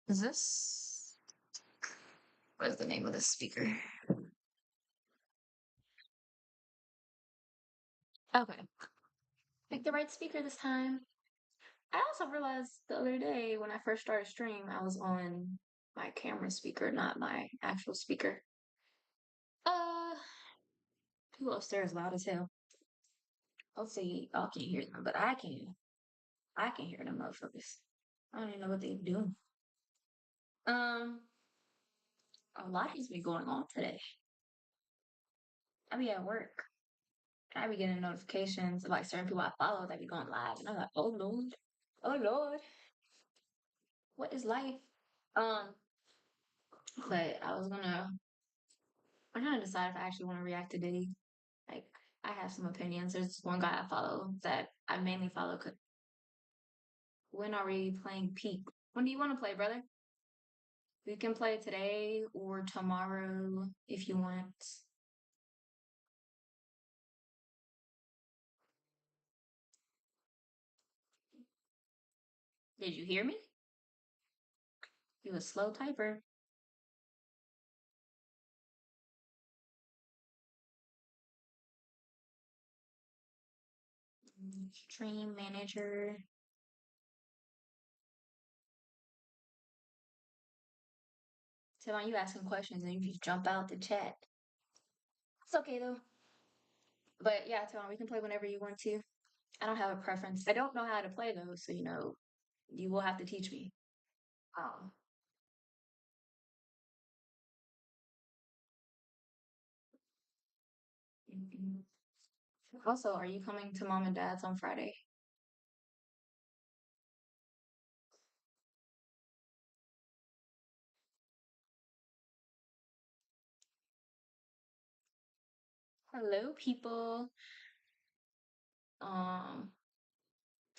Is this what is the name of this speaker? Okay. Pick the right speaker this time. I also realized the other day when I first started stream, I was on my camera speaker, not my actual speaker. Uh, People upstairs loud as hell. Hopefully y'all can hear them, but I can. I can hear them motherfuckers. I don't even know what they do. Um, a lot has been going on today. I be at work. I be getting notifications of like certain people I follow that be going live, and I'm like, oh Lord, what is life? Um, but I'm trying to decide if I actually want to react to Diddy. Like, I have some opinions. There's this one guy I follow that I mainly follow. When are we playing Peak? When do you want to play, brother? We can play today or tomorrow if you want. Did you hear me? You a slow typer. Stream manager. Tell you asking questions and you just jump out the chat. It's okay though. But yeah, Tavon, we can play whenever you want to. I don't have a preference. I don't know how to play though, so you will have to teach me. Um, mhm. Also, are you coming to mom and dad's on Friday? Hello, people. Um,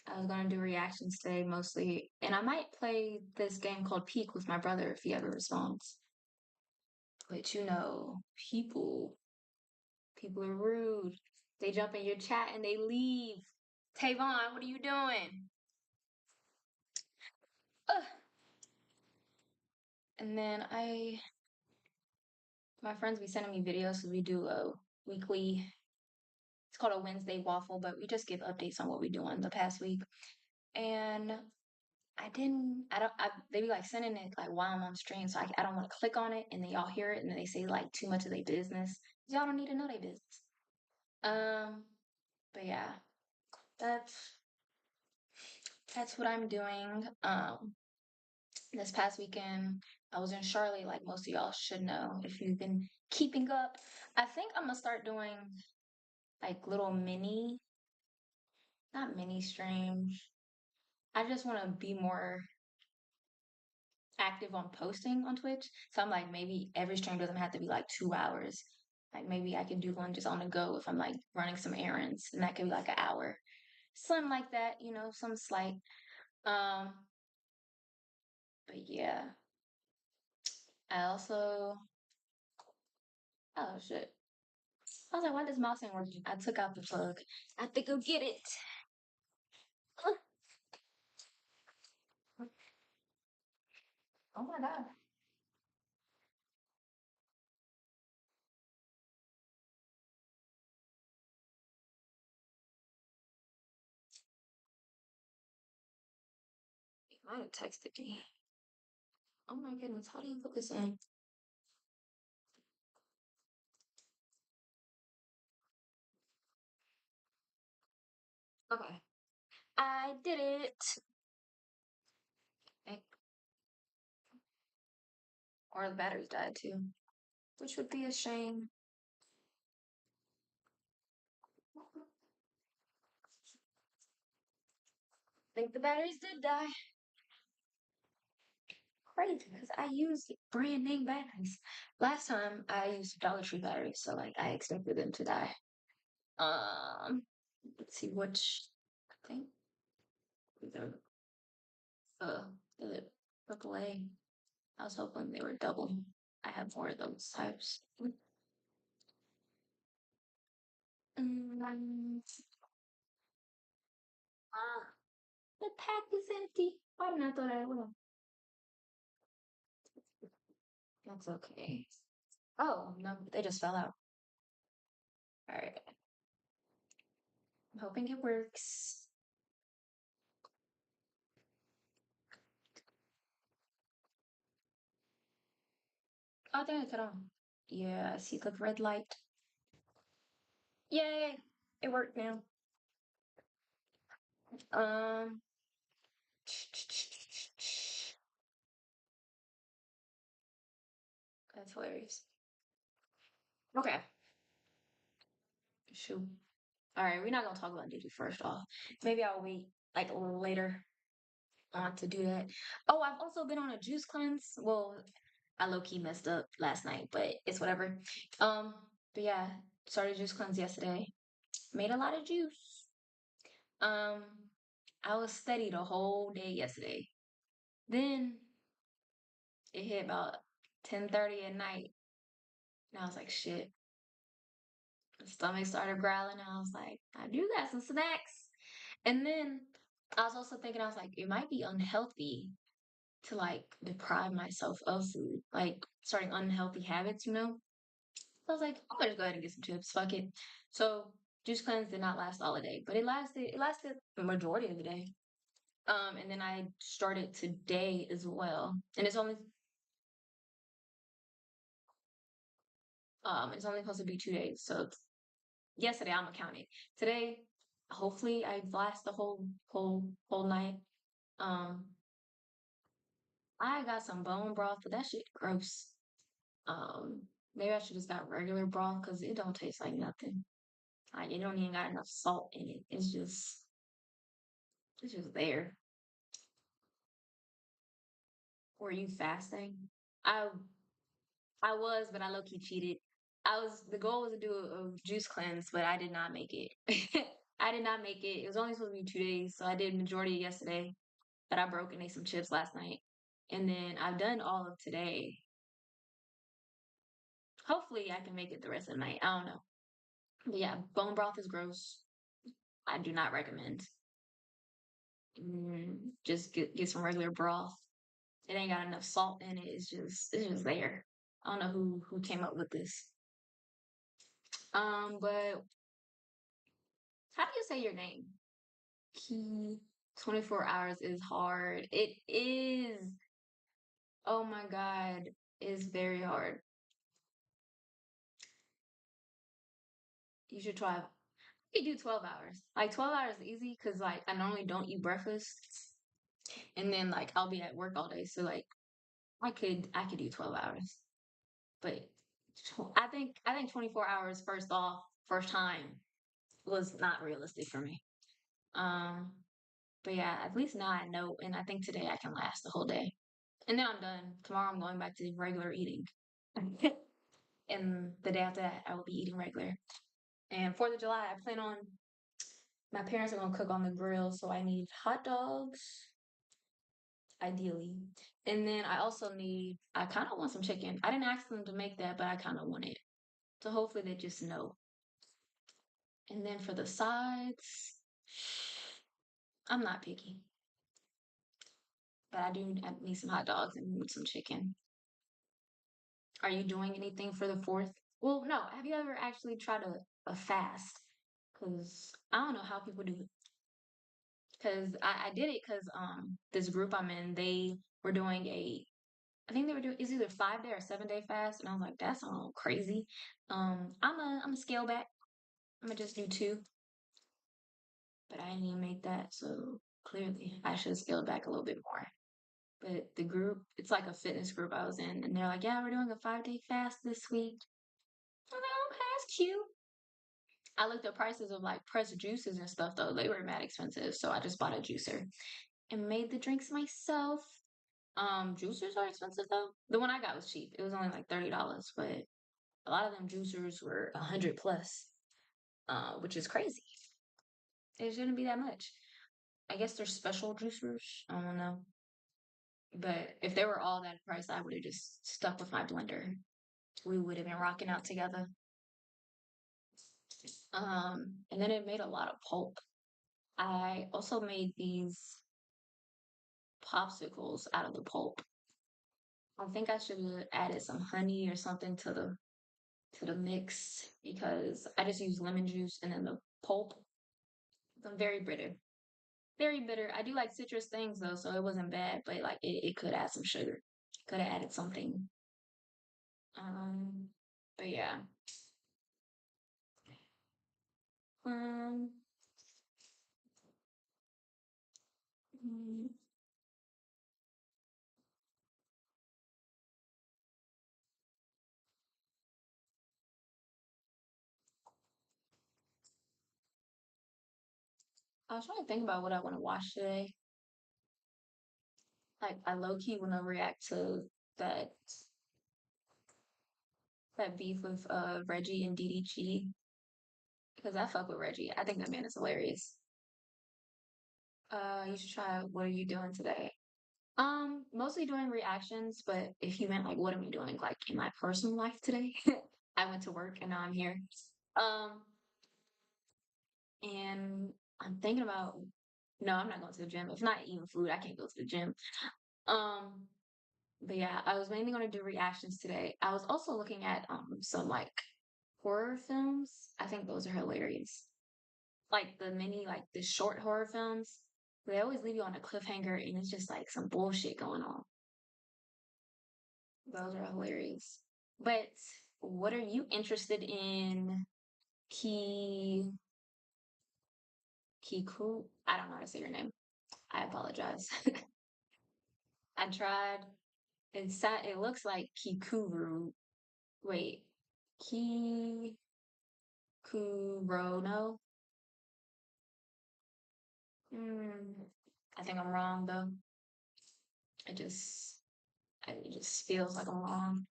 I was gonna do reactions today mostly, and I might play this game called Peak with my brother if he ever responds. But people are rude. They jump in your chat and they leave. Tavon, what are you doing? Ugh. And then my friends be sending me videos, so we do a weekly. It's called a Wednesday waffle, but we just give updates on what we do in the past week. And they be like sending it like while I'm on stream, so I don't want to click on it, and then y'all hear it, and then they say like too much of their business. Y'all don't need to know their business. Um, but yeah, that's that's what I'm doing. This past weekend, I was in Charlotte, like most of y'all should know if you've been keeping up. I think I'm gonna start doing like little not mini streams. I just want to be more active on posting on Twitch. So I'm like, maybe every stream doesn't have to be like 2 hours. Like maybe I can do one just on the go if I'm like running some errands, and that could be like an hour. Something like that, some slight. Um, but yeah. I also oh shit. I was like, why this mouse ain't working? I took out the plug. I have to go get it. Oh my god. He might have texted me. Oh my goodness, how do you put this in? Okay. I did it. Okay. Or the batteries died too, which would be a shame. I think the batteries did die. Crazy because I use brand name batteries. Last time I used Dollar Tree batteries, so like I expected them to die. Let's see which I think the uh the AAA. I was hoping they were double. I have more of those types. Mm, ah, the pack is empty. Why didn't I throw that away? That's okay. Oh, no, they just fell out. All right. I'm hoping it works. Oh, I think I cut on. Yeah, I see the red light. Yay! It worked now. Um, that's hilarious. Okay. Shoot. All right, we're not gonna talk about Diddy first off. Maybe I'll wait like a little later on to do that. Oh, I've also been on a juice cleanse. Well, I low key messed up last night, but it's whatever. Um, but yeah, started juice cleanse yesterday. Made a lot of juice. Um, I was steady the whole day yesterday. Then it hit about 10:30 at night, and I was like, shit. My stomach started growling. I was like, I do got some snacks. And then I was also thinking, I was like, it might be unhealthy to like deprive myself of food, like starting unhealthy habits, you know? So I was like, I'm gonna just go ahead and get some chips. Fuck it. So juice cleanse did not last all the day, but it lasted the majority of the day. And then I started today as well. And it's only supposed to be 2 days. So yesterday I'm counting. Today, hopefully I last the whole night. Um, I got some bone broth, but that shit gross. Maybe I should just got regular broth because it don't taste like nothing. Like it don't even got enough salt in it. It's just there. Were you fasting? I I was, but I low key cheated. The goal was to do a juice cleanse, but I did not make it. I did not make it. It was only supposed to be 2 days, so I did majority yesterday. But I broke and ate some chips last night. And then I've done all of today. Hopefully I can make it the rest of the night. I don't know. But yeah, bone broth is gross. I do not recommend. Just get some regular broth. It ain't got enough salt in it. It's just there. I don't know who came up with this. But how do you say your name? Key 24 hours is hard. It is. Oh my God. It's very hard. You should try. You could do 12 hours. Like 12 hours is easy because like I normally don't eat breakfast. And then like I'll be at work all day. So like I could do 12 hours. But I think 24 hours first off, first time was not realistic for me. Um, but yeah, at least now I know, and I think today I can last the whole day. And then I'm done. Tomorrow I'm going back to regular eating. And the day after that I will be eating regular. And 4th of July, I plan on my parents are gonna cook on the grill, so I need hot dogs, ideally. And then I kind of want some chicken. I didn't ask them to make that, but I kind of want it. So hopefully they just know. And then for the sides, I'm not picky, but I need some hot dogs and some chicken. Are you doing anything for the 4th? Well, no. Have you ever actually tried a fast? Because I don't know how people do it. Because I did it because this group I'm in, they were doing I think they were doing it's either 5 day or 7 day fast, and I was like, that's all crazy. I'm a scale back. I'm gonna just do two, but I didn't even make that, so clearly I should scale back a little bit more. But the group, it's like a fitness group I was in, and they're like, yeah, we're doing a 5 day fast this week. I'm like, okay, that's cute. I looked at prices of like pressed juices and stuff though. They were mad expensive, so I just bought a juicer and made the drinks myself. Juicers are expensive though. The one I got was cheap. It was only like $30, but a lot of them juicers were 100 plus, which is crazy. It shouldn't be that much. I guess they're special juicers. I don't know. But if they were all that price, I would have just stuck with my blender. We would have been rocking out together. And then it made a lot of pulp. I also made these popsicles out of the pulp. I think I should have added some honey or something to the mix because I just use lemon juice and then the pulp. I'm very bitter. Very bitter. I do like citrus things though, so it wasn't bad, but like it could add some sugar. Could have added something. Um, but yeah. Um, mm, I was trying to think about what I want to watch today. Like I low key want to react to that that beef with Reggie and DDG because I fuck with Reggie. I think that man is hilarious. You should try What Are You Doing Today? Mostly doing reactions, but if you meant like what am I doing like in my personal life today? I went to work and now I'm here. Um, and I'm thinking about no, I'm not going to the gym. If not eating food, I can't go to the gym. Um, but yeah, I was mainly gonna do reactions today. I was also looking at some like horror films. I think those are hilarious. Like the mini, like the short horror films. They always leave you on a cliffhanger and it's just like some bullshit going on. Those are hilarious. But what are you interested in? Ki Kiku? I don't know how to say your name. I apologize. I tried. It looks like Kikuru. Wait, Kikurono? Hmm. I think I'm wrong though. It just it just feels like I'm wrong.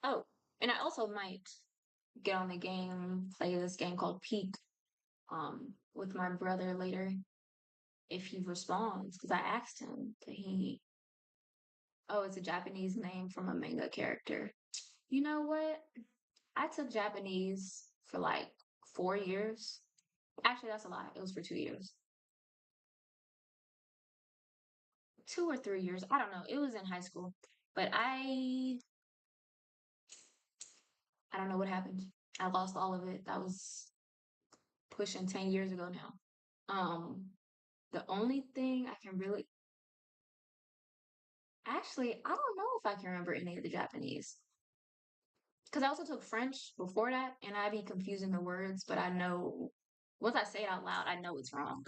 Oh, and I also might get on the game, play this game called Peak, with my brother later if he responds, because I asked him, but oh, it's a Japanese name from a manga character. You know what? I took Japanese for like 4 years. Actually, that's a lie. It was for 2 years. 2 or 3 years. I don't know. It was in high school. But I don't know what happened. I lost all of it. That was pushing 10 years ago now. Um, the only thing I can really actually, I don't know if I can remember any of the Japanese. Because I also took French before that, and I'd be confusing the words, but I know once I say it out loud, I know it's wrong.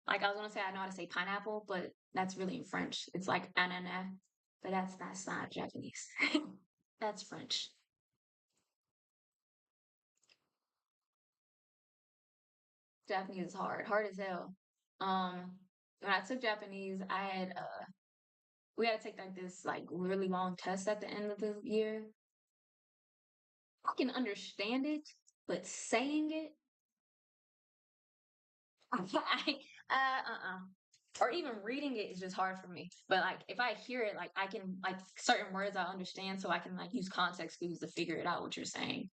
Like I was gonna say I know how to say pineapple, but that's really in French. It's like ananas, but that's not Japanese. That's French. Japanese is hard, hard as hell. Um, when I took Japanese, I had we had to take like this like really long test at the end of the year. I can understand it, but saying it, or even reading it is just hard for me. But like if I hear it, like I can like certain words I understand, so I can like use context clues to figure it out what you're saying.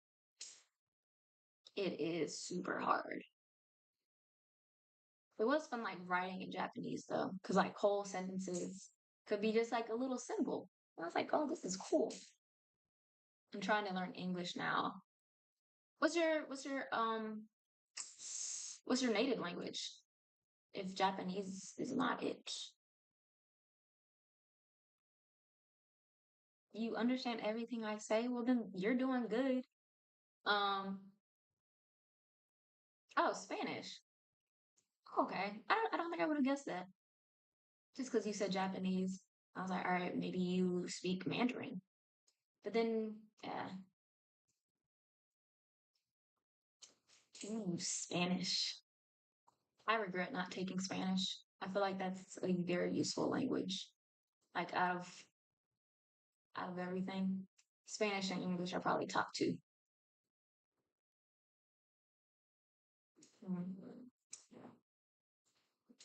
It is super hard. It was fun like writing in Japanese though, because like whole sentences could be just like a little symbol. I was like, oh, this is cool. I'm trying to learn English now. What's your native language? If Japanese is not it, you understand everything I say. Well, then you're doing good. Um, oh, Spanish. Okay, I don't think I would have guessed that. Just because you said Japanese, I was like, all right, maybe you speak Mandarin. But then, yeah, ooh, Spanish. I regret not taking Spanish. I feel like that's a very useful language. Like out of everything, Spanish and English are probably top two. Mm,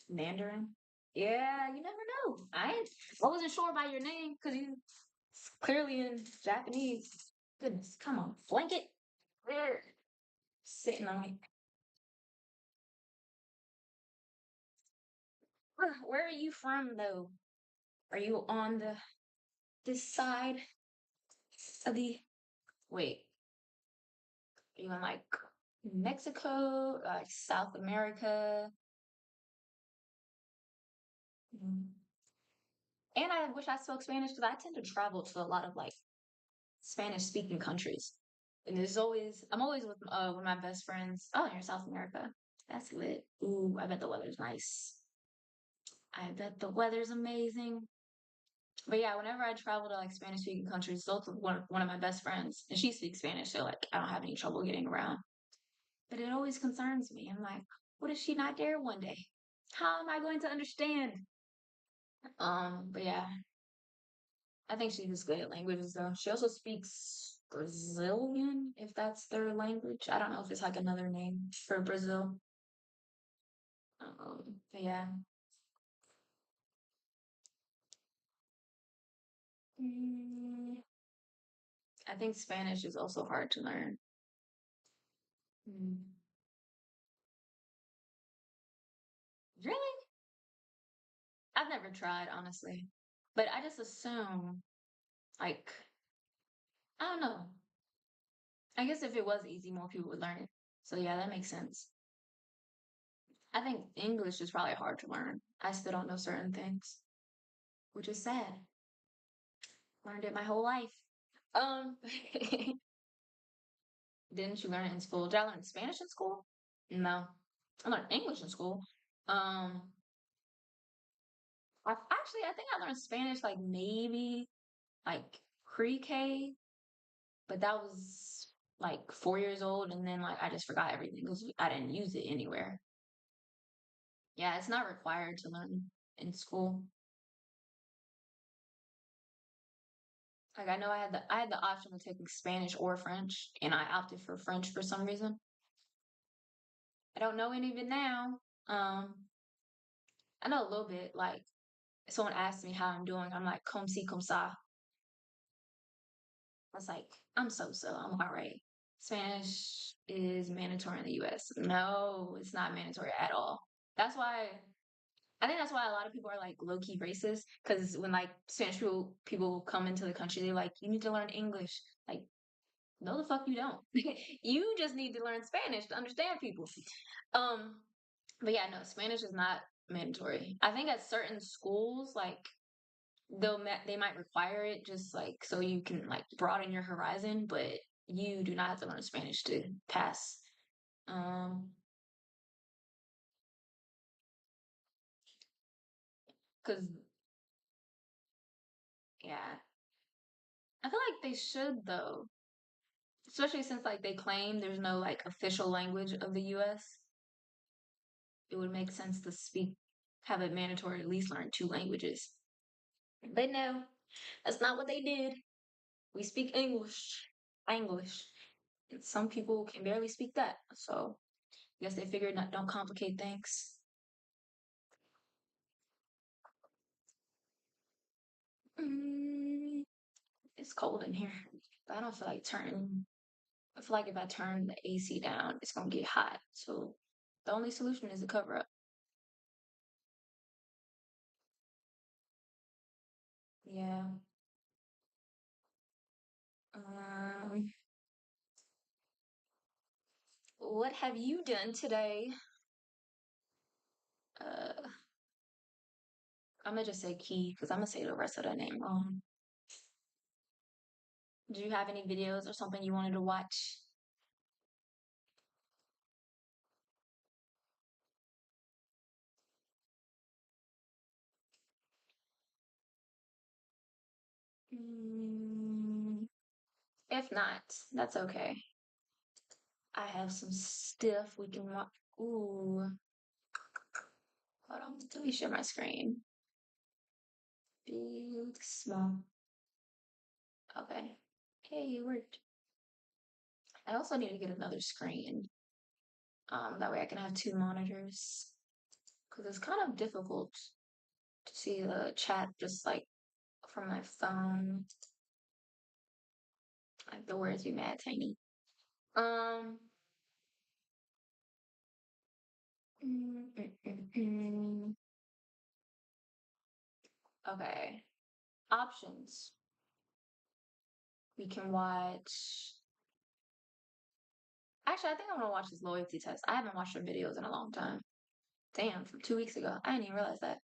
Mandarin. Yeah, you never know. I wasn't sure about your name because you clearly in Japanese. Goodness, come on, blanket. Sitting on it. Where are you from though? Are you on the this side of the wait, are you in like Mexico, like South America? Mm. And I wish I spoke Spanish because I tend to travel to a lot of like Spanish speaking countries. And I'm always with my best friends. Oh, you're South America. That's lit. Ooh, I bet the weather's nice. I bet the weather's amazing. But yeah, whenever I travel to like Spanish speaking countries, those are one of my best friends, and she speaks Spanish, so like I don't have any trouble getting around. But it always concerns me. I'm like, what if she not there one day? How am I going to understand? But yeah, I think she's just good at languages though. She also speaks Brazilian, if that's their language. I don't know if it's like another name for Brazil. But yeah. Mm, I think Spanish is also hard to learn. Mm. Really? I've never tried, honestly. But I just assume, like, I don't know. I guess if it was easy, more people would learn it. So yeah, that makes sense. I think English is probably hard to learn. I still don't know certain things, which is sad. Learned it my whole life. Um, didn't you learn it in school? Did I learn Spanish in school? No. I learned English in school. Um, I think I learned Spanish like maybe like pre-K, but that was like 4 years old, and then like I just forgot everything because I didn't use it anywhere. Yeah, it's not required to learn in school. Like I know I had the option of taking Spanish or French, and I opted for French for some reason. I don't know any of it now. Um, I know a little bit. Like if someone asks me how I'm doing, I'm like comme si comme ça. I was like, I'm so. I'm all right. Spanish is mandatory in the US. No, it's not mandatory at all. That's why I think that's why a lot of people are like low key racist because when like Spanish people come into the country, they're like, you need to learn English. Like, no, the fuck you don't. You just need to learn Spanish to understand people. Um, but yeah, no, Spanish is not mandatory. I think at certain schools, like they might require it just like so you can like broaden your horizon, but you do not have to learn Spanish to pass. Um, because yeah, I feel like they should though, especially since like they claim there's no like official language of the US. It would make sense to have it mandatory to at least learn two languages. But no, that's not what they did. We speak English. And some people can barely speak that. So I guess they figured not don't complicate things. Mm, it's cold in here. But I don't feel like turning. I feel like if I turn the AC down, it's gonna get hot. So the only solution is to cover up. Yeah. Um, what have you done today? Uh, I'm gonna just say Key because I'm gonna say the rest of the name wrong. Do you have any videos or something you wanted to watch? Mm, if not, that's okay. I have some stuff we can watch. Ooh, hold on. Let me share my screen. Big, small. Okay. Hey, it worked. I also need to get another screen. That way I can have two monitors. Because it's kind of difficult to see the chat just like from my phone. Like the words be mad tiny. Um, mm, mm, mm, mm. Okay. Options. We can watch. Actually, I think I want to watch this loyalty test. I haven't watched their videos in a long time. Damn, from 2 weeks ago. I didn't even realize that.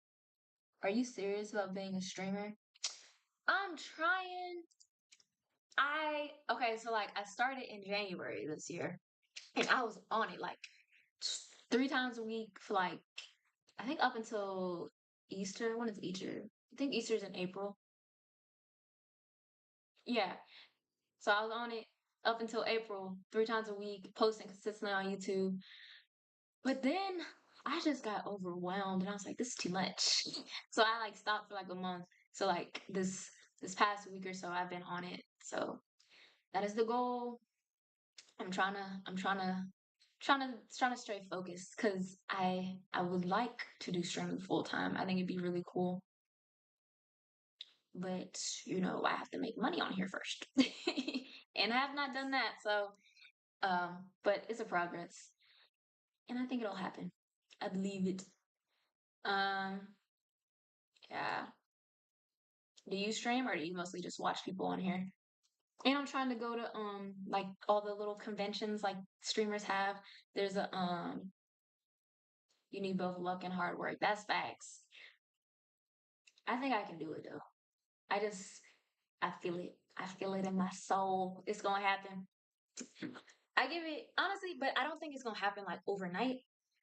Are you serious about being a streamer? I'm trying. Okay, so like I started in January this year and I was on it like 3 times a week for like, I think up until Easter. When is Easter? I think Easter's in April. Yeah. So I was on it up until April, 3 times a week, posting consistently on YouTube. But then I just got overwhelmed and I was like, this is too much. So I like stopped for like a month. So like this past week or so I've been on it. So that is the goal. I'm trying to stay focused because I would like to do streaming full time. I think it'd be really cool. But I have to make money on here first. And I have not done that. So but it's a progress. And I think it'll happen. I believe it. Um, yeah. Do you stream or do you mostly just watch people on here? And I'm trying to go to like all the little conventions like streamers have. There's a you need both luck and hard work. That's facts. I think I can do it though. I just I feel it. I feel it in my soul. It's gonna happen. I give it honestly, but I don't think it's gonna happen like overnight.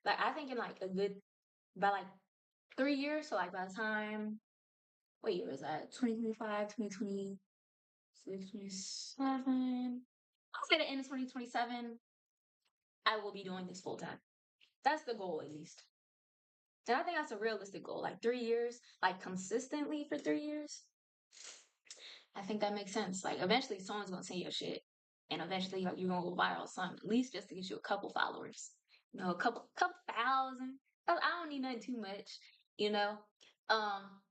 Like I think in like a good by like 3 years. So like by the time what year is that? 2025, 2026, 27. I'll say the end of 2027, I will be doing this full time. That's the goal at least. And I think that's a realistic goal. Like 3 years, like consistently for 3 years. I think that makes sense. Like eventually someone's gonna say your shit. And eventually like you're gonna go viral some at least just to get you a couple followers. A couple thousand. I don't need nothing too much, you know? Um,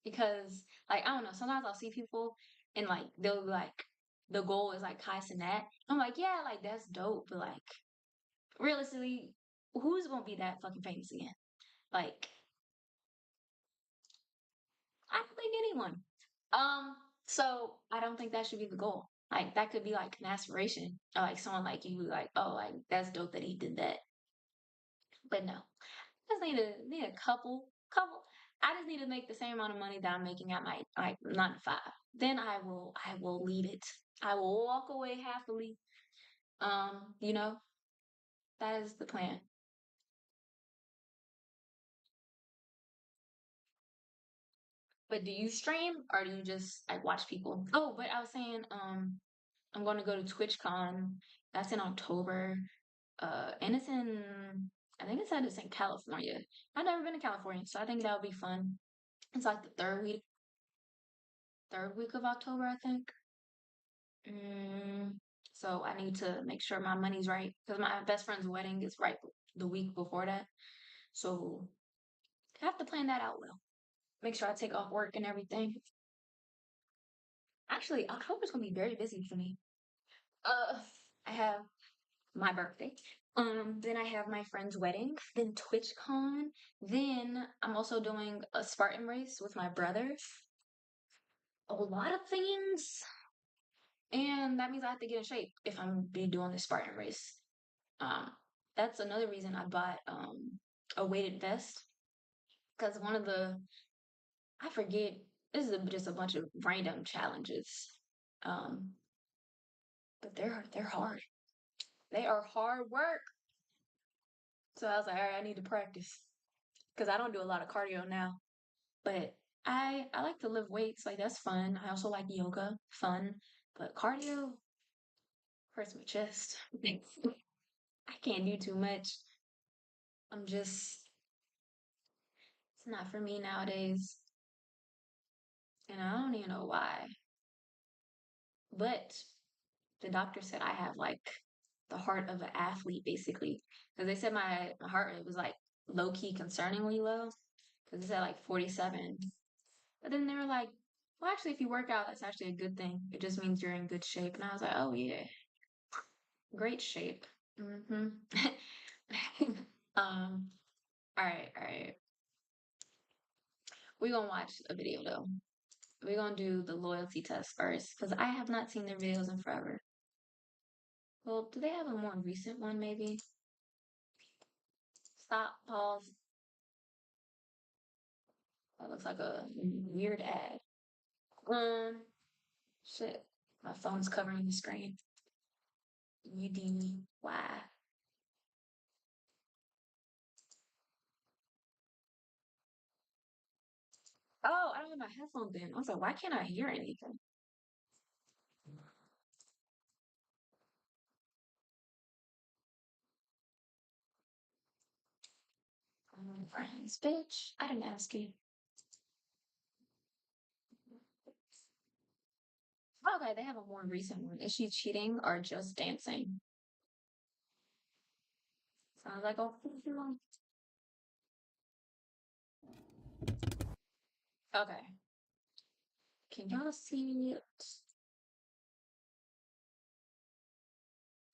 because like I don't know, sometimes I'll see people and like they'll be like the goal is like Kai Cenat. I'm like, yeah, like that's dope, but like realistically, who's gonna be that fucking famous again? Like, I don't think anyone. So I don't think that should be the goal. Like that could be like an aspiration. Or like someone like you, like, oh, like that's dope that he did that. But no. Just need a couple. I just need to make the same amount of money that I'm making at my like 9 to 5. Then I will leave it. I will walk away happily. You know, that is the plan. But do you stream or do you just like watch people? Oh, but I was saying, I'm going to go to TwitchCon. That's in October. And I think it's in California. I've never been to California, so I think that would be fun. It's like the third week of October, I think. Mm, so I need to make sure my money's right because my best friend's wedding is right the week before that. So I have to plan that out well. Make sure I take off work and everything. Actually, October's gonna be very busy for me. I have my birthday. Then I have my friend's wedding, then TwitchCon, then I'm also doing a Spartan race with my brother. A lot of things. And that means I have to get in shape if I'm be doing the Spartan race. Um, that's another reason I bought a weighted vest. Because one of the I forget, this is just a bunch of random challenges. Um, but they're hard. They are hard work. So I was like, all right, I need to practice. Because I don't do a lot of cardio now. But I like to lift weights, like that's fun. I also like yoga, fun. But cardio hurts my chest. I can't do too much. I'm just it's not for me nowadays. And I don't even know why. But the doctor said I have like the heart of an athlete, basically. Because they said my heart rate was like low key concerningly low. Because it's at like 47. But then they were like, well, actually, if you work out, that's actually a good thing. It just means you're in good shape. And I was like, oh, yeah. Great shape. Mm-hmm. um, all right. We're gonna watch a video though. We're gonna do the loyalty test first, because I have not seen their videos in forever. Well, do they have a more recent one maybe? Stop, pause. That looks like a weird ad. Shit. My phone's covering the screen. UDY. Oh, I don't have my headphones in. I was like, why can't I hear anything? Friends, bitch. I didn't ask you. Okay, they have a more recent one. Is she cheating or just dancing? Sounds like a okay. Can y'all see it?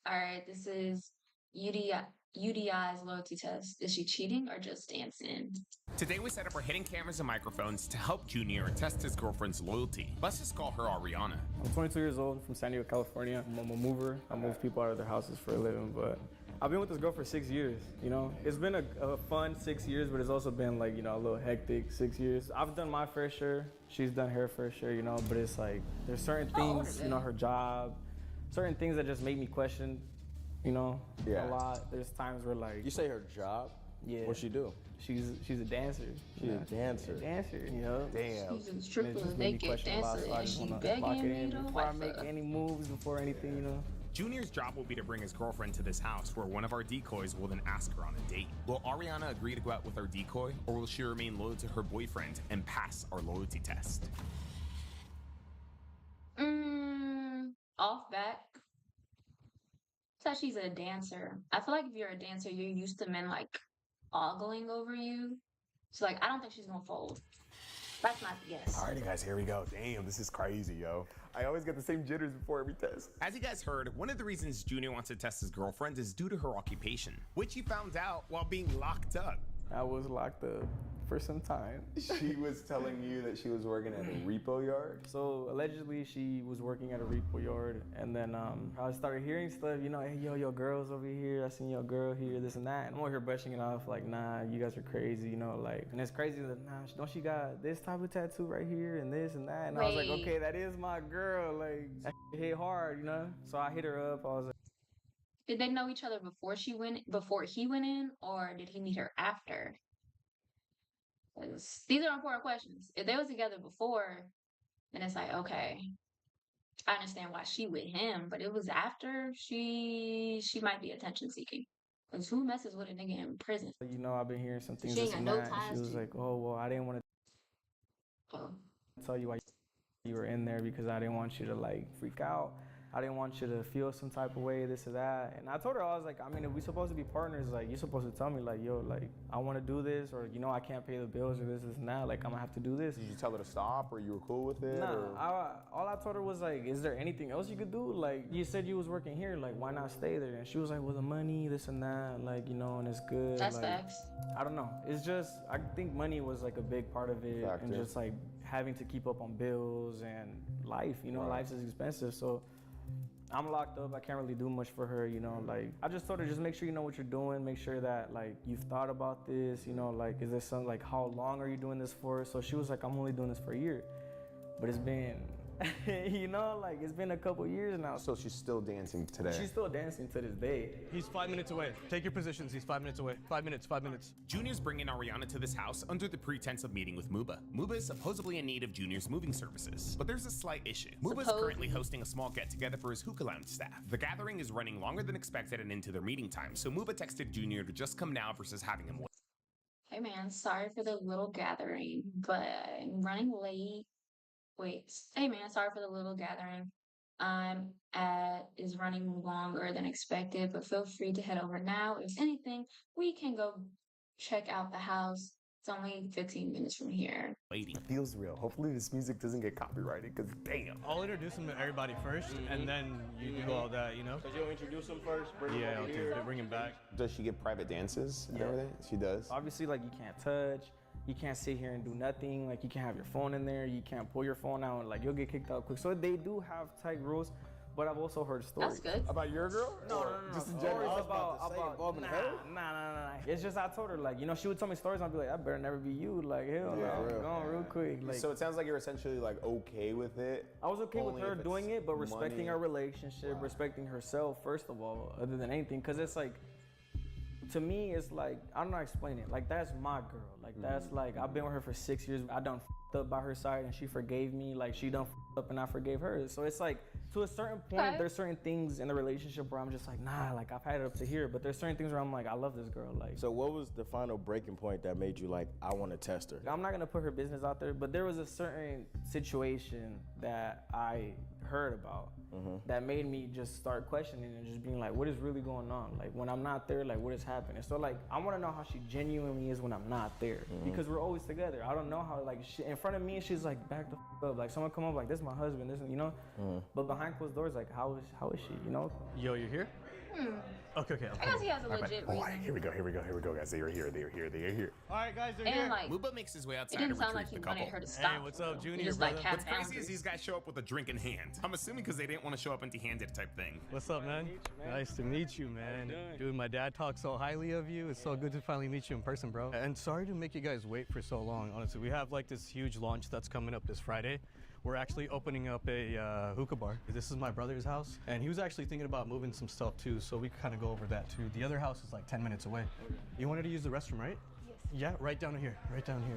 All right, this is UDI's loyalty test. Is she cheating or just dancing? Today we set up our hidden cameras and microphones to help Junior test his girlfriend's loyalty. Let's just call her Ariana. I'm 22 years old from San Diego, California. I'm a mover. I move people out of their houses for a living, but I've been with this girl for 6 years, you know? It's been a fun 6 years, but it's also been like, you know, a little hectic 6 years. I've done my fair share. She's done her fair share, you know, but it's like, there's certain things, you know, her job, certain things that just make me question, you know, a lot. There's times where like... You say her job? Yeah. What'd she do? She's a dancer. She's a dancer. You know? Damn. She's a stripper, naked dancer, and she begging me to before I wife make her. any moves, before anything, you know? Junior's job will be to bring his girlfriend to this house where one of our decoys will then ask her on a date. Will Ariana agree to go out with our decoy, or will she remain loyal to her boyfriend and pass our loyalty test? Off back. Says she's a dancer. I feel like if you're a dancer, you're used to men like ogling over you. So like, I don't think she's gonna fold. That's my guess. Alrighty, guys, here we go. Damn, this is crazy, yo. I always get the same jitters before every test. As you guys heard, one of the reasons Junior wants to test his girlfriend is due to her occupation, which he found out while being locked up. I was locked up for some time. She was telling you that she was working at a repo yard? So allegedly she was working at a repo yard, and then I started hearing stuff, you know, hey, yo, your girl's over here, I seen your girl here, this and that. And I'm over here brushing it off like, nah, you guys are crazy, you know, like, and it's crazy that, nah, don't she got this type of tattoo right here and this and that? And I was like, okay, that is my girl, like, that hit hard, you know? So I hit her up, I was like, Did they know each other before he went in, or did he meet her after? 'Cause these are important questions. If they was together before, then it's like, okay, I understand why she with him, but it was after she might be attention seeking. Cause who messes with a nigga in prison? you know, I've been hearing some things, She ain't this got and no that. And ties she was to like, oh, well, I didn't want to Oh. tell you why you were in there because I didn't want you to like freak out. I didn't want you to feel some type of way, this or that. And I told her, I was like, I mean, if we supposed to be partners, like, you're supposed to tell me, like, yo, like, I want to do this, or, you know, I can't pay the bills, or this and that. Like, I'm gonna have to do this. Did you tell her to stop, or you were cool with it? Nah, or? all I told her was, like, is there anything else you could do? Like, you said you was working here, like, why not stay there? And she was like, well, the money, this and that, like, you know, and it's good. That's like, facts. I don't know. It's just, I think money was, like, a big part of it. Factor. And just, like, having to keep up on bills and life, you know, life is expensive. So I'm locked up. I can't really do much for her, you know, like, I just told her, just make sure you know what you're doing. Make sure that, like, you've thought about this, you know, like, is this something, like, how long are you doing this for? So she was like, I'm only doing this for a year. But it's been, you know, like, it's been a couple years now. So she's still dancing today? She's still dancing to this day. He's 5 minutes away. Take your positions. He's 5 minutes away. 5 minutes, 5 minutes. Junior's bringing Ariana to this house under the pretense of meeting with Muba. Muba is supposedly in need of Junior's moving services, but there's a slight issue. Muba is currently hosting a small get-together for his hookah lounge staff. The gathering is running longer than expected and into their meeting time, so Muba texted Junior to just come now versus having him wait. Hey man, sorry for the little gathering, but I'm running late. Wait, hey man, sorry for the little gathering. Is running longer than expected, but feel free to head over now. If anything, we can go check out the house. It's only 15 minutes from here. Lady. It feels real. Hopefully this music doesn't get copyrighted, because damn. I'll introduce him to everybody first, and then you do all that, you know? Because you'll introduce him first, bring him Yeah, over I'll here. bring him back. Does she get private dances and Yeah. everything? She does. Obviously, like, you can't touch. You can't sit here and do nothing. Like, you can't have your phone in there. You can't pull your phone out. Like, you'll get kicked out quick. So they do have tight rules, but I've also heard stories. That's good. About your girl? No. Just in Stories general. about nah. It's just I told her, like, you know, she would tell me stories and I'd be like, that better never be you. Like, hell Yeah, no, for real. going real quick. Like, So it sounds like you're essentially like okay with it. I was okay with only her if it's doing it, but respecting money. our relationship, respecting herself, first of all, other than anything. Because it's like, to me, it's like, I don't know how to explain it. Like, that's my girl. Like, that's like, I've been with her for 6 years. I done f***ed up by her side and she forgave me. Like, she done f***ed up and I forgave her. So it's like, to a certain point, Okay. there's certain things in the relationship where I'm just like, nah, like, I've had it up to here. But there's certain things where I'm like, I love this girl. Like, So what was the final breaking point that made you like, I want to test her? I'm not gonna put her business out there, but there was a certain situation that I heard about that made me just start questioning and just being like, what is really going on? Like, when I'm not there, like, what is happening? So, like, I wanna know how she genuinely is when I'm not there, because we're always together. I don't know how, like, she, in front of me, she's like, back the up. Like, someone come up, like, this is my husband, this, you know? But behind closed doors, like, how is she, you know? Yo, you're here? Okay. I guess he has a legit Oh, reason. here we go, guys. They are here. All right, guys, they're And here. like, Muba makes his way it outside didn't to sound retrieve like he the couple. wanted her to stop. Hey, what's up, He Junior, just brother? like had What's crazy is boundaries. these guys show up with a drink in hand. I'm assuming because they didn't want to show up empty-handed type thing. What's up, man? Nice to meet you, man. Dude, my dad talks so highly of you. It's so good to finally meet you in person, bro. And sorry to make you guys wait for so long, honestly. We have like this huge launch that's coming up this Friday. We're actually opening up a hookah bar. This is my brother's house, and he was actually thinking about moving some stuff too, so we kind of go over that too. The other house is like 10 minutes away. You wanted to use the restroom, right? Yes. Yeah, right down here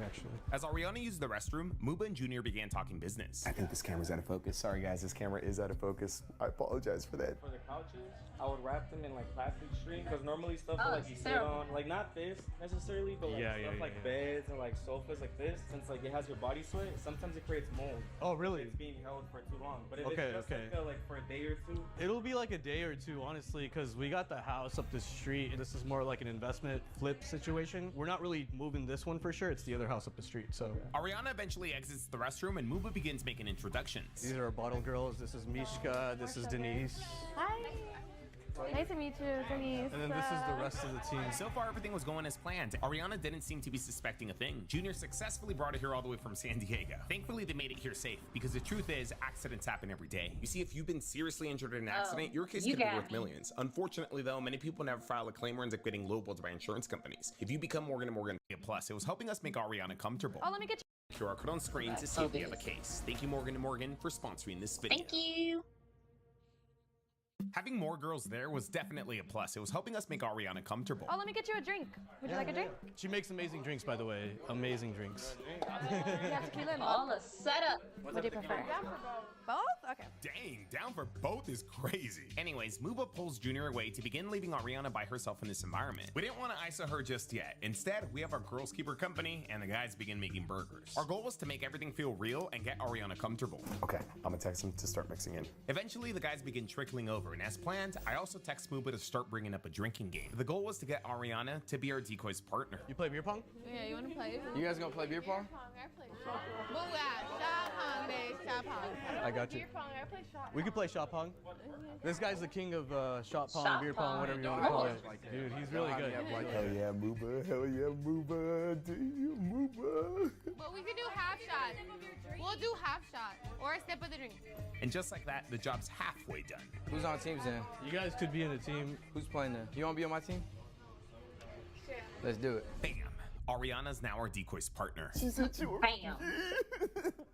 actually. As Ariana used the restroom, Muba and Junior began talking business. I think this camera's out of focus. Sorry, guys. This camera is out of focus. I apologize for that. For the couches, I would wrap them in like plastic string, because normally stuff Oh, that like you sit terrible. on, like not this necessarily, but like Yeah, stuff yeah, like yeah. beds and like sofas like this, since like it has your body sweat, sometimes it creates mold. Oh, really? It's being held for too long. But if Okay, it's just okay. like for a day or two, It'll be like a day or two, honestly, because we got the house up the street. And this is more like an investment flip situation. We're not really moving this one for sure. It's the other house up the street. So Ariana eventually exits the restroom and Muba begins making introductions. these are our bottle girls. This is Mishka. This is Denise. Hi. Nice to meet you, Denise. And then this is the rest of the team. So far, everything was going as planned. Ariana didn't seem to be suspecting a thing. Junior successfully brought her here all the way from San Diego. Thankfully, they made it here safe, because the truth is, accidents happen every day. You see, if you've been seriously injured in an accident, your case you could be got worth me. millions. Unfortunately, though, many people never file a claim or end up getting lowballed by insurance companies. If you become Morgan & Morgan Plus, it was helping us make Ariana comfortable. Oh, let me get you. QR code on screen to see if we have a case. Thank you, Morgan & Morgan, for sponsoring this video. Thank you. Having more girls there was definitely a plus. It was helping us make Ariana comfortable. Oh, let me get you a drink. Would you like a drink? She makes amazing drinks, by the way. Amazing drinks. You have tequila and All a setup. What do you prefer? Both? Okay. Dang, down for both is crazy. Anyways, Muba pulls Junior away to begin leaving Ariana by herself in this environment. We didn't want to ISO her just yet. Instead, we have our girls keep her company and the guys begin making burgers. Our goal was to make everything feel real and get Ariana comfortable. Okay, I'm gonna text him to start mixing in. Eventually, the guys begin trickling over, and as planned, I also text Muba to start bringing up a drinking game. The goal was to get Ariana to be our decoy's partner. You play beer pong? Yeah, you want to play? You guys gonna play beer pong? I got you. We could play shot pong. This guy's the king of shot pong, Shot beer pong. pong, whatever you want to call it. Dude, he's really good. Hell yeah, Muba. Hell yeah, Muba. Damn, Muba. But we could do half shot. We'll do half shot or a sip of the drink. And just like that, the job's halfway done. Who's on teams then? You guys could be in a team. Who's playing then? You wanna be on my team? Let's do it. Bam! Ariana's now our decoy's partner. She said you were. Bam.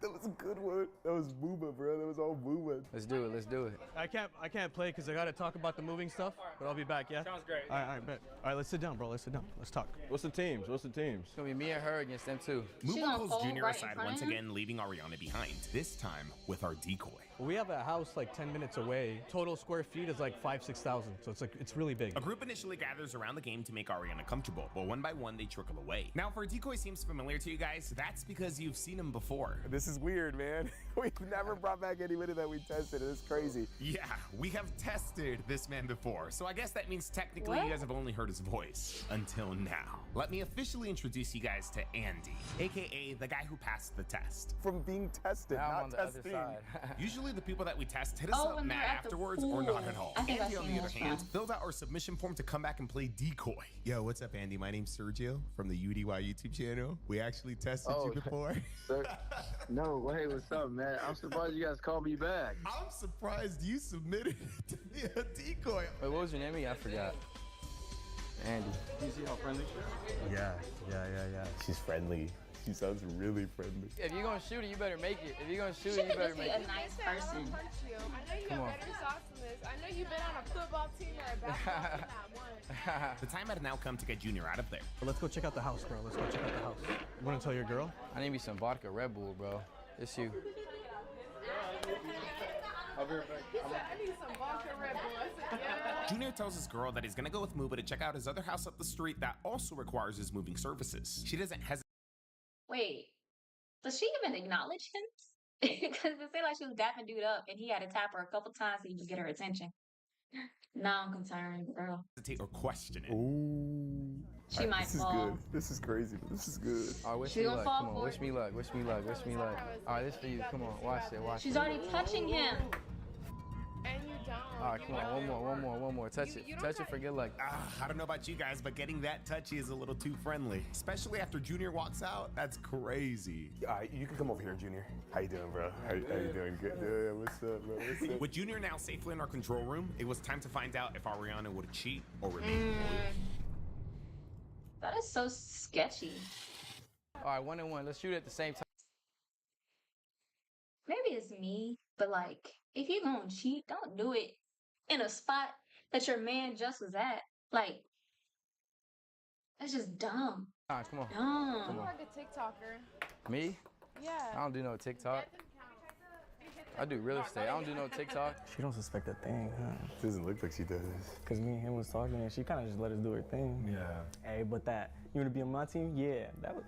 That was a good one. That was Muba, bro. That was all Muba. Let's do it. Let's do it. I can't play because I gotta talk about the moving stuff, but I'll be back, yeah? sounds great. All right, bet. All right, let's sit down, bro. Let's sit down. Let's talk. What's the teams? It's gonna be me and her against them too. Muba gonna pulls fold Junior right in aside front of once him? again, leaving Ariana behind. This time with our decoy. We have a house like 10 minutes away. Total square feet is like 5,000-6,000, so it's really big. A group initially gathers around the game to make Ariana comfortable, but one by one they trickle away. way. Now, if our decoy seems familiar to you guys, that's because you've seen him before. This is weird, man. We've never brought back anybody that we tested. It's crazy. Yeah, we have tested this man before, so I guess that means technically you guys have only heard his voice until now. Let me officially introduce you guys to Andy, aka the guy who passed the test. From being tested, Now I'm not on the testing. other side. Usually the people that we test hit us Oh, up when mad they're at the afterwards or not pool. at all. I think I've Andy, on seen the other this hand, one. filled out our submission form to come back and play decoy. Yo, what's up, Andy? My name's Sergio from the UDY YouTube channel. We actually tested you before. Sir, no, hey, what's up, man? I'm surprised you guys called me back. I'm surprised you submitted to be a decoy. Wait, what was your name again? I forgot. Andy. You see how friendly she is? Yeah. She's friendly. She sounds really friendly. If you're gonna shoot it, you better make it. If you're gonna shoot She it, you could better just be make a it. nice I person. know you Come have on. better sauce than this. I know you've been on a football team or a basketball team, not one. The time had now come to get Junior out of there. Let's go check out the house, bro. Let's go check out the house. You wanna tell your girl? I need me some vodka Red Bull, bro. It's you. I'll be right back. He said, I need some vodka Red Bull. I said, yeah. Junior tells his girl that he's gonna go with Muba to check out his other house up the street that also requires his moving services. She doesn't hesitate. Wait, does she even acknowledge him? Because it seemed like she was dapping dude up, and he had to tap her a couple times to even get her attention. Now I'm concerned, girl. Or question it. Ooh. She might This is fall. good. This is crazy, but this is good. All right, wish She me gonna luck. fall Come on, for wish it. me luck. Wish me luck. Wish me luck. All right, this for you. Come on, watch it. Watch She's it. already touching him. And you don't. All right, come on. One more. Touch it. you don't Touch it try- for good luck. I don't know about you guys, but getting that touchy is a little too friendly. Especially after Junior walks out. That's crazy. All right, you can come over here, Junior. How you doing, bro? How you doing? Good. Yeah, what's up, bro? What's up? With Junior now safely in our control room, it was time to find out if Ariana would cheat or remain. That is so sketchy. All right, 1-1. Let's shoot it at the same time. Maybe it's me, but like, if you gonna cheat, don't do it in a spot that your man just was at. Like, that's just dumb. All right, come on. Dumb. You're like a TikToker. Me? I Yeah. don't do no TikTok. I do real estate. I don't do no TikTok. She don't suspect a thing, huh? Doesn't look like she does. Cause me and him was talking and she kind of just let us do her thing. Yeah. Hey, but that, you wanna be on my team? Yeah, that was,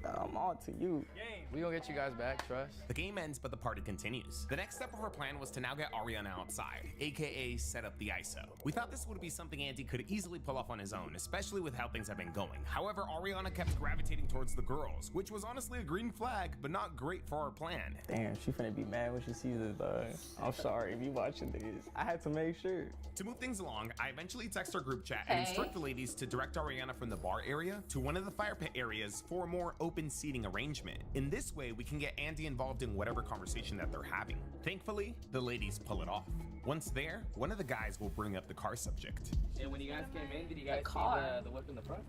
I'm on to you. We gonna get you guys back, trust. The game ends, but the party continues. The next step of our plan was to now get Ariana outside, aka set up the ISO. We thought this would be something Andy could easily pull off on his own, especially with how things have been going. However, Ariana kept gravitating towards the girls, which was honestly a green flag, but not great for our plan. Damn, she finna be mad when she sees it, dog. I'm sorry if you watching this. I had to make sure. To move things along, I eventually text our group chat and Okay. instruct the ladies to direct Ariana from the bar area to one of the fire pit areas for a more open seating arrangement. In this way, we can get Andy involved in whatever conversation that they're having. Thankfully, the ladies pull it off. Once there, one of the guys will bring up the car subject. And when you guys came in, did you guys car. see the whip in the front?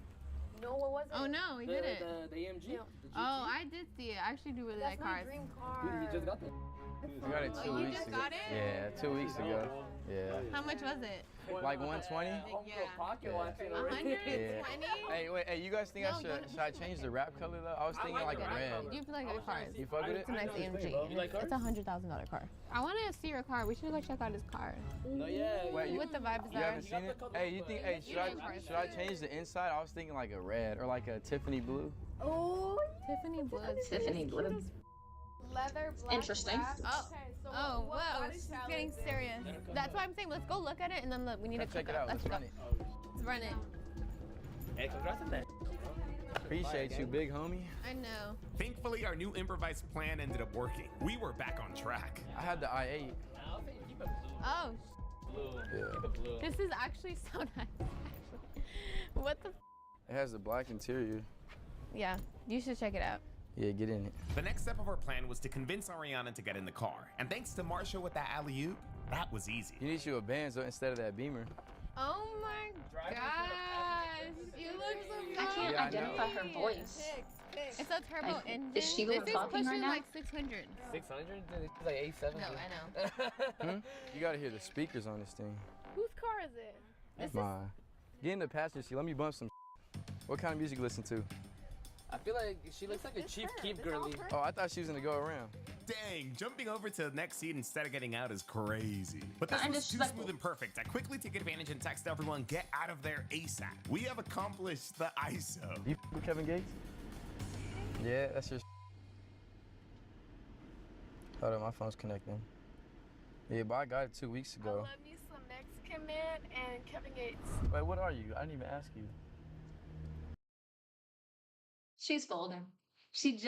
No, what was it? Oh no, he The, didn't. the AMG? The GT? Oh, I did see it. I actually do really like cars. Dude, he just got that. We got it 2 Oh, you weeks just ago. got it? Yeah, 2 weeks ago. Yeah. How much was it? Like 120? Yeah. Pocket Yeah. watching already. 120? Hey, wait, hey, you guys think No, I you should I change the wrap color though? I was thinking like red. You feel like good cars. You fuck with it? It's a nice AMG. You like cars? It's a $100,000 car. I want to see your car. We should go check out his car. No, yeah. Wait, What the vibes You are. haven't seen it? Hey, you think? Hey, should I change the inside? I was thinking like a red or like a Tiffany blue. Oh, Tiffany blue. Tiffany blue. Leather, black, Interesting. Oh, oh, whoa, this is getting serious. That's why I'm saying let's go look at it and then we need to Check cook it out. Let's Let's go. run it. Let's run it. Hey, congrats on that. Appreciate you, big homie. I know. Thankfully, our new improvised plan ended up working. We were back on track. I had the i8. Oh, Yeah. this is actually so nice. Actually. What the? It has a black interior. Yeah, you should check it out. Yeah, get in it. The next step of our plan was to convince Ariana to get in the car. And thanks to Marsha with that alley-oop, that was easy. You need you a Benz instead of that Beamer. Oh my gosh, you look so good. I can't Yeah, I identify know. her voice. It's a turbo Like, engine. is she the this one is talking pushing right now? like 600. 600? It's like 870. No, I know. You gotta hear the speakers on this thing. Whose car is it? This is Mine. Get in the passenger seat. Let me bump some. What kind of music you listen to? I feel like she looks like a Chief Keef girly. Oh, I thought she was gonna go around. Dang, jumping over to the next seat instead of getting out is crazy. But this was too smooth and perfect. I quickly take advantage and text everyone, get out of there ASAP. We have accomplished the ISO. You with Kevin Gates? Yeah, that's your. Hold on, my phone's connecting. Yeah, but I got it 2 weeks ago. I love me some Mexican man and Kevin Gates. Wait, what are you? I didn't even ask you. She's folding. She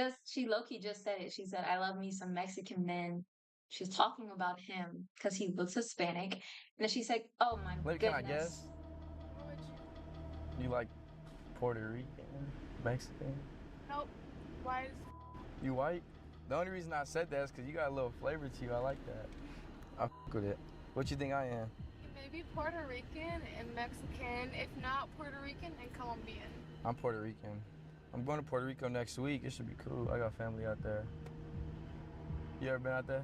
low-key just said it. She said, I love me some Mexican men. She's talking about him because he looks Hispanic. And then she said, oh my Wait, goodness. can I guess? You like Puerto Rican, Mexican? Nope. White. You white? The only reason I said that is because you got a little flavor to you. I like that. I f with it. What you think I am? Maybe Puerto Rican and Mexican. If not Puerto Rican and Colombian. I'm Puerto Rican. I'm going to Puerto Rico next week. It should be cool. I got family out there. You ever been out there?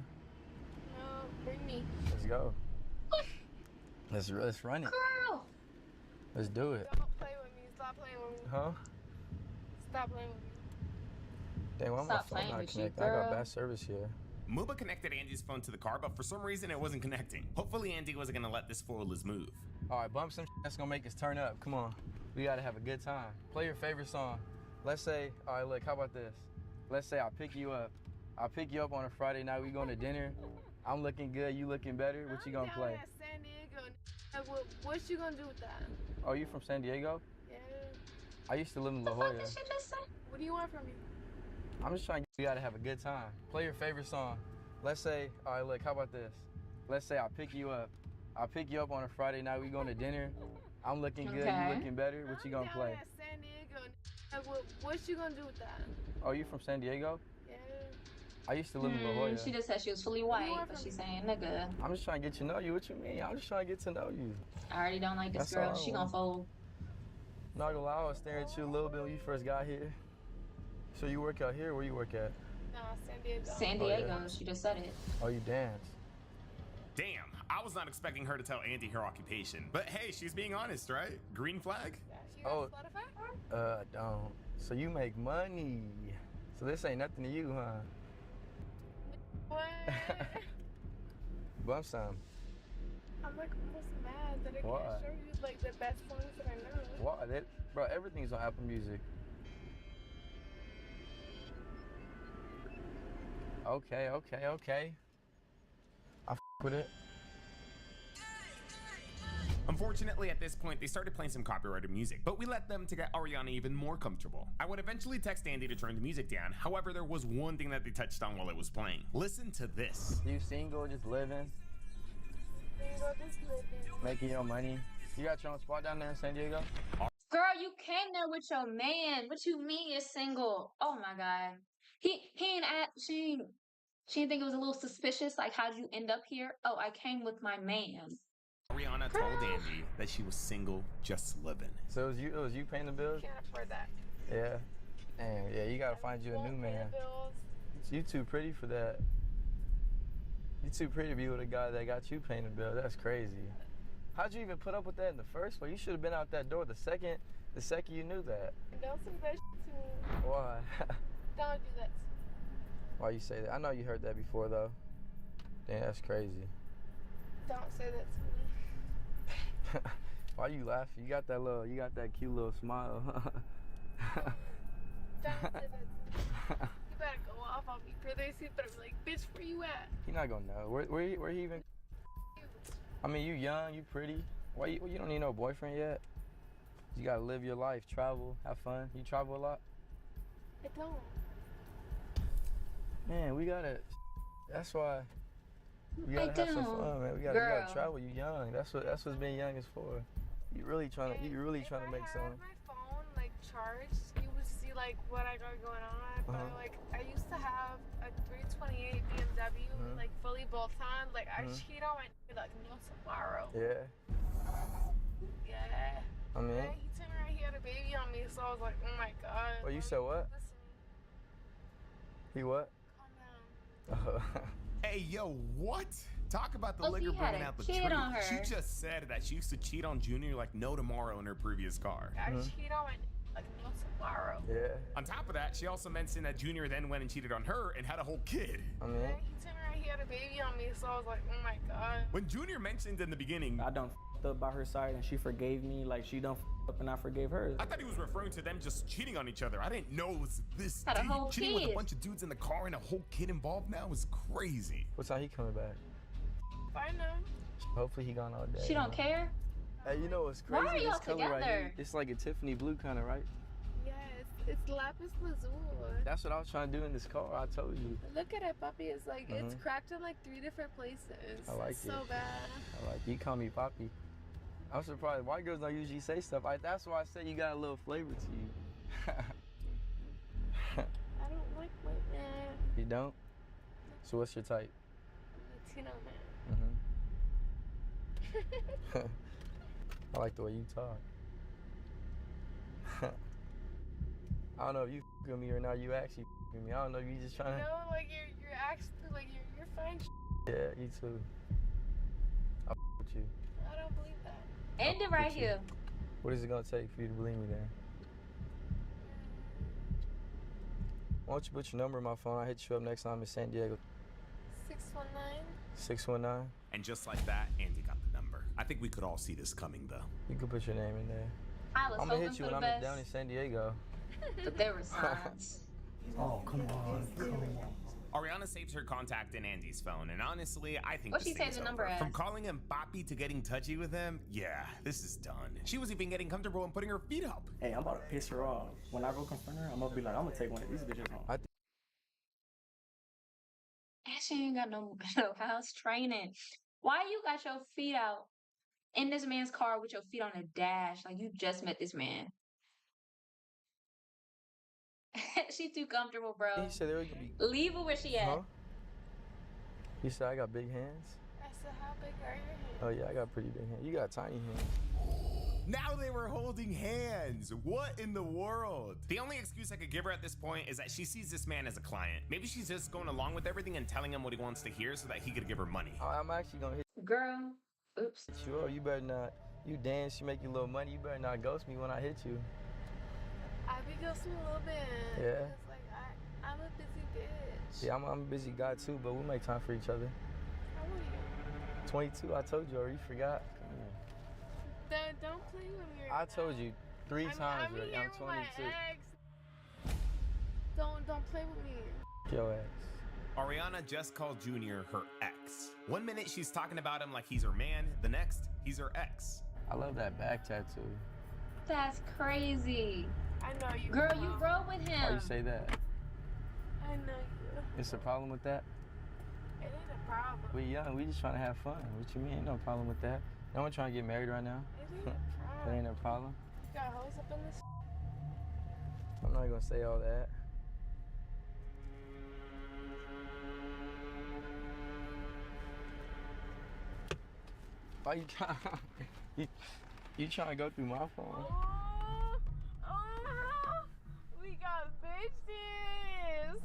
No, bring me. Let's go. Let's run it. Girl. Let's do it. Don't play with me. Stop playing with me. Huh? Stop playing with me. Dang, why my phone not connected? I got bad service here. Muba connected Andy's phone to the car, but for some reason it wasn't connecting. Hopefully Andy wasn't gonna let this foil his move. All right, bump some that's gonna make us turn up. Come on. We gotta have a good time. Play your favorite song. Let's say, all right, look, how about this? Let's say I pick you up. I pick you up on a Friday night. We going to dinner. I'm looking good. You looking better. What you gonna play? I'm San Diego. What you gonna do with that? Oh, you from San Diego? Yeah. I used to live in La Jolla. What do you want from me? I'm just trying to get you gotta have a good time. Play your favorite song. Let's say, all right, look, how about this? Let's say I pick you up. I pick you up on a Friday night. We going to dinner. I'm looking good. You looking better. What you gonna play? San Diego. What you gonna do with that? Oh, you from San Diego? Yeah. I used to live in La Jolla. She just said she was fully white, but she's saying nigga. I'm just trying to get to know you. What you mean? I'm just trying to get to know you. I already don't like this girl. She gonna fold. Not gonna lie, I was staring at you a little bit when you first got here. So you work out here? Where you work at? No, San Diego. San Diego. She just said it. Oh, you dance. Damn, I was not expecting her to tell Andy her occupation. But hey, she's being honest, right? Green flag? Oh, don't. So you make money. So this ain't nothing to you, huh? What? Bump some. I'm like almost mad that I can't show you like the best songs that I know. Why? Bro, everything's on Apple Music. Okay. I f with it. Unfortunately, at this point, they started playing some copyrighted music, but we let them to get Ariana even more comfortable. I would eventually text Andy to turn the music down. However, there was one thing that they touched on while it was playing. Listen to this. You single, just living? Single, just living. Making your money? You got your own spot down there in San Diego? Girl, you came there with your man. What you mean you're single? Oh my God. She didn't think it was a little suspicious. Like, how'd you end up here? Oh, I came with my man. Ariana told Andy that she was single, just living. So it was you paying the bills? Can't afford that. Yeah. Damn, yeah, you gotta find you a new man. You too pretty for that. You too pretty to be with a guy that got you paying the bill. That's crazy. How'd you even put up with that in the first place? You should have been out that door the second you knew that. Don't say that to me. Why? Don't do that. Why you say that? I know you heard that before though. Damn, that's crazy. Don't say that to me. Why you laughing? You got that cute little smile. Don't say that to me. You better go off on me for this. You better be like, bitch, where you at? He not gonna know. Where he even? I mean, you young, you pretty. Why you don't need no boyfriend yet? You gotta live your life, travel, have fun. You travel a lot? I don't. Man, we gotta. That's why. We gotta have some fun, man. We gotta travel. You young. That's what being young is for. You really trying to make some. If my phone like charged, you would see like what I got going on. But like I used to have a 328 BMW, like fully bolt on. Like I cheat on my like no tomorrow. Yeah. Yeah. I mean. Yeah, he turned around, he had a baby on me, so I was like, oh my God. Well, you said what? He what? Calm down. Hey, yo, what? Talk about the liquor bringing out the truth. She just said that she used to cheat on Junior like no tomorrow in her previous car. I cheat on my like no tomorrow. tomorrow. Yeah. On top of that, she also mentioned that Junior then went and cheated on her and had a whole kid. I mean, Yeah, he told me right, he had a baby on me, so I was like, oh my god. When Junior mentioned in the beginning, I done f***ed up by her side and she forgave me, like she done f***ed up and I forgave her. I thought he was referring to them just cheating on each other. I didn't know it was this Had a deep. whole Cheating with a kid. bunch of dudes in the car and a whole kid involved now is crazy. what time he coming back? I know. Hopefully he gone all day. She don't care. Hey, you know what's Why crazy? are y'all This color right together? here, it's like a Tiffany blue kind of, right? Yes, it's lapis lazuli. That's what I was trying to do in this car. I told you. Look at it, puppy. It's like it's Mhm. cracked in like 3 different places. I like it's it. so bad. I like you call me Poppy. I'm surprised white girls don't usually say stuff. That's why I said you got a little flavor to you. I don't like white men. You don't? So what's your type? Latino man. Mm-hmm. I like the way you talk. I don't know if you f with me or not. You actually f with me. I don't know if you just trying to. No, like you're actually like you're fine. Yeah, you too. I f with you. I don't believe that. End it right here. What is it gonna take for you to believe me then? Why don't you put your number in my phone? I'll hit you up next time in San Diego. 619. 619. And just like that, Andy got the number. I think we could all see this coming, though. You can put your name in there. I was I'm gonna hoping hit you for when the I'm best, down in San Diego. but there were signs. Oh, come on. Ariana saves her contact in Andy's phone, and honestly, I think What'd this she say thing's the number over. as? From calling him Papi to getting touchy with him, yeah, this is done. She was even getting comfortable and putting her feet up. Hey, I'm about to piss her off. When I go confront her, I'm gonna be like, I'm gonna take one of these bitches home. And she ain't got no house training. Why you got your feet out in this man's car with your feet on the dash? Like you just met this man. She too comfortable, bro. He said there was gonna be. Leave her where she at. Huh? He said I got big hands. I said, how big are your hands? Oh yeah, I got pretty big hands. You got tiny hands. Now they were holding hands. What in the world? The only excuse I could give her at this point is that she sees this man as a client. Maybe she's just going along with everything and telling him what he wants to hear so that he could give her money. I'm actually gonna hit Girl, oops. you up. You better not. You dance, you make your little money. You better not ghost me when I hit you. I be ghosting a little bit. Yeah. It's like I'm a busy bitch. Yeah, I'm a busy guy too, but we'll make time for each other. How old are you? 22, I told you already. You forgot. Come here. Don't play with me. I told you 3 times I'm already. here I'm with my 22. ex. Don't play with me. Your ass. Ariana just called Junior her ex. One minute she's talking about him like he's her man, the next, he's her ex. I love that back tattoo. That's crazy. I know you. Girl, you rode with him. Why you say that? I know you. It's a problem with that? It ain't a problem. We young, we just trying to have fun. What you mean? Ain't no problem with that. No one trying to get married right now. It ain't a That problem. ain't a problem. You got hoes up in this. I'm not gonna say all that. Why you trying? you trying to go through my phone? We got bitches.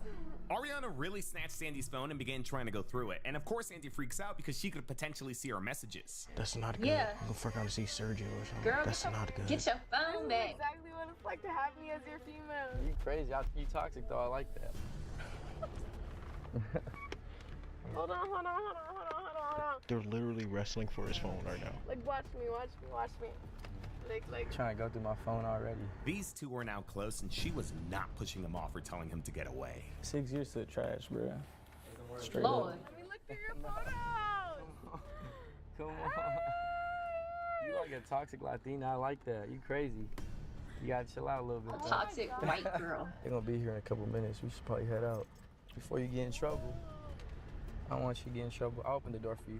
Ariana really snatched Sandy's phone and began trying to go through it. And of course, Sandy freaks out because she could potentially see her messages. That's not good. Yeah. I'm gonna to see Sergio or something. Girl, That's not good. get your phone This is back. exactly what it's like to have me as your female. You crazy? You toxic though. I like that. Hold on. They're literally wrestling for his phone right now. Like, watch me. Like. Trying to go through my phone already. These two were now close, and she was not pushing him off or telling him to get away. 6 years to the trash, bro. Straight Lord. up. Let me look through your photos. Come on. You like a toxic Latina. I like that. You crazy. You gotta chill out a little bit. bro. Toxic white girl. They're gonna be here in a couple minutes. We should probably head out before you get in trouble. I don't want you to get in trouble. I'll open the door for you.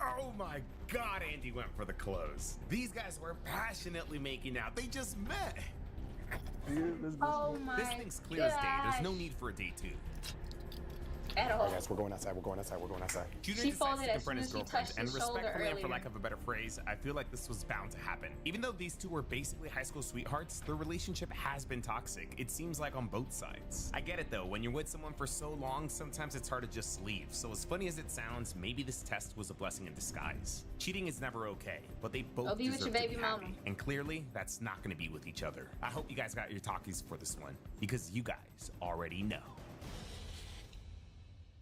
Oh my God, Andy went for the clothes. These guys were passionately making out. They just met. Oh my This thing's clear as day. There's no gosh. need for a day two. at all. All right, guys, we're going outside. We're going outside. We're going outside. Junior She decides folded to as confront soon his as she girlfriend, touched and his shoulder respectfully, and for earlier. lack of a better phrase, I feel like this was bound to happen. Even though these two were basically high school sweethearts, their relationship has been toxic. It seems like on both sides. I get it though, when you're with someone for so long, sometimes it's hard to just leave. So as funny as it sounds, maybe this test was a blessing in disguise. Cheating is never okay, but they both Go be with deserve your to baby be mama. happy. And clearly, that's not gonna be with each other. I hope you guys got your talkies for this one, because you guys already know.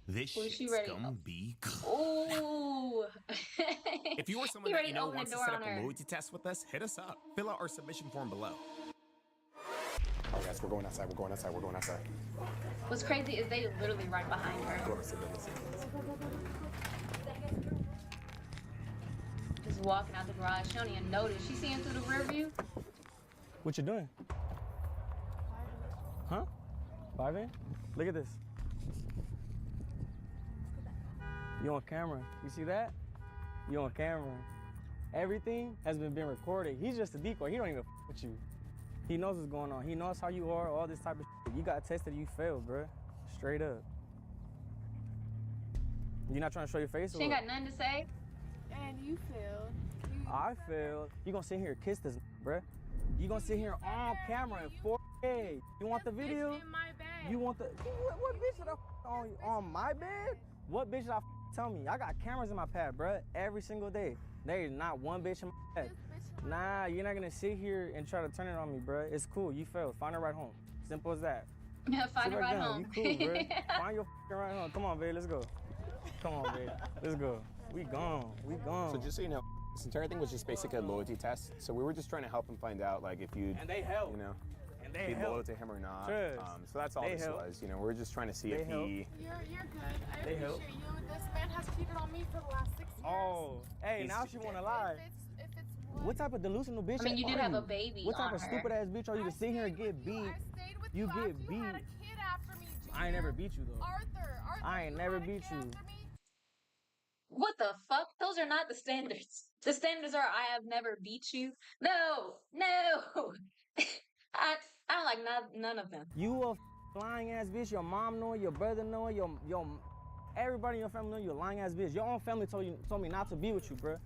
This Was she shit's ready? gonna be good. Ooh. If you are someone He that ready you to know open the wants to door set on up a her. loyalty test with us, hit us up. Fill out our submission form below. All right, guys, we're going outside. We're going outside. We're going outside. What's crazy is they literally right behind her. Go outside. Go outside. Just walking out the garage. She don't even notice. She seeing through the rear view. What you doing? Huh? Vibing? Look at this. You on camera. You see that? You on camera. Everything has been being recorded. He's just a decoy. He don't even with you. He knows what's going on. He knows how you are, all this type of shit. You got tested, you failed, bruh. Straight up. You not trying to show your face? She ain't got nothing to say. And you failed. I failed. You gonna sit here and kiss this, bruh. You gonna sit here on camera in 4K. You want the video? In my bed. You want the what bitch did I on my bed? What bitch did I tell me? I got cameras in my pad, bruh, every single day. There is not one bitch in my pad. Nah, you're not gonna sit here and try to turn it on me, bruh. It's cool. You failed. Find a ride home. Simple as that. Yeah, find Sit a back ride down. home. You cool, bruh. Find your ride home. Come on, babe. Let's go. Come on, babe. Let's go. We gone. We gone. So just so you know, this entire thing was just basically a loyalty test. So we were just trying to help him find out, like, if you'd, And they help. you know, And they be help. loyal to him or not. Trust. So that's all They this help. was. You know, we're just trying to see They if he. You're good. I They appreciate help. you. This man has cheated on me for the last 6 years. Oh, hey, He's- now she wanna lie. If it's What type of delusional bitch I mean, you are did have you? a baby What type on of her. stupid ass bitch are you to sit here and get beat? I stayed with You you after get you had a beat. kid after me, Junior. I ain't never beat you though. Arthur, I ain't you never had a beat kid you. after me? What the fuck? Those are not the standards. The standards are I have never beat you. No, no. I don't like none of them. You a lying ass bitch. Your mom know it. Your brother know it. Your everybody in your family know you a lying ass bitch. Your own family told me not to be with you, bruh.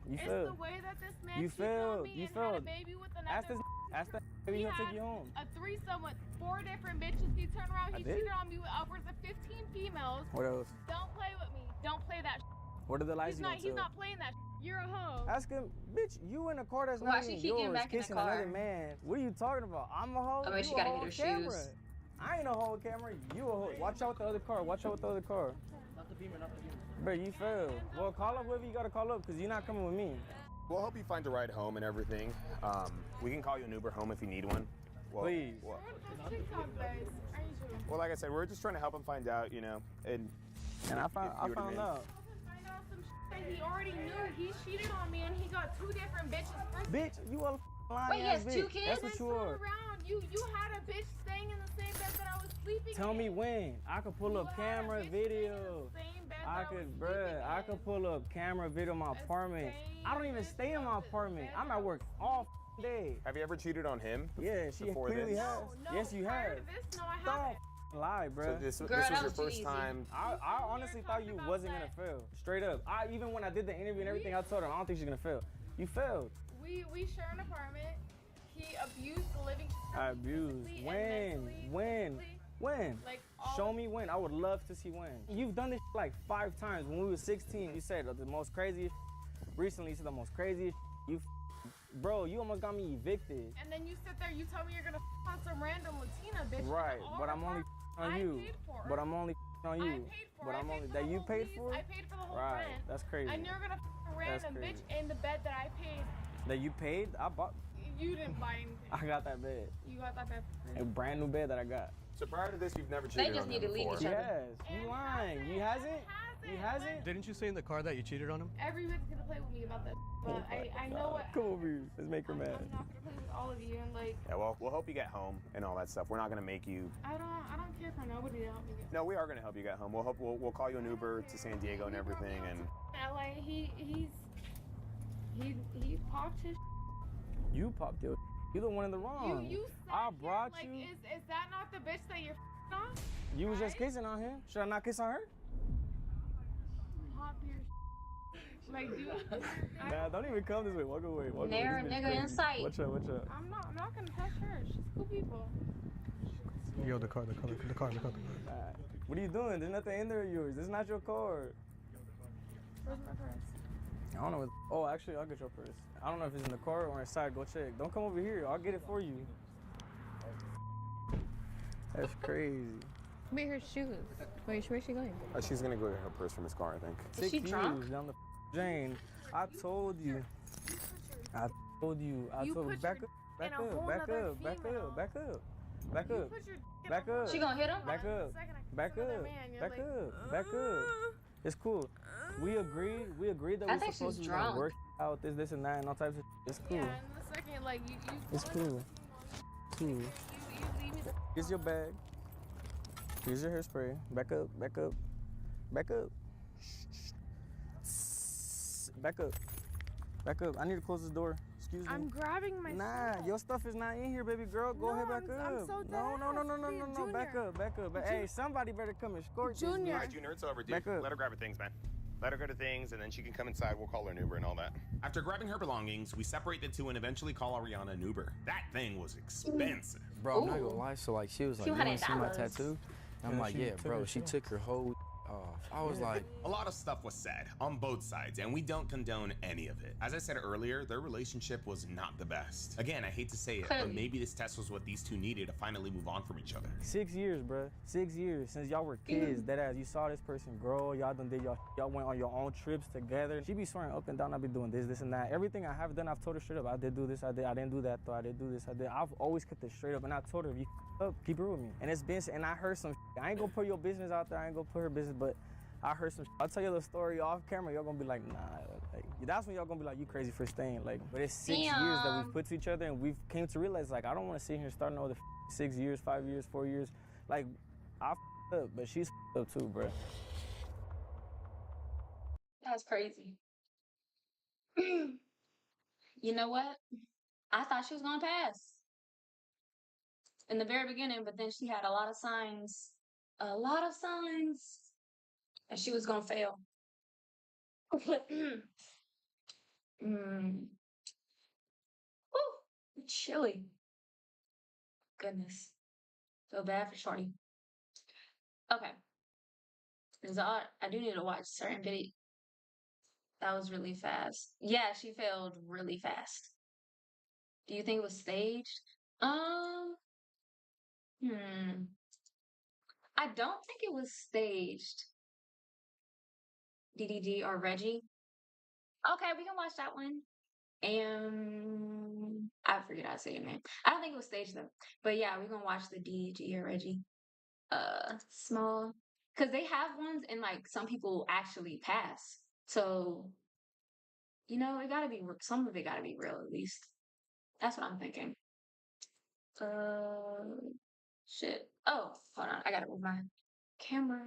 You It's failed. the way that this man You cheated on failed. me You and had a failed. baby with Ask another. that baby He he'll take had you home. a threesome with 4 different bitches. He turned around. I He did? cheated on me with upwards of 15 females. What else? Don't play with me. Don't play that. What are the lies He's you not. gonna He's tell? not playing that. You're a hoe. Ask him, bitch. You in a car that's Why not she even keep getting yours, back in the kissing car? another man. What are you talking about? I'm a hoe. I mean, You she a gotta hoe get her on camera. shoes. I ain't a hoe on camera. You a hoe. Watch out with the other car. Watch out with the other car. Not the Beamer, not the Beamer. Bro, you failed. Well, call up whoever you gotta call up, because you're not coming with me. We'll help you find a ride home and everything. We can call you an Uber home if you need one. Well, Please. Well, Those TikTok guys. Are you sure? well, like I said, we're just trying to help him find out, you know, and And I found if you were to out. Find out some shit that he already knew. He cheated on me and he got 2 different bitches. First, Bitch, you a lying Wait, he ass has 2 bitch. kids? That's then what you turn are. around. You had a bitch staying in the same bed that I was sleeping Tell in. me when. I could pull You up had a camera bitch staying in video. the same bed I that was could, sleeping bruh, I in. could pull up camera video in my apartment. I don't even stay in my apartment. I'm at work all day. have you ever cheated on him? Yeah, she before clearly this? has. No, Yes, you prior have. to this, no, I Don't haven't. lie, So bruh. this Girl, was that your was too first easy. time. I honestly thought you wasn't gonna fail. Straight up. Even when I did the interview and everything, I told her I don't think she's gonna fail. You failed. We share an apartment. He abused the living. I abused. physically and When? mentally, When? physically. When? Like all Show me when. I would love to see when. You've done this like 5 times. When we were 16, you said the most craziest. Recently, you said the most craziest. Bro, you almost got me evicted. And then you sit there, you tell me you're gonna on some random Latina bitch. Right, All but her I'm only parts on I you. paid for. But I'm only on I you. paid for. But I I'm paid only for that the you whole paid lease, for. I paid for the whole Right, rent. that's crazy. And you're gonna a random bitch crazy. in the bed that I paid. That you paid? I bought. You didn't buy anything. I got that bed. You got that bed for free. A brand new bed that I got. So prior to this, you've never cheated just on need him to leave before. each other. Yes. You lying. You hasn't? You hasn't? Didn't you say in the car that you cheated on him? Everyone's gonna play with me about that. But I know what. Come over here. Let's make her I'm mad. not gonna play with all of you and like Yeah, well, we'll help you get home and all that stuff. We're not gonna make you. I don't care for nobody to help me get. No, we are gonna help you get home. We'll call you an Uber to San Diego and everything, and LA, he popped his. You popped your. You're the one in the wrong. You sat I here, brought like, you. Is that not the bitch that you're off? You was just kissing on him. Should I not kiss on her? Pop your like, dude. Nah, don't even come this way. Walk away. Walk There, away. This bitch nigga crazy. in sight. What's up? What's up? I'm not gonna touch her. She's cool people. Yo, the car. What are you doing? There's nothing in there of yours. This is not your car. Where's my purse? I don't know. Oh, actually, I'll get your purse. I don't know if it's in the car or inside. Go check. Don't come over here. I'll get it for you. That's crazy. Wait, her shoes. Wait, where's she going? She's gonna go get her purse from his car, I think. Is she drunk? Down the Jane. I told you. I told you. I You told you. put Back your up. Back in a up. whole Back nother up. Back female. up. Back up. Back You up. put your in Back a whole up. She gonna hit him? Back up. Second, I Back kiss another up. man, you're Back like, up. Back up. It's cool. We agreed that I we're think supposed she's to like, drunk. work out this and that and all types of It's cool. Yeah, in the second, like, you It's cool. Cool. you leave me the Here's your bag. Here's your hairspray. Back up. Back up. Back up. Back up. Back up. I need to close this door. Excuse me. I'm grabbing my Nah, stuff. your stuff is not in here, baby girl. Go ahead, back up. I'm so no. dead. Back up, back up. Hey, somebody better come escort this. Junior. All right, Junior, it's over, dude. Back up. Let her grab her things, man. Let her go to things, and then she can come inside. We'll call her an Uber and all that. After grabbing her belongings, we separate the two and eventually call Ariana an Uber. That thing was expensive. Bro, I'm not Ooh. gonna lie. So like, she was like, "You wanna see my $200. tattoo?" And I'm Yeah, like, she "Yeah, took bro." her She shit took her whole off. I was like, A lot of stuff was said on both sides, and we don't condone any of it. As I said earlier, their relationship was not the best. Again, I hate to say it, but Clearly. maybe this test was what these two needed to finally move on from each other. 6 years, bruh. 6 years since y'all were kids. That ass. You saw this person grow. Y'all done did y'all went on your own trips together. She be swearing up and down. I be doing this and that. Everything I have done, I've told her straight up. I did do this. I didn't do that though. I did do this. I did. I've always kept it straight up, and I told her if you up, keep it with me. And it's been. And I heard some. I ain't gonna put your business out there. I ain't gonna put her business, but. I heard some. I'll tell you the story off camera. Y'all gonna be like, nah. Like, that's when y'all gonna be like, you crazy for staying. Like, but it's 6 years that we've put to each other, and we've came to realize like, I don't want to sit here and start another 6 years, 5 years, 4 years. Like, I up, but she's up too, bro. That's crazy. You know what? I thought she was gonna pass in the very beginning, but then she had a lot of signs, and she was gonna fail. Ooh, chilly. Goodness. So bad for Shorty. Okay. I do need to watch certain video. That was really fast. Yeah, she failed really fast. Do you think it was staged? I don't think it was staged. DDG or Reggie. Okay, we can watch that one. And I forget how to say your name. I don't think it was staged though. But yeah, we're gonna watch the DDG or Reggie. Small. Cause they have ones and like some people actually pass. So, you know, it gotta be some of it gotta be real at least. That's what I'm thinking. Shit. Oh, hold on. I gotta move my camera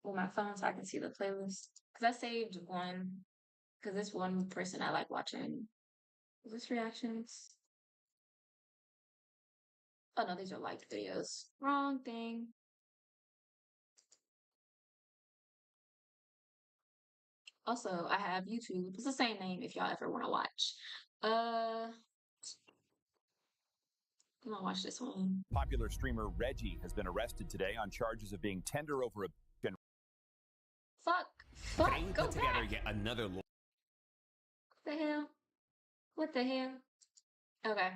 with my phone so I can see the playlist. Cause I saved one. Cause this one person I like watching. Is this reactions? Oh no, these are liked videos. Wrong thing. Also, I have YouTube. It's the same name if y'all ever want to watch. I'm gonna watch this one. Popular streamer Reggie has been arrested today on charges of being tender over a Fuck. Bang Go put together back. yet another What the hell? What the hell? Okay.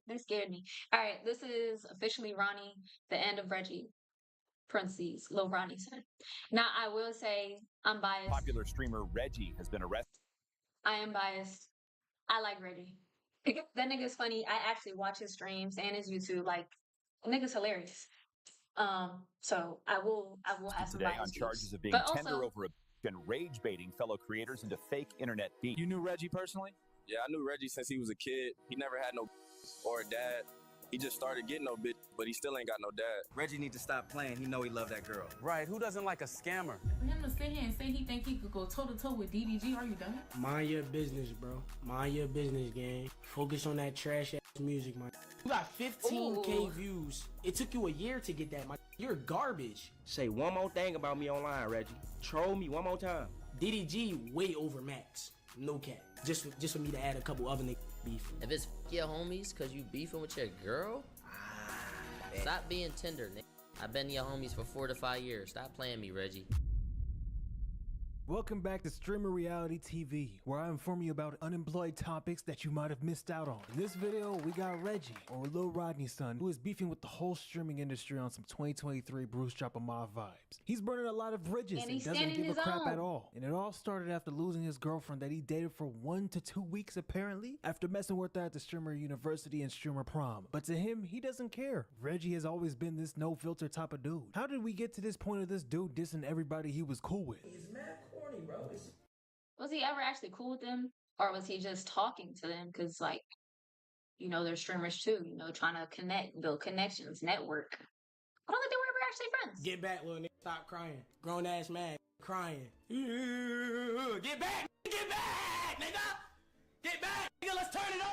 They scared me. All right, this is officially Ronnie, the end of Reggie. Parentheses, Lil Ronnie said. Now, I will say I'm biased. Popular streamer Reggie has been arrested. I am biased. I like Reggie. That nigga's funny. I actually watch his streams and his YouTube. Like, the nigga's hilarious. So I will have some Today on bias charges views. of being But tender also, over a and rage baiting fellow creators into fake internet beef. You knew Reggie personally? Yeah, I knew Reggie since he was a kid. He never had no or a dad. He just started getting no bitch, but he still ain't got no dad. Reggie need to stop playing. He know he love that girl. Right, who doesn't like a scammer? For him to sit here and say he think he could go toe to toe with DDG. Are you done? Mind your business, bro. Mind your business, gang. Focus on that trash ass music, man. You got 15K views. It took you a year to get that, man. You're garbage. Say one more thing about me online, Reggie. Troll me one more time. DDG way over Max. No cap. Just for me to add a couple other niggas beef. If it's your homies cause you beefing with your girl, stop being tender, nigga. I've been your homies for 4 to 5 years. Stop playing me, Reggie. Welcome back to Streamer Reality TV, where I inform you about unemployed topics that you might have missed out on. In this video, we got Reggie, or Lil Rodney's son, who is beefing with the whole streaming industry on some 2023 Bruce Chopper Mob vibes. He's burning a lot of bridges and doesn't give a crap at all. And it all started after losing his girlfriend that he dated for 1 to 2 weeks apparently, after messing with her at the Streamer University and Streamer Prom. But to him, he doesn't care. Reggie has always been this no filter type of dude. How did we get to this point of this dude dissing everybody he was cool with? Bro. Was he ever actually cool with them? Or was he just talking to them? Because, like, you know, they're streamers too, you know, trying to connect, build connections, network. I don't think they were ever actually friends. Get back, little nigga. Stop crying. Grown ass man crying. Get back! Get back, nigga! Get back! Nigga, let's turn it on!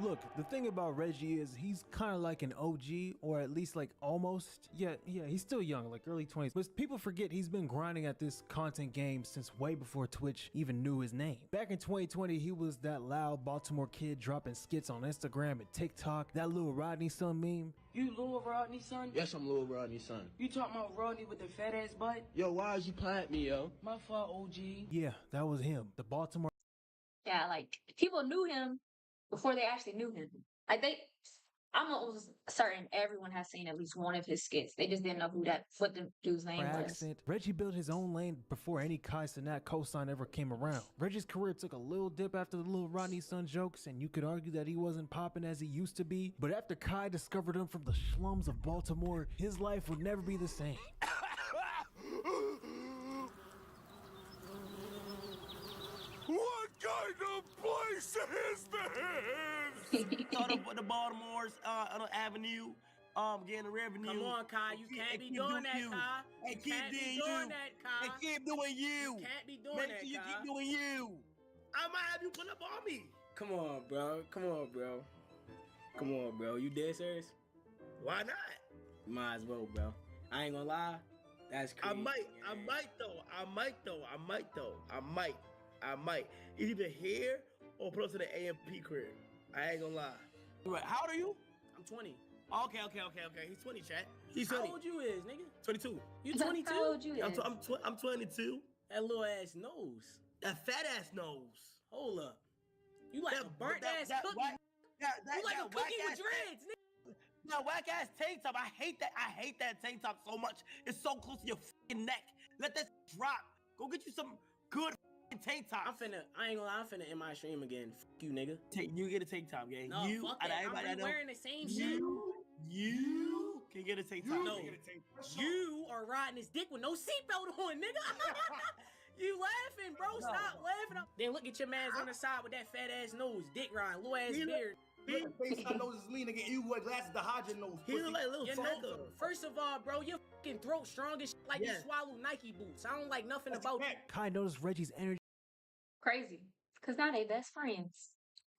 Look, the thing about Reggie is he's kind of like an OG, or at least like almost. Yeah, he's still young, like early 20s. But people forget he's been grinding at this content game since way before Twitch even knew his name. Back in 2020, he was that loud Baltimore kid dropping skits on Instagram and TikTok. That Lil Rodney son meme. You Lil Rodney son? Yes, I'm Lil Rodney son. You talking about Rodney with the fat ass butt? Yo, why is you playing at me, yo? My fault, OG. Yeah, that was him. The Baltimore. Yeah, like, people knew him before they actually knew him. Like, I'm almost certain everyone has seen at least one of his skits. They just didn't know what the dude's name was. Reggie built his own lane before any Kai Cenat cosign ever came around. Reggie's career took a little dip after the Lil Rodney son jokes, and you could argue that he wasn't popping as he used to be. But after Kai discovered him from the slums of Baltimore, his life would never be the same. What kind of place is this? Start up with the Baltimore's on Avenue, getting the revenue. Come on, Kai, you can't be doing that, Kai. And keep doing that, Kai. And keep doing you. Can't be doing Make that, sure you Kai. keep doing you. I might have you pull up on me. Come on, bro. Come on, bro. Come on, bro. You dead serious? Why not? Might as well, bro. I ain't gonna lie. That's crazy. I might though. It's either here or put up to the AMP crib. I ain't gonna lie. Right. How old are you? I'm 20. Okay. He's 20, chat. He's 20. How old you is, nigga? 22. You 22? How old you is? I'm 22. That little ass nose. That fat ass nose. Hold up. You like a burnt ass cookie. You like a cookie with dreads, nigga. That whack ass tank top. I hate that tank top so much. It's so close to your fucking neck. Let that drop. Go get you some good tank top. I ain't gonna lie, I'm finna end my stream again. Fuck you, nigga. You get a tank top, gang. No, you, fuck that. I'm wearing the same shit. You can get a tank top. No, you are riding this dick with no seatbelt on, nigga. You laughing, bro. Stop laughing. Then look at your mans on the side with that fat ass nose, dick riding, little ass beard. FaceTime nose is lean again. You wear glasses to hide your nose. He look like a little nigga. First of all, bro, your fucking throat strong as shit like you swallow Nike boots. I don't like nothing about you. Kai noticed Reggie's energy. Crazy. Because now they best friends.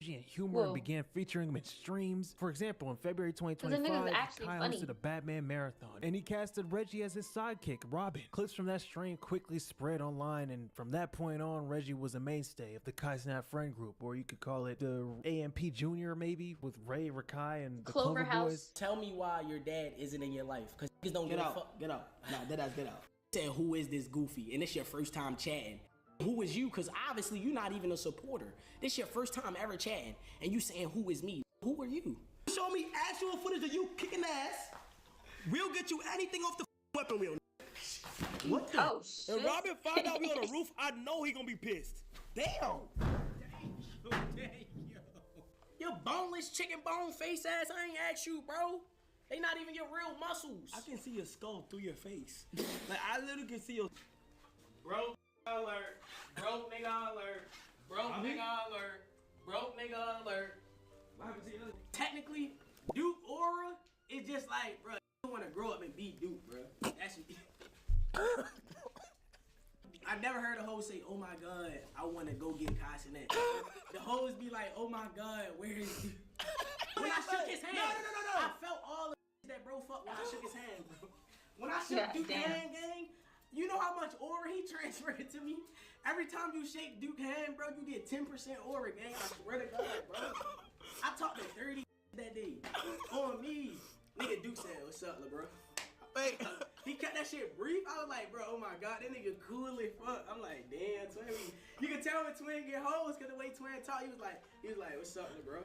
And humor and began featuring him in streams. For example, in February 2025, Kai hosted a Batman marathon, and he casted Reggie as his sidekick, Robin. Clips from that stream quickly spread online, and from that point on, Reggie was a mainstay of the Kai Cenat friend group, or you could call it the AMP Junior, maybe, with Ray, Rakai, and the Clover Boys. Tell me why your dad isn't in your life, because niggas don't Get give out. a fuck. Get out. Nah, deadass, get out. Saying, who is this goofy? And it's your first time chatting. Who is you? Because obviously you're not even a supporter. This your first time ever chatting, and you saying, who is me? Who are you? Show me actual footage of you kicking ass. We'll get you anything off the weapon wheel. What the? Oh, shit. If Robin find out we on the roof, I know he gonna be pissed. Damn. Your boneless chicken bone face ass, I ain't asked you, bro. They not even your real muscles. I can see your skull through your face. Like, I literally can see your... Broke alert. Broke nigga alert. Broke nigga alert. Broke nigga alert. What happened to you? Technically, Duke aura is just like, bro, you want to grow up and be Duke, bro. That's I never heard a hoe say, "Oh my God, I want to go get Cassinet." The hoes be like, "Oh my God, where is he?" When I shook his hand, no. I felt all the that bro fucked when I shook his hand, bro. When I shook Duke hand, gang, you know how much aura he transferred to me? Every time you shake Duke hand, bro, you get 10% aura, gang. I swear to God, bro. I talked to 30 that day. On me. Nigga Duke said, "What's up, bro?" Wait, he kept that shit brief. I was like, bro, oh my God, that nigga cool as fuck. I'm like, damn, Twin. You can tell when Twin get hoes, cause the way Twin talk, he was like, "What's up, bro?"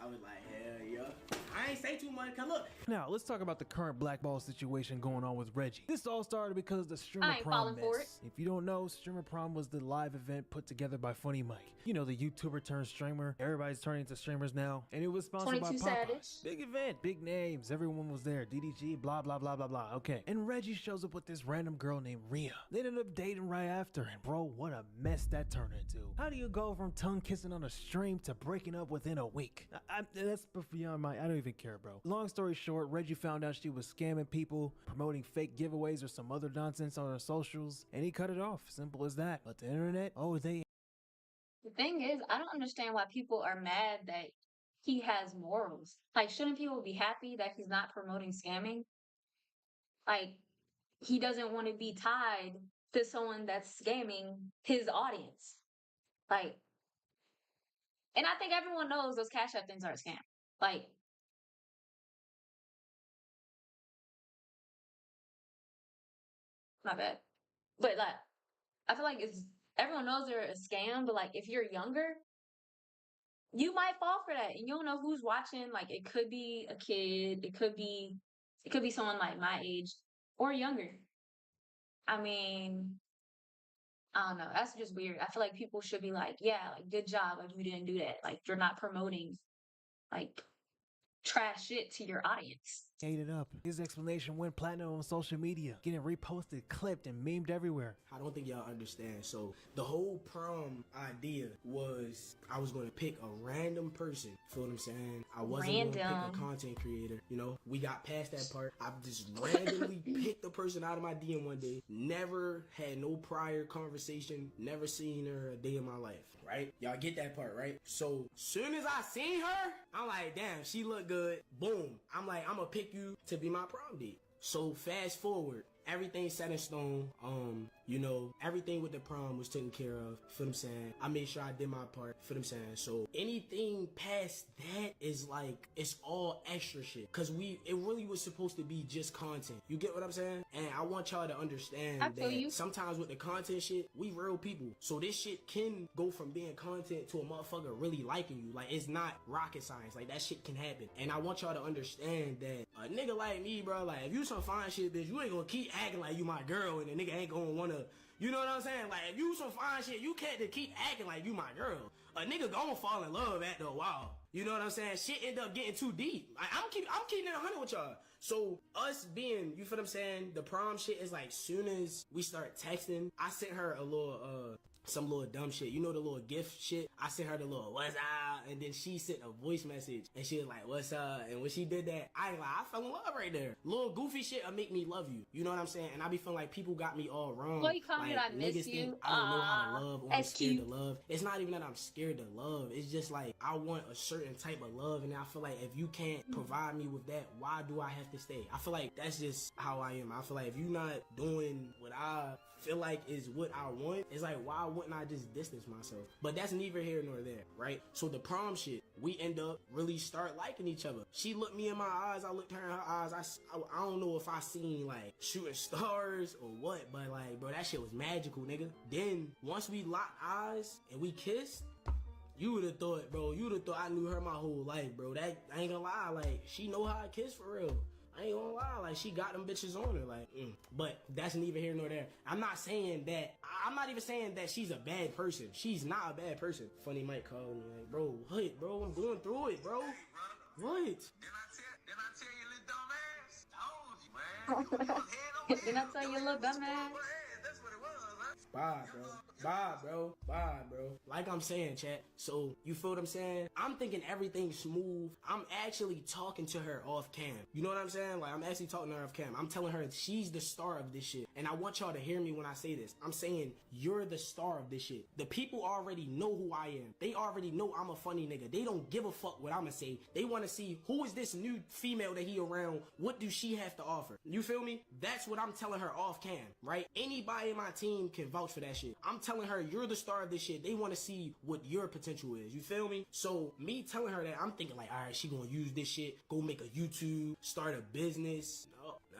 I was like, hell yeah. I ain't say too much, cause look. Now, let's talk about the current blackball situation going on with Reggie. This all started because of the Streamer Prom mess. If you don't know, Streamer Prom was the live event put together by Funny Mike. You know, the YouTuber turned streamer. Everybody's turning into streamers now. And it was sponsored by Popeyes. Big event, big names. Everyone was there. DDG, blah, blah, blah, blah, blah. Okay. And Reggie shows up with this random girl named Rhea. They ended up dating right after. And bro, what a mess that turned into. How do you go from tongue kissing on a stream to breaking up within a week? That's beyond my, I don't even care, bro. Long story short, Reggie found out she was scamming people, promoting fake giveaways or some other nonsense on her socials, and he cut it off. Simple as that. But the internet, oh, they... The thing is, I don't understand why people are mad that he has morals. Like, shouldn't people be happy that he's not promoting scamming? Like, he doesn't want to be tied to someone that's scamming his audience. Like, and I think everyone knows those Cash App things are a scam. Like, my bad. But like, I feel like everyone knows they're a scam, but like if you're younger, you might fall for that. And you don't know who's watching. Like it could be a kid, it could be someone like my age or younger. I mean, I don't know. That's just weird. I feel like people should be like, yeah, like good job. Like you didn't do that. Like you're not promoting like trash shit to your audience. Ate it up. His explanation went platinum on social media, getting reposted, clipped, and memed everywhere. I don't think y'all understand. So the whole prom idea was I was going to pick a random person. Feel what I'm saying? I wasn't going to pick a content creator. You know, we got past that part. I just randomly picked the person out of my DM one day. Never had no prior conversation. Never seen her a day in my life. Right? Y'all get that part, right? So soon as I seen her, I'm like, damn, she look good. Boom. I'm like, I'm gonna pick you to be my prom date. So fast forward, everything set in stone. You know, everything with the prom was taken care of. Feel what I'm saying? I made sure I did my part. Feel what I'm saying? So anything past that is like, it's all extra shit. Cause it really was supposed to be just content. You get what I'm saying? And I want y'all to understand that sometimes with the content shit, we real people. So this shit can go from being content to a motherfucker really liking you. Like it's not rocket science. Like that shit can happen. And I want y'all to understand that a nigga like me, bro, like if you some fine shit, bitch, you ain't gonna keep acting like you my girl and the nigga ain't gonna wanna, you know what I'm saying? Like if you some fine shit, you can't just keep acting like you my girl. A nigga gonna fall in love after a while. You know what I'm saying? Shit end up getting too deep. Like, I'm keeping it 100 with y'all. So us being, you feel what I'm saying? The prom shit is like soon as we start texting, I sent her a little some little dumb shit. You know the little gift shit? I sent her the little what's up, and then she sent a voice message and she was like, what's up? And when she did that, I fell in love right there. Little goofy shit will make me love you. You know what I'm saying? And I be feeling like people got me all wrong. Well, you call me like, I miss niggas you. think I don't know how to love or I'm scared to love. It's not even that I'm scared to love. It's just like I want a certain type of love, and I feel like if you can't provide me with that, why do I have to stay? I feel like that's just how I am. I feel like if you're not doing what I feel like is what I want, it's like, why wouldn't I just distance myself? But that's neither here nor there, right? So the prom shit, we end up really start liking each other. She looked me in my eyes, I looked her in her eyes. I don't know if I seen like shooting stars or what, but like, bro, that shit was magical, nigga. Then once we locked eyes and we kissed, you would have thought, bro, I knew her my whole life, bro. That, I ain't gonna lie, like, she know how I kiss for real. I ain't gonna lie, like, she got them bitches on her, like, But that's neither here nor there. I'm not even saying that she's a bad person. She's not a bad person. Funny Mike called me, like, bro, what, bro? I'm going through it, bro. What? Didn't I tell you, little dumbass? Told you, man. Didn't I tell you, little dumbass? That's what it was, huh? Bye, bro. Bye, bro. Bye, bro. Like I'm saying, chat. So, you feel what I'm saying? I'm thinking everything's smooth. I'm actually talking to her off cam. You know what I'm saying? Like, I'm actually talking to her off cam. I'm telling her she's the star of this shit. And I want y'all to hear me when I say this. I'm saying you're the star of this shit. The people already know who I am. They already know I'm a funny nigga. They don't give a fuck what I'ma say. They want to see who is this new female that he around? What do she have to offer? You feel me? That's what I'm telling her off cam, right? Anybody in my team can vouch for that shit. I'm telling her you're the star of this shit. They want to see what your potential is. You feel me? So me telling her that, I'm thinking like, all right, she gonna use this shit, go make a YouTube, start a business.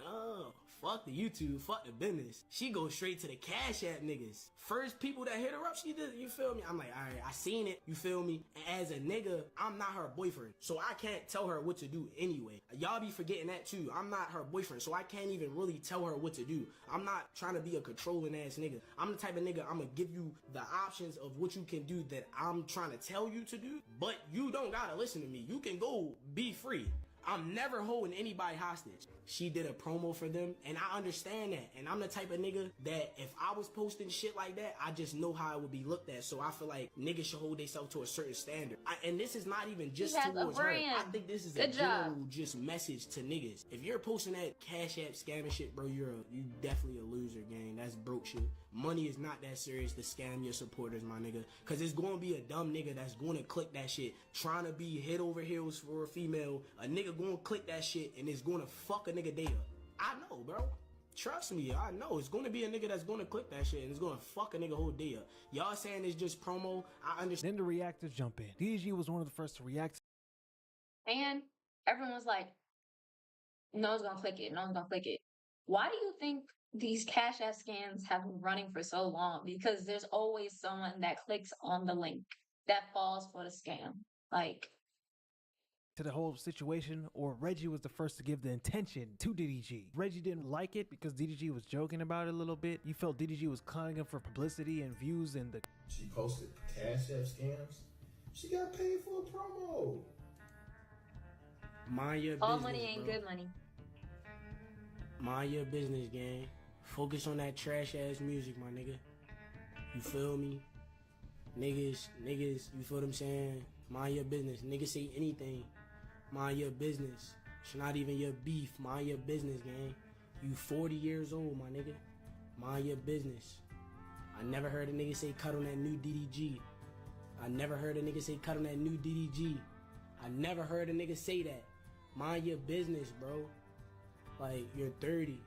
No. Fuck the YouTube, fuck the business. She goes straight to the Cash App niggas. First people that hit her up, she did, you feel me? I'm like, all right, I seen it, you feel me? And as a nigga, I'm not her boyfriend, so I can't tell her what to do anyway. Y'all be forgetting that too. I'm not her boyfriend, so I can't even really tell her what to do. I'm not trying to be a controlling ass nigga. I'm the type of nigga, I'm gonna give you the options of what you can do that I'm trying to tell you to do, but you don't gotta listen to me. You can go be free. I'm never holding anybody hostage. She did a promo for them, and I understand that. And I'm the type of nigga that if I was posting shit like that, I just know how it would be looked at. So I feel like niggas should hold themselves to a certain standard. And this is not even just towards her. I think this is a general just message to niggas. If you're posting that Cash App scamming shit, bro, you definitely a loser, gang. That's broke shit. Money is not that serious to scam your supporters, my nigga. Cause it's gonna be a dumb nigga that's gonna click that shit, trying to be head over heels for a female. A nigga gonna click that shit and it's gonna fuck a nigga day up. I know, bro. Trust me, I know. It's gonna be a nigga that's gonna click that shit and it's gonna fuck a nigga whole day up. Y'all saying it's just promo, I understand. Then the reactors jump in. DDG was one of the first to react. And everyone was like, no one's gonna click it, no one's gonna click it. Why do you think these Cash App scams have been running for so long? Because there's always someone that clicks on the link that falls for the scam. Like, to the whole situation, or Reggie was the first to give the intention to DDG. Reggie didn't like it because DDG was joking about it a little bit. You felt DDG was clowning him for publicity and views, and the she posted Cash App scams. She got paid for a promo. Mind your all business, money ain't bro. good money. Mind your business, gang. Focus on that trash ass music, my nigga. You feel me? Niggas, you feel what I'm saying? Mind your business. Niggas say anything. Mind your business. It's not even your beef. Mind your business, gang. You 40 years old, my nigga. Mind your business. I never heard a nigga say cut on that new DDG. I never heard a nigga say cut on that new DDG. I never heard a nigga say that. Mind your business, bro. Like, you're 30.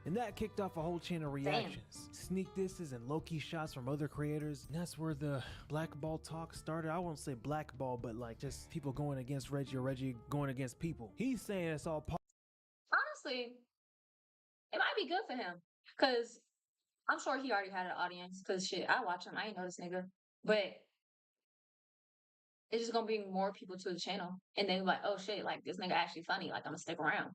And that kicked off a whole chain of reactions. Sneak disses and low-key shots from other creators. And that's where the blackball talk started. I won't say blackball, but like just people going against Reggie or Reggie going against people. He's saying it's all part. Honestly, it might be good for him. Because I'm sure he already had an audience. Because shit, I watch him. I ain't know this nigga. But it's just going to bring more people to the channel. And then like, oh shit, like this nigga actually funny. Like, I'm going to stick around.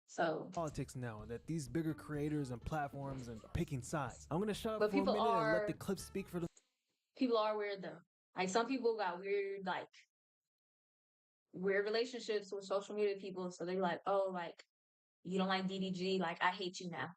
So Politics now, that these bigger creators and platforms and picking sides. I'm gonna shut up But for a people minute and are- let the clip speak for them. people are weird though. Like some people got weird, like weird relationships with social media people. So they're like, oh, like you don't like DDG, like I hate you now.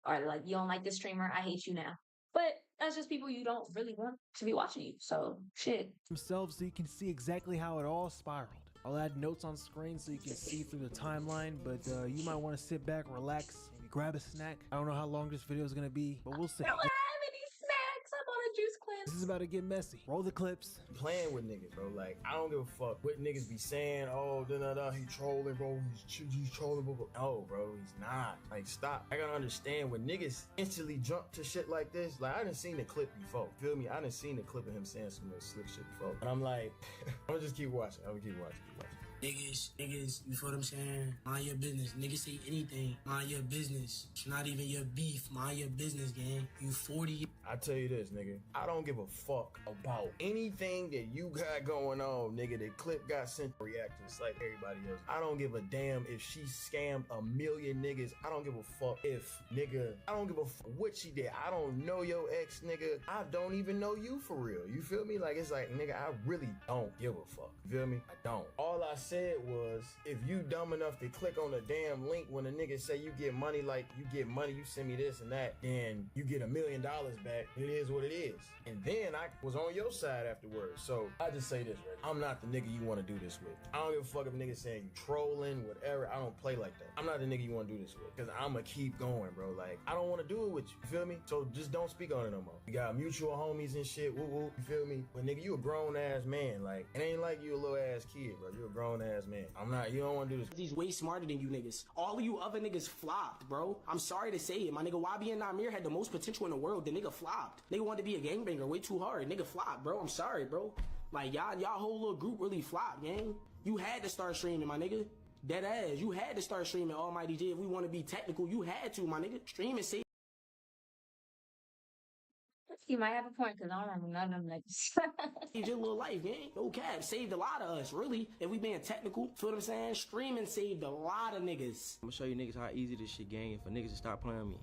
Or like you don't like this streamer, I hate you now. But that's just people you don't really want to be watching you. So shit. Themselves, so you can see exactly how it all spiraled. I'll add notes on screen so you can see through the timeline, but you might want to sit back, relax, maybe grab a snack. I don't know how long this video is gonna be, but we'll see. I don't have any snacks. I'm on a juice cleanse. This is about to get messy. Roll the clips. Playing with niggas, bro. Like, I don't give a fuck what niggas be saying. Oh, he trolling, bro. He's trolling, bro. No, bro, he's not. Like, stop. I gotta understand when niggas instantly jump to shit like this. Like, I done seen the clip before. Feel me? I done seen the clip of him saying some little slick shit before. And I'm like, I'm gonna just keep watching. Niggas, you feel what I'm saying? Mind your business. Niggas say anything. Mind your business. It's not even your beef. Mind your business, gang. You 40. I tell you this, nigga. I don't give a fuck about anything that you got going on, nigga. The clip got sent to reactions like everybody else. I don't give a damn if she scammed a million niggas. I don't give a fuck if, nigga, I don't give a fuck what she did. I don't know your ex, nigga. I don't even know you for real. You feel me? Like, it's like, nigga, I really don't give a fuck. You feel me? I don't. All I said was, if you dumb enough to click on the damn link when a nigga say you get money, like you get money, you send me this and that, then you get $1 million back. It is what it is. And then I was on your side afterwards. So I just say this, right? I'm not the nigga you want to do this with. I don't give a fuck if niggas saying you trolling, whatever. I don't play like that. I'm not the nigga you want to do this with. Because I'm going to keep going, bro. Like, I don't want to do it with you. You feel me? So just don't speak on it no more. You got mutual homies and shit. Woo woo. You feel me? But nigga, you a grown ass man. Like, it ain't like you a little ass kid, bro. You a grown ass man. I'm not, you don't want to do this. He's way smarter than you niggas. All of you other niggas flopped, bro. I'm sorry to say it. My nigga YB and Namir had the most potential in the world. The nigga flopped. Nigga wanted to be a gangbanger way too hard. Nigga flopped, bro. I'm sorry, bro. Like, y'all whole little group really flopped, gang. You had to start streaming, my nigga. Dead ass. You had to start streaming Almighty J. If we want to be technical, you had to, my nigga. Stream and save. You might have a point, because I don't remember none of them niggas. Saved your little life, gang. No cap. Saved a lot of us, really. If we being technical, feel what I'm saying? Streaming saved a lot of niggas. I'm gonna show you niggas how easy this shit, gang, and for niggas to stop playing with me.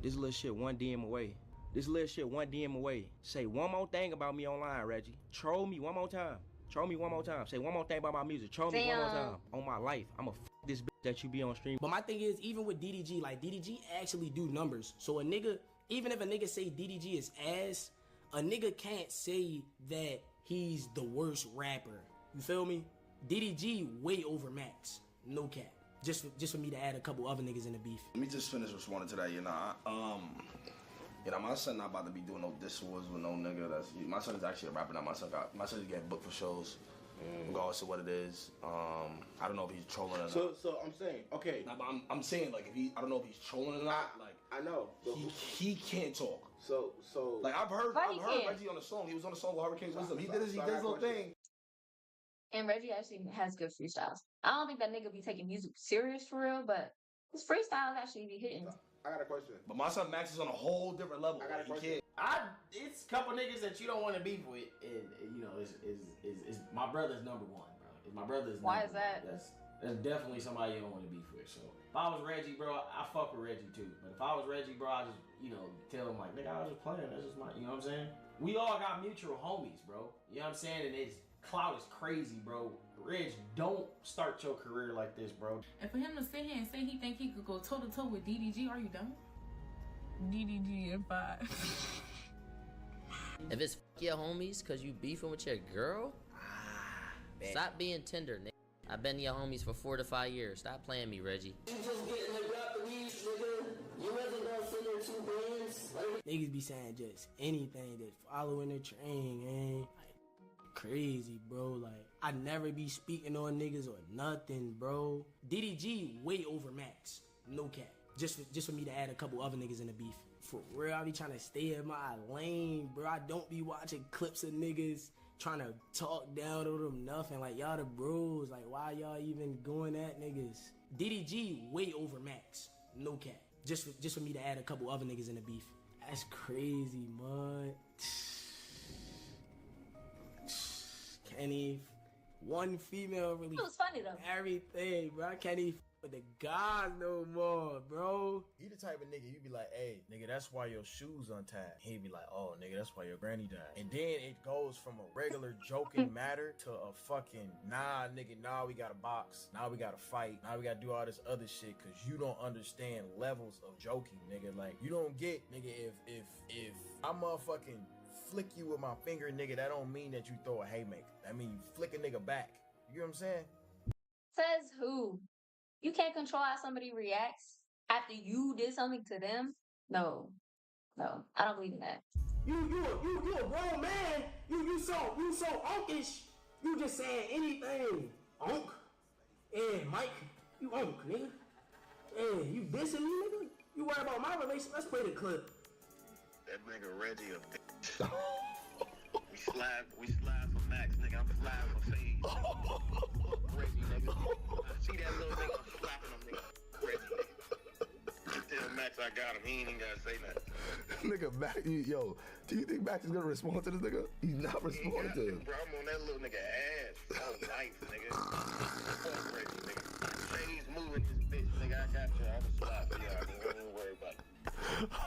This little shit one DM away. This little shit one DM away. Say one more thing about me online, Reggie. Troll me one more time. Troll me one more time. Say one more thing about my music. Troll me one more time. On my life, I'ma this bitch that you be on stream. But my thing is, even with DDG, like, DDG actually do numbers. So a nigga, even if a nigga say DDG is ass, a nigga can't say that he's the worst rapper. You feel me? DDG way over Max. No cap. Just for me to add a couple other niggas in the beef. Let me just finish responding to that, my son not about to be doing no diss wars with no nigga. My son is actually a rapper now. My son is getting booked for shows, regardless of what it is. I don't know if he's trolling or not. So I'm saying, okay. Nah, but I'm saying, like, I don't know if he's trolling or not. Like, I know. He can't talk. So like, I've heard Reggie on the song. He was on the song with Hurricane Wisdom. He did his little thing. And Reggie actually has good freestyles. I don't think that nigga be taking music serious for real, but his freestyles actually be hitting. I got a question. But my son Max is on a whole different level. I got a question. It's a couple niggas that you don't want to beef with, and you know, is my brother's number one, bro. It's my brother's. Why is that? That's definitely somebody you don't want to beef with. So if I was Reggie, bro, I fuck with Reggie too. But if I was Reggie, bro, I just, tell him like, nigga, I was just playing. That's just my, you know what I'm saying? We all got mutual homies, bro. You know what I'm saying? And it's clout is crazy, bro. Reg, don't start your career like this, bro. And for him to sit here and say he think he could go toe to toe with DDG, are you dumb? DDG and 5. If it's your homies cause you beefing with your girl, stop being tender, nigga. I've been your homies for 4 to 5 years. Stop playing me, Reggie. You just getting the rap the weed, nigga. You wasn't gonna send her 2 bands. Niggas be saying just anything, just following the train, man. Like, crazy, bro. Like, I never be speaking on niggas or nothing, bro. DDG way over Max. No cap. Just for me to add a couple other niggas in the beef. For real, I be trying to stay in my lane, bro. I don't be watching clips of niggas trying to talk down to them, nothing. Like, y'all the bros. Like, why y'all even going at niggas? DDG way over Max. No cap. Just for me to add a couple other niggas in the beef. That's crazy, man. Kenny, one female really. It was funny though. Everything, bro. I can't even with the guys no more, bro. You the type of nigga, you be like, hey, nigga, that's why your shoes untied. He'd be like, oh, nigga, that's why your granny died. And then it goes from a regular joking matter to a fucking, nah, nigga, nah, we gotta box. Now we gotta fight. Now we gotta do all this other shit because you don't understand levels of joking, nigga. Like, you don't get, nigga, if I motherfucking flick you with my finger, nigga, that don't mean that you throw a haymaker. That mean you flick a nigga back. You know what I'm saying? Says who? You can't control how somebody reacts after you did something to them? No, I don't believe in that. You a grown man. You so unkish. You just saying anything. Unk. And Mike, you unk, nigga. And you dissing me, nigga? You worry about my relation? Let's play the clip. That nigga Reggie a bitch. we slide for Max, nigga. I'm sliding for Phase. Reggie, nigga. I see that little nigga, I'm slapping him, nigga. Reggie, nigga. You tell Max I got him, he ain't even gotta say nothing. Nigga, Max, yo, do you think Max is gonna respond to this nigga? He's not responding to him. Bro, I'm on that little nigga ass. That was nice, nigga. Fuck Reggie, nigga. Phase moving this bitch, nigga. I got you. I'm a slap for y'all, nigga. Don't worry about it.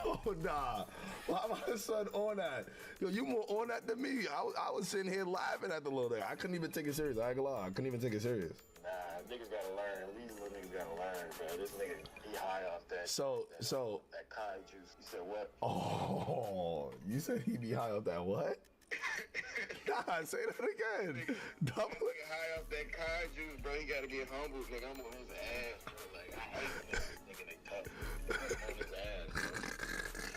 Oh, nah. Why my son on that? Yo, you more on that than me. I was sitting here laughing at the little thing. I couldn't even take it serious. I ain't gonna lie. I couldn't even take it serious. Nah, niggas gotta learn. These little niggas gotta learn, bro. This nigga, he high off that. That Kai juice. You said what? Oh, you said he be high off that what? Nah, say that again. Double it. Nigga high off that Kai juice, bro. He gotta get humble, nigga. I'm on his ass, bro. Like, I hate niggas, nigga. They tough. I'm on his ass, bro.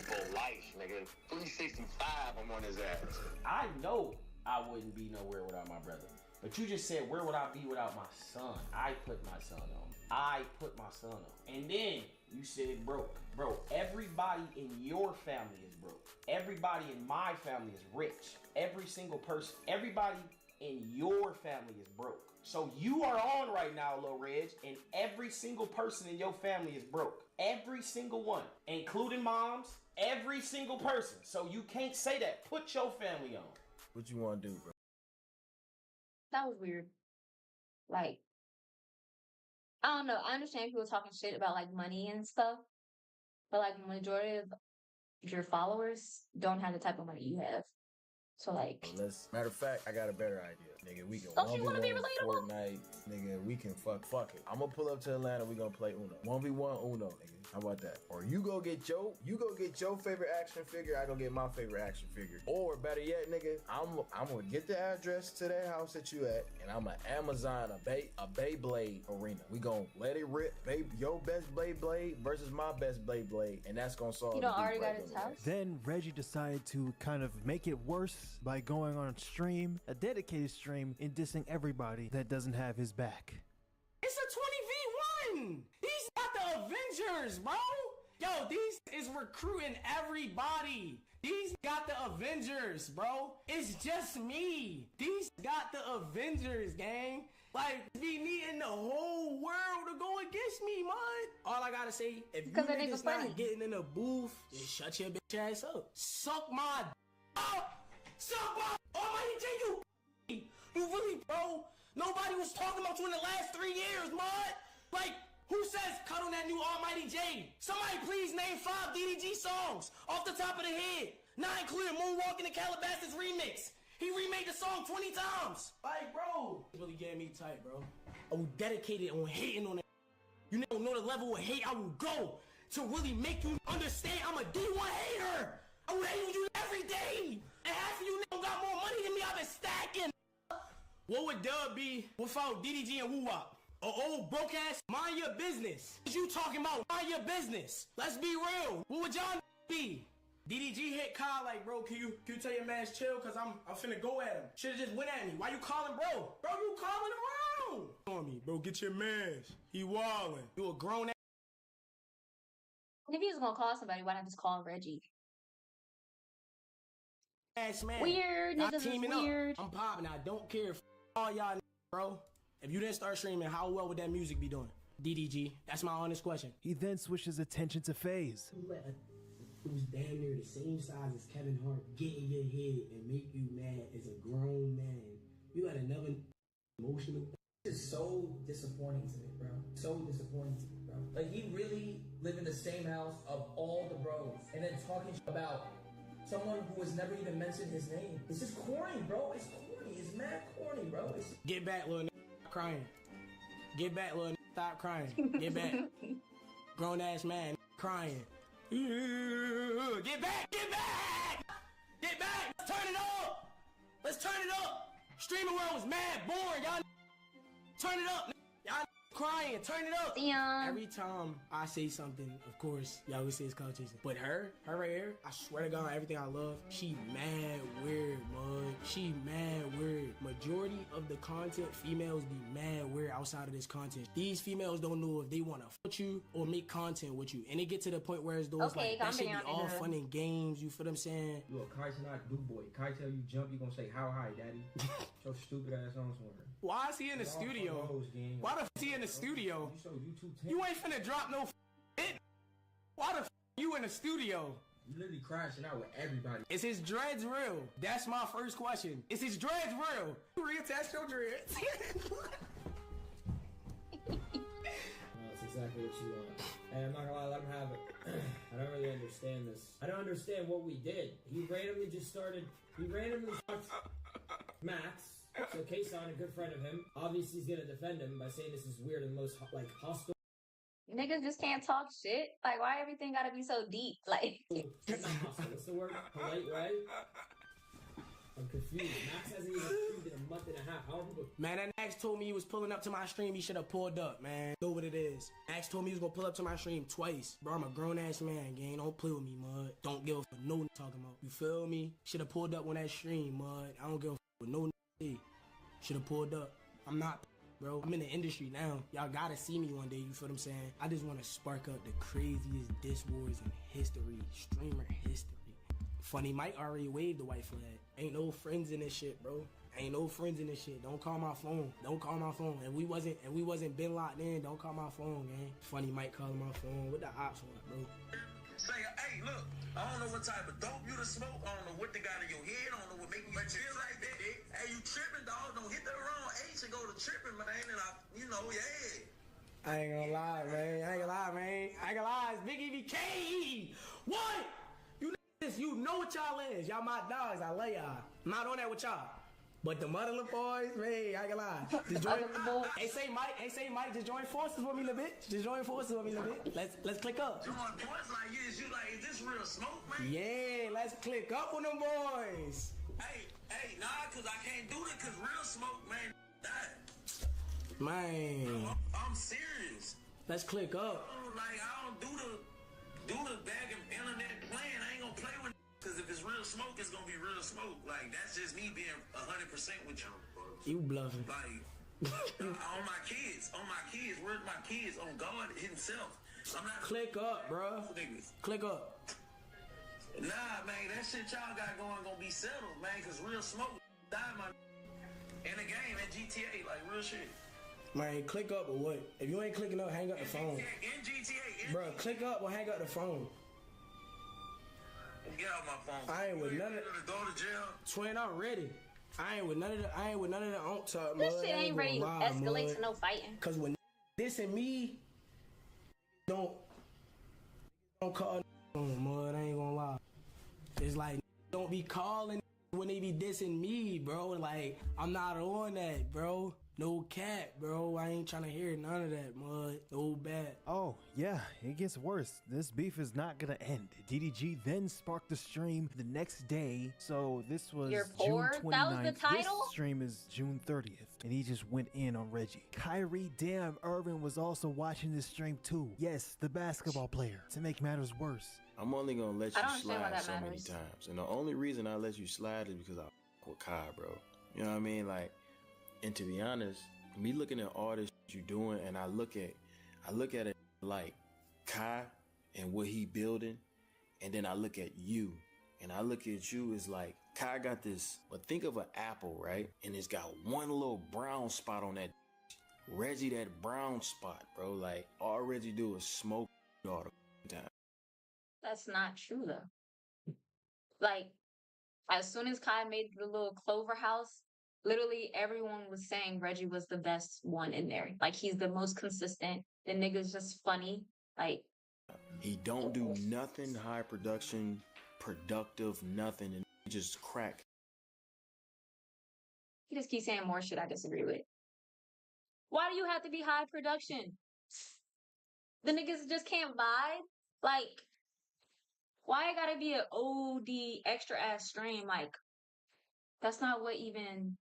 For life, nigga. 365, I'm on his ass. I know I wouldn't be nowhere without my brother. But you just said, where would I be without my son? I put my son on. I put my son on. And then you said broke. Bro, everybody in your family is broke. Everybody in my family is rich. Every single person, everybody in your family is broke. So you are on right now, Lil Reg, and every single person in your family is broke. Every single one, including moms, every single person. So you can't say that. Put your family on. What you want to do, bro? That was weird. Like, I don't know. I understand people talking shit about like money and stuff, but like majority of your followers don't have the type of money you have. So like, Matter of fact, I got a better idea. Nigga, we can Don't you wanna be 1v1 relatable? Fortnite, nigga, we can fuck it. I'm gonna pull up to Atlanta, we gonna play Uno. 1v1 Uno, nigga. How about that? Or you go get your favorite action figure, I go get my favorite action figure. Or better yet, nigga, I'm gonna get the address to that house that you at, and I'm gonna Amazon a Beyblade arena. We gonna let it rip, your best Beyblade versus my best Beyblade, and that's gonna solve you the don't beef already right got his there. house. Then Reggie decided to kind of make it worse by going on stream, a dedicated stream, and dissing everybody that doesn't have his back. It's a 20v1. These got the Avengers, bro. Yo, these is recruiting everybody. These got the Avengers, bro. It's just me. These got the Avengers, gang. Like, be needing the whole world to go against me, man. All I gotta say, if you niggas not getting in the booth, just shut your bitch ass up. Suck my up. Suck my almighty J, you really, bro. Nobody was talking about you in the last 3 years, man. Like, who says cut on that new Almighty J? Somebody please name 5 DDG songs off the top of the head. Not including Moonwalk in the Calabasas remix. He remade the song 20 times. Like, bro. It's really getting me tight, bro. I will dedicate it on hating on it. You don't know the level of hate I will go to really make you understand I'm a D1 hater. I will hate on you every day. And half of you niggas got more money than me. I've been stacking. What would Dub be without DDG and Woo-Wop? An old broke ass, mind your business. What you talking about? Mind your business. Let's be real. What would y'all be? DDG hit Kyle like, bro, can you tell your man's chill? Cause I'm finna go at him. Should've just went at me. Why you calling bro? Bro, you calling around. On me, bro, get your man's. He wildin'. You a grown ass. If he was gonna call somebody, why not just call Reggie? Ass man. Weird, Not niggas is teaming weird. Up. I'm popping. I don't care if all y'all bro. If you didn't start streaming, how well would that music be doing? DDG. That's my honest question. He then switched his attention to FaZe. Who's damn near the same size as Kevin Hart get in your head and make you mad as a grown man. You let another emotional. This is so disappointing to me, bro. So disappointing to me, bro. Like, he really live in the same house of all the bros, and then talking about someone who has never even mentioned his name. It's just corny, bro. It's corny. It's mad corny, bro. It's Get back, little nigga. Stop crying. Get back, little nigga. Stop crying. Get back. Grown ass man crying. Get back! Get back! Get back! Let's turn it up! Let's turn it up! Streaming world was mad boring, y'all. Turn it up, y'all. Crying, turn it up. Every time I say something, of course, y'all would say it's clout chasing. But her right here, I swear to God, everything I love, she mad weird, mud. She mad weird. Majority of the content, females be mad weird outside of this content. These females don't know if they want to fuck you or make content with you. And it get to the point where it's those like, that shit be all fun and games, you feel what I'm saying? You a Kai not do boy. Kai tell you jump, you gonna say how high, daddy. Your stupid ass on somewhere. Why is he in the studio? Why the f is he in the studio? You ain't finna drop no hit. Why the f you in the studio? You literally crashing out with everybody. Is his dreads real? That's my first question. Is his dreads real? You reattach your dreads. That's exactly what you want. Hey, I'm not gonna lie, let him have it. I don't really understand this. I don't understand what we did. He randomly shot Max. So Kason, a good friend of him, obviously he's gonna defend him by saying this is weird and the most like hostile. Niggas just can't talk shit. Like, why everything gotta be so deep? Like, What's the word? Polite way? I'm confused. Max hasn't even streamed in a month and a half. How are people? Man, that Max told me he was pulling up to my stream. He should have pulled up, man. Know what it is. Max told me he was gonna pull up to my stream twice. Bro, I'm a grown ass man, gang. Don't play with me, mud. Don't give a fuck no talking about. You feel me? Should have pulled up on that stream, mud. I don't give a fuck with no. Should have pulled up. I'm not, bro. I'm in the industry now. Y'all gotta see me one day. You feel what I'm saying? I just want to spark up the craziest diss wars in history, streamer history. Funny Mike already waved the white flag. Ain't no friends in this shit, bro. Ain't no friends in this shit. Don't call my phone. Don't call my phone. And we wasn't been locked in. Don't call my phone, gang. Funny Mike calling my phone. What the ops want, bro? Say, hey, look, I don't know what type of dope you to smoke. I don't know what they got in your head. I don't know what make you feel like that. Hey, you tripping, dog. Don't hit the wrong H and go to tripping, man. And yeah. I ain't gonna lie, man. It's Big EVK. What? You know what y'all is. Y'all my dogs. I love y'all. I'm not on that with y'all. But the Motherland boys, man, I ain't gonna lie. Just join, hey, say Mike, just join forces with me a little bit. Let's click up. Join boys like this, is this real smoke, man? Yeah, let's click up on them boys. Hey, nah, cause I can't do that, cause real smoke, man, die. Man. I'm serious. Let's click up. I don't do the bag of internet playing. I ain't gonna play with it. Cause if it's real smoke, it's gonna be real smoke. Like, that's just me being 100% with you. You bluffing. Like, on my kids, where's my kids? On God himself. I'm not. Click up, bro. Click up. Nah, man, that shit y'all got going gonna be settled, man. Cause real smoke died my in the game at GTA, like real shit. Man, click up or what? If you ain't clicking up, hang up the phone. In GTA. Bro, click up or hang up the phone. Get out my phone. I ain't with none of go to jail. Twin, I'm ready. I ain't with none of the on top. This shit ain't ready to escalate to no fighting. Cause when this and me don't call mud, I ain't gonna lie. It's like don't be calling when they be dissing me, bro. Like I'm not on that, bro. No cap, bro. I ain't trying to hear none of that, mud. No bad. Oh, yeah, it gets worse. This beef is not gonna end. DDG then sparked the stream the next day. So this was You're June poor? 29th. That was the title? This stream is June 30th. And he just went in on Reggie. Kyrie Damn Irvin was also watching this stream too. Yes, the basketball player. To make matters worse, I'm only gonna let I you don't understand why slide that so many matters. times. And the only reason I let you slide is because I with Kai, bro. You know what I mean? Like, and to be honest, me looking at all this you doing, and I look at it like Kai and what he building, and then I look at you, and I look at you as like Kai got this. But think of an apple, right? And it's got one little brown spot on that. Reggie, that brown spot, bro. Like all Reggie do is smoke all the time. That's not true though. Like, as soon as Kai made the little Clover house, literally everyone was saying Reggie was the best one in there. Like, he's the most consistent. The nigga's just funny. Like, he don't do nothing high production, productive, nothing, and he just crack. he just keeps saying more shit I disagree with. Why do you have to be high production? The niggas just can't vibe? Like, why it gotta be an OD extra ass stream? Like, that's not what even.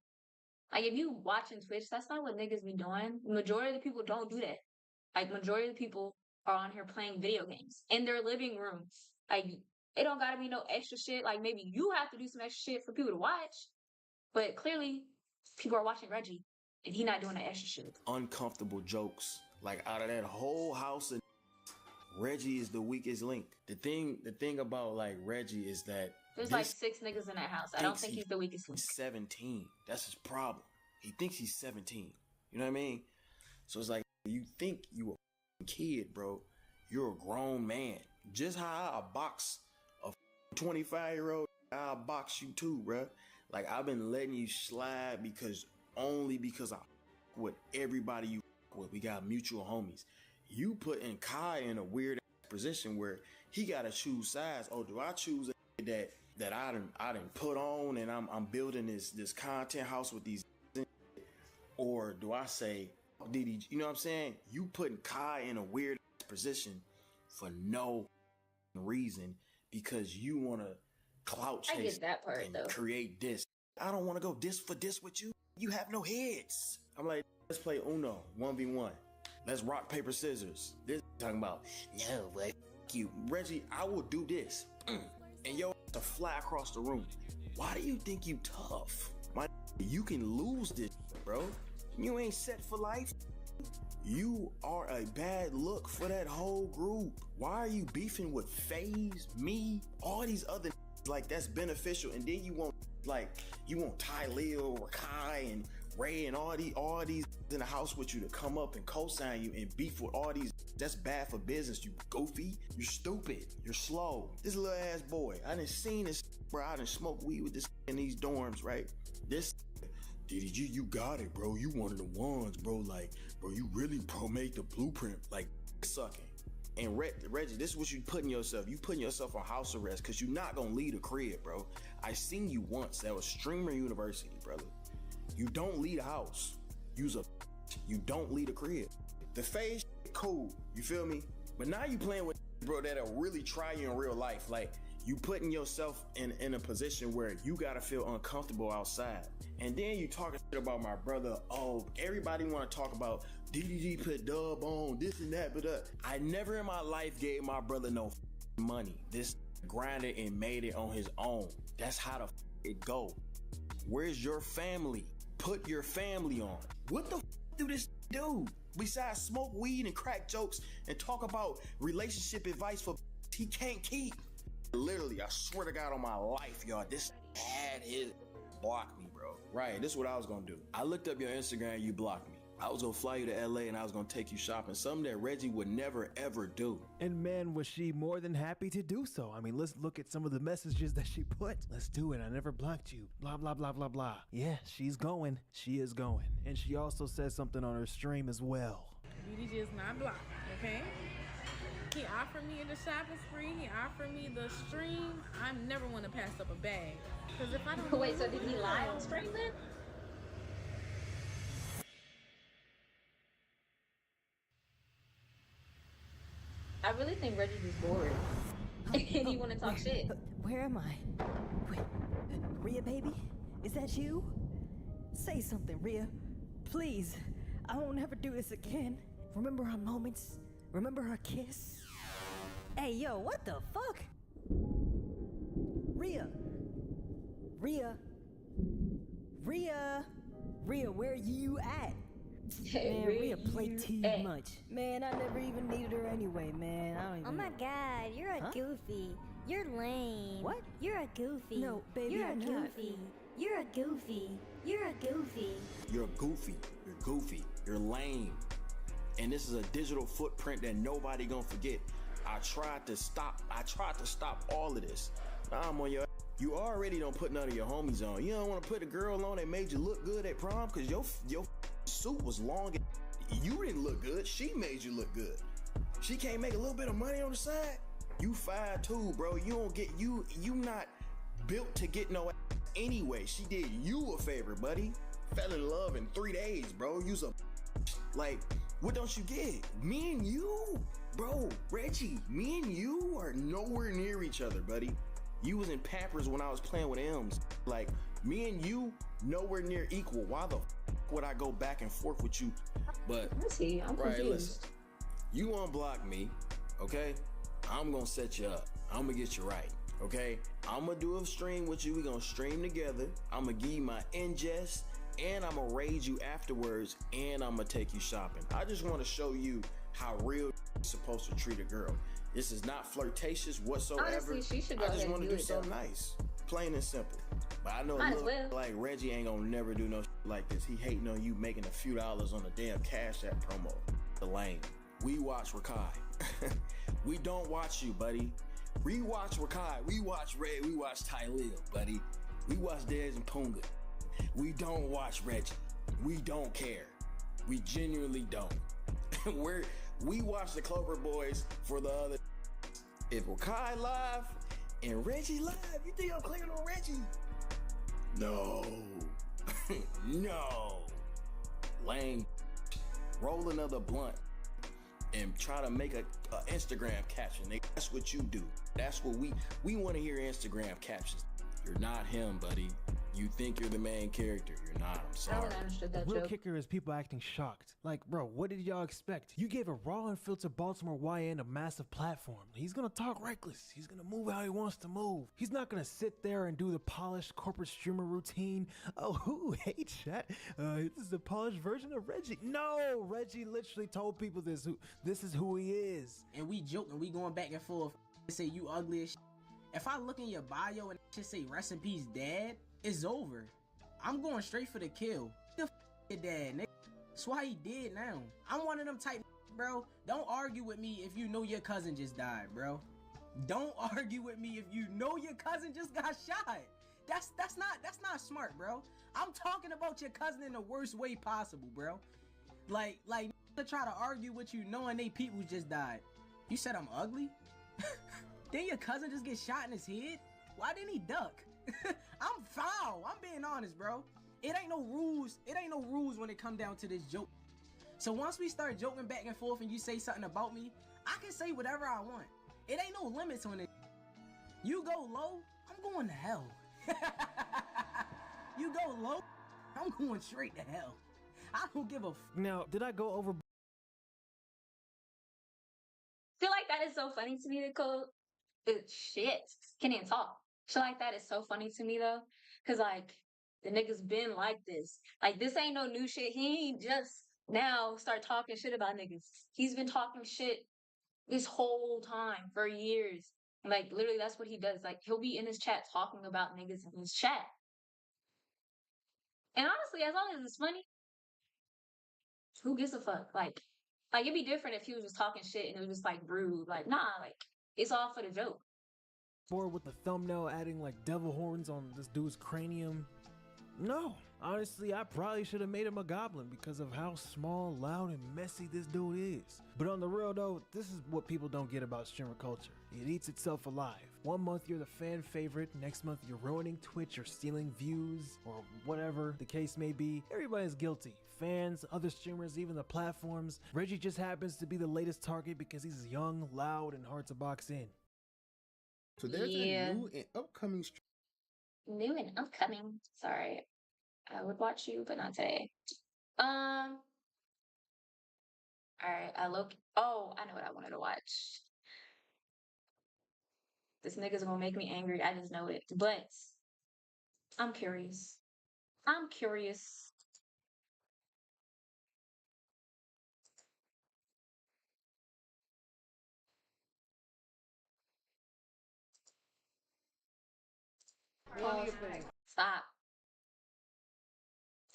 Like, if you watching Twitch, that's not what niggas be doing. Majority of the people don't do that. Like, majority of the people are on here playing video games in their living room. Like, it don't gotta be no extra shit. Like, maybe you have to do some extra shit for people to watch. But clearly, people are watching Reggie, and he not doing that extra shit. Uncomfortable jokes. Like, out of that whole house, of Reggie is the weakest link. The thing about, like, Reggie is that there's like 6 niggas in that house. I don't think he's the weakest link. He's 17. That's his problem. He thinks he's 17. You know what I mean? So it's like, you think you a kid, bro. You're a grown man. Just how I box a 25-year-old, I'll box you too, bro. Like, I've been letting you slide because I with everybody you with. We got mutual homies. you putting Kai in a weird position where he gotta choose sides. Oh, do I choose that I done put on and I'm building this content house with these, or do I say, Didi, you know what I'm saying? You putting Kai in a weird position for no reason because you want to clout chase. I get that part and though. Create this. I don't want to go this for this with you. You have no heads. I'm like, let's play Uno 1v1. Let's rock paper scissors. This talking about no, but you, Reggie. I will do this, and yo to fly across the room. Why do you think you tough? You can lose this, bro. You ain't set for life. You are a bad look for that whole group. Why are you beefing with FaZe, me, all these other like that's beneficial, and then you want Ty Lil, Rakai, and Ray, and all these in the house with you to come up and co-sign you and beef with all these. That's bad for business. You goofy. You're stupid. You're slow. This little ass boy. I done seen this, bro. I done smoked weed with this in these dorms, right? This. DDG, you got it, bro. You one of the ones, bro. Like, bro, you really made the blueprint, like, sucking. And Reggie, this is what you putting yourself. You putting yourself on house arrest because you're not gonna lead a crib, bro. I seen you once. That was Streamer University, brother. You don't lead a house. You don't lead a crib. The FaZe cool. You feel me? But now you playing with bro that'll really try you in real life. Like, you putting yourself in a position where you gotta feel uncomfortable outside. And then you talking shit about my brother. Oh, everybody want to talk about DDG put dub on this and that, but I never in my life gave my brother no money. This grinded and made it on his own. That's how it go. Where's your family? Put your family on. What the do this do besides smoke weed and crack jokes and talk about relationship advice for he can't keep? Literally, I swear to God on my life, y'all, this had his block me, bro. Right, this is what I was gonna do. I looked up your Instagram, you blocked me. I was gonna fly you to LA and I was gonna take you shopping, something that Reggie would never ever do. And man, was she more than happy to do so. I mean, let's look at some of the messages that she put. Let's do it. I never blocked you. Blah, blah, blah, blah, blah. Yeah, she's going. She is going. And she also said something on her stream as well. DDG is not blocked, okay? He offered me the shopping spree. He offered me the stream. I never want to pass up a bag. Because if I don't Wait, so did he lie on stream then? I really think Reggie was bored. And he want to talk shit. Where am I? Wait, Rhea, baby? Is that you? Say something, Rhea. Please. I won't ever do this again. Remember our moments? Remember our kiss? Hey, yo, what the fuck? Rhea. Rhea. Rhea. Rhea, where you at? Man, Rhea played too much. Man, I never even needed her anyway, man. I don't even Oh my god, you're a goofy. You're lame. What? You're a goofy. No, baby, You're a I'm not. goofy. You're a goofy. You're a goofy. You're goofy. You're goofy. You're lame. And this is a digital footprint that nobody gonna forget. I tried to stop all of this. Now I'm on your. You already don't put none of your homies on. You don't want to put a girl on that made you look good at prom because your suit was long. You didn't look good. She made you look good. She can't make a little bit of money on the side. You 5'2", bro. You don't get you not built to get no ass anyway. She did you a favor, buddy. Fell in love in 3 days, bro. You's a like. What don't you get? Me and you, bro, Reggie. Me and you are nowhere near each other, buddy. You was in Pampers when I was playing with M's. Like, me and you, nowhere near equal. Why the would I go back and forth with you? But, I'm confused. Listen, you unblock me, okay? I'm gonna set you up. I'm gonna get you right, okay? I'm gonna do a stream with you. We gonna stream together. I'm gonna give you my ingest, and I'm gonna raid you afterwards, and I'm gonna take you shopping. I just want to show you how real is supposed to treat a girl. This is not flirtatious whatsoever. Honestly, she should go I just ahead want to and do something nice, plain and simple. But I know Might as look, well. like Reggie ain't gonna never do no like this. He hating on you making a few dollars on a damn Cash App promo. The lame. We watch Rakai. We don't watch you, buddy. We watch Rakai. We watch Red. We watch Ty Lil, buddy. We watch Dez and Punga. We don't watch Reggie. We don't care. We genuinely don't. We watch the Clover Boys for the other. If Wakai live and Reggie live, you think I'm clicking on Reggie? No. No. Lame. Roll another blunt and try to make a Instagram caption. That's what you do. That's what we want to hear Instagram captions. You're not him, buddy. You think you're the main character. You're not. I'm sorry. I don't understand that Real joke. kicker is people acting shocked. Like, bro, what did y'all expect? You gave a raw, unfiltered Baltimore YN a massive platform. He's gonna talk reckless. He's gonna move how he wants to move. He's not gonna sit there and do the polished corporate streamer routine. Oh, hey chat, this is the polished version of Reggie. No, Reggie literally told people this is who he is. And we joking, we going back and forth. Say you ugly as shit. If I look in your bio and just say rest in peace, dad, it's over. I'm going straight for the kill. The your dad, nigga. That's why he dead now. I'm one of them type, bro. Don't argue with me if you know your cousin just died, bro. Don't argue with me if you know your cousin just got shot. That's not smart, bro. I'm talking about your cousin in the worst way possible, bro. Like to try to argue with you knowing they people just died. You said I'm ugly? Didn't your cousin just get shot in his head? Why didn't he duck? I'm foul. I'm being honest, bro. It ain't no rules. It ain't no rules when it come down to this joke. So once we start joking back and forth and you say something about me, I can say whatever I want. It ain't no limits on it. You go low, I'm going to hell. You go low, I'm going straight to hell. I don't give a Now, did I go over? Feel like that is so funny to me, Nicole. Shit, can't even talk. Shit like that is so funny to me though, cause like the niggas been like this. Like this ain't no new shit. He ain't just now start talking shit about niggas. He's been talking shit this whole time for years. Like literally, that's what he does. Like he'll be in his chat talking about niggas in his chat. And honestly, as long as it's funny, who gives a fuck? Like it'd be different if he was just talking shit and it was just like rude. Like nah, like it's all for the joke. Bored with the thumbnail adding like devil horns on this dude's cranium? No. Honestly, I probably should have made him a goblin because of how small, loud, and messy this dude is. But on the real though, this is what people don't get about streamer culture. It eats itself alive. One month you're the fan favorite, next month you're ruining Twitch or stealing views or whatever the case may be. Everybody's guilty. Fans, other streamers, even the platforms. Reggie just happens to be the latest target because he's young, loud, and hard to box in. So there's a new and upcoming New and upcoming. Sorry. I would watch you, but not today. Alright, I know what I wanted to watch. This nigga's gonna make me angry. I just know it. But I'm curious. Stop.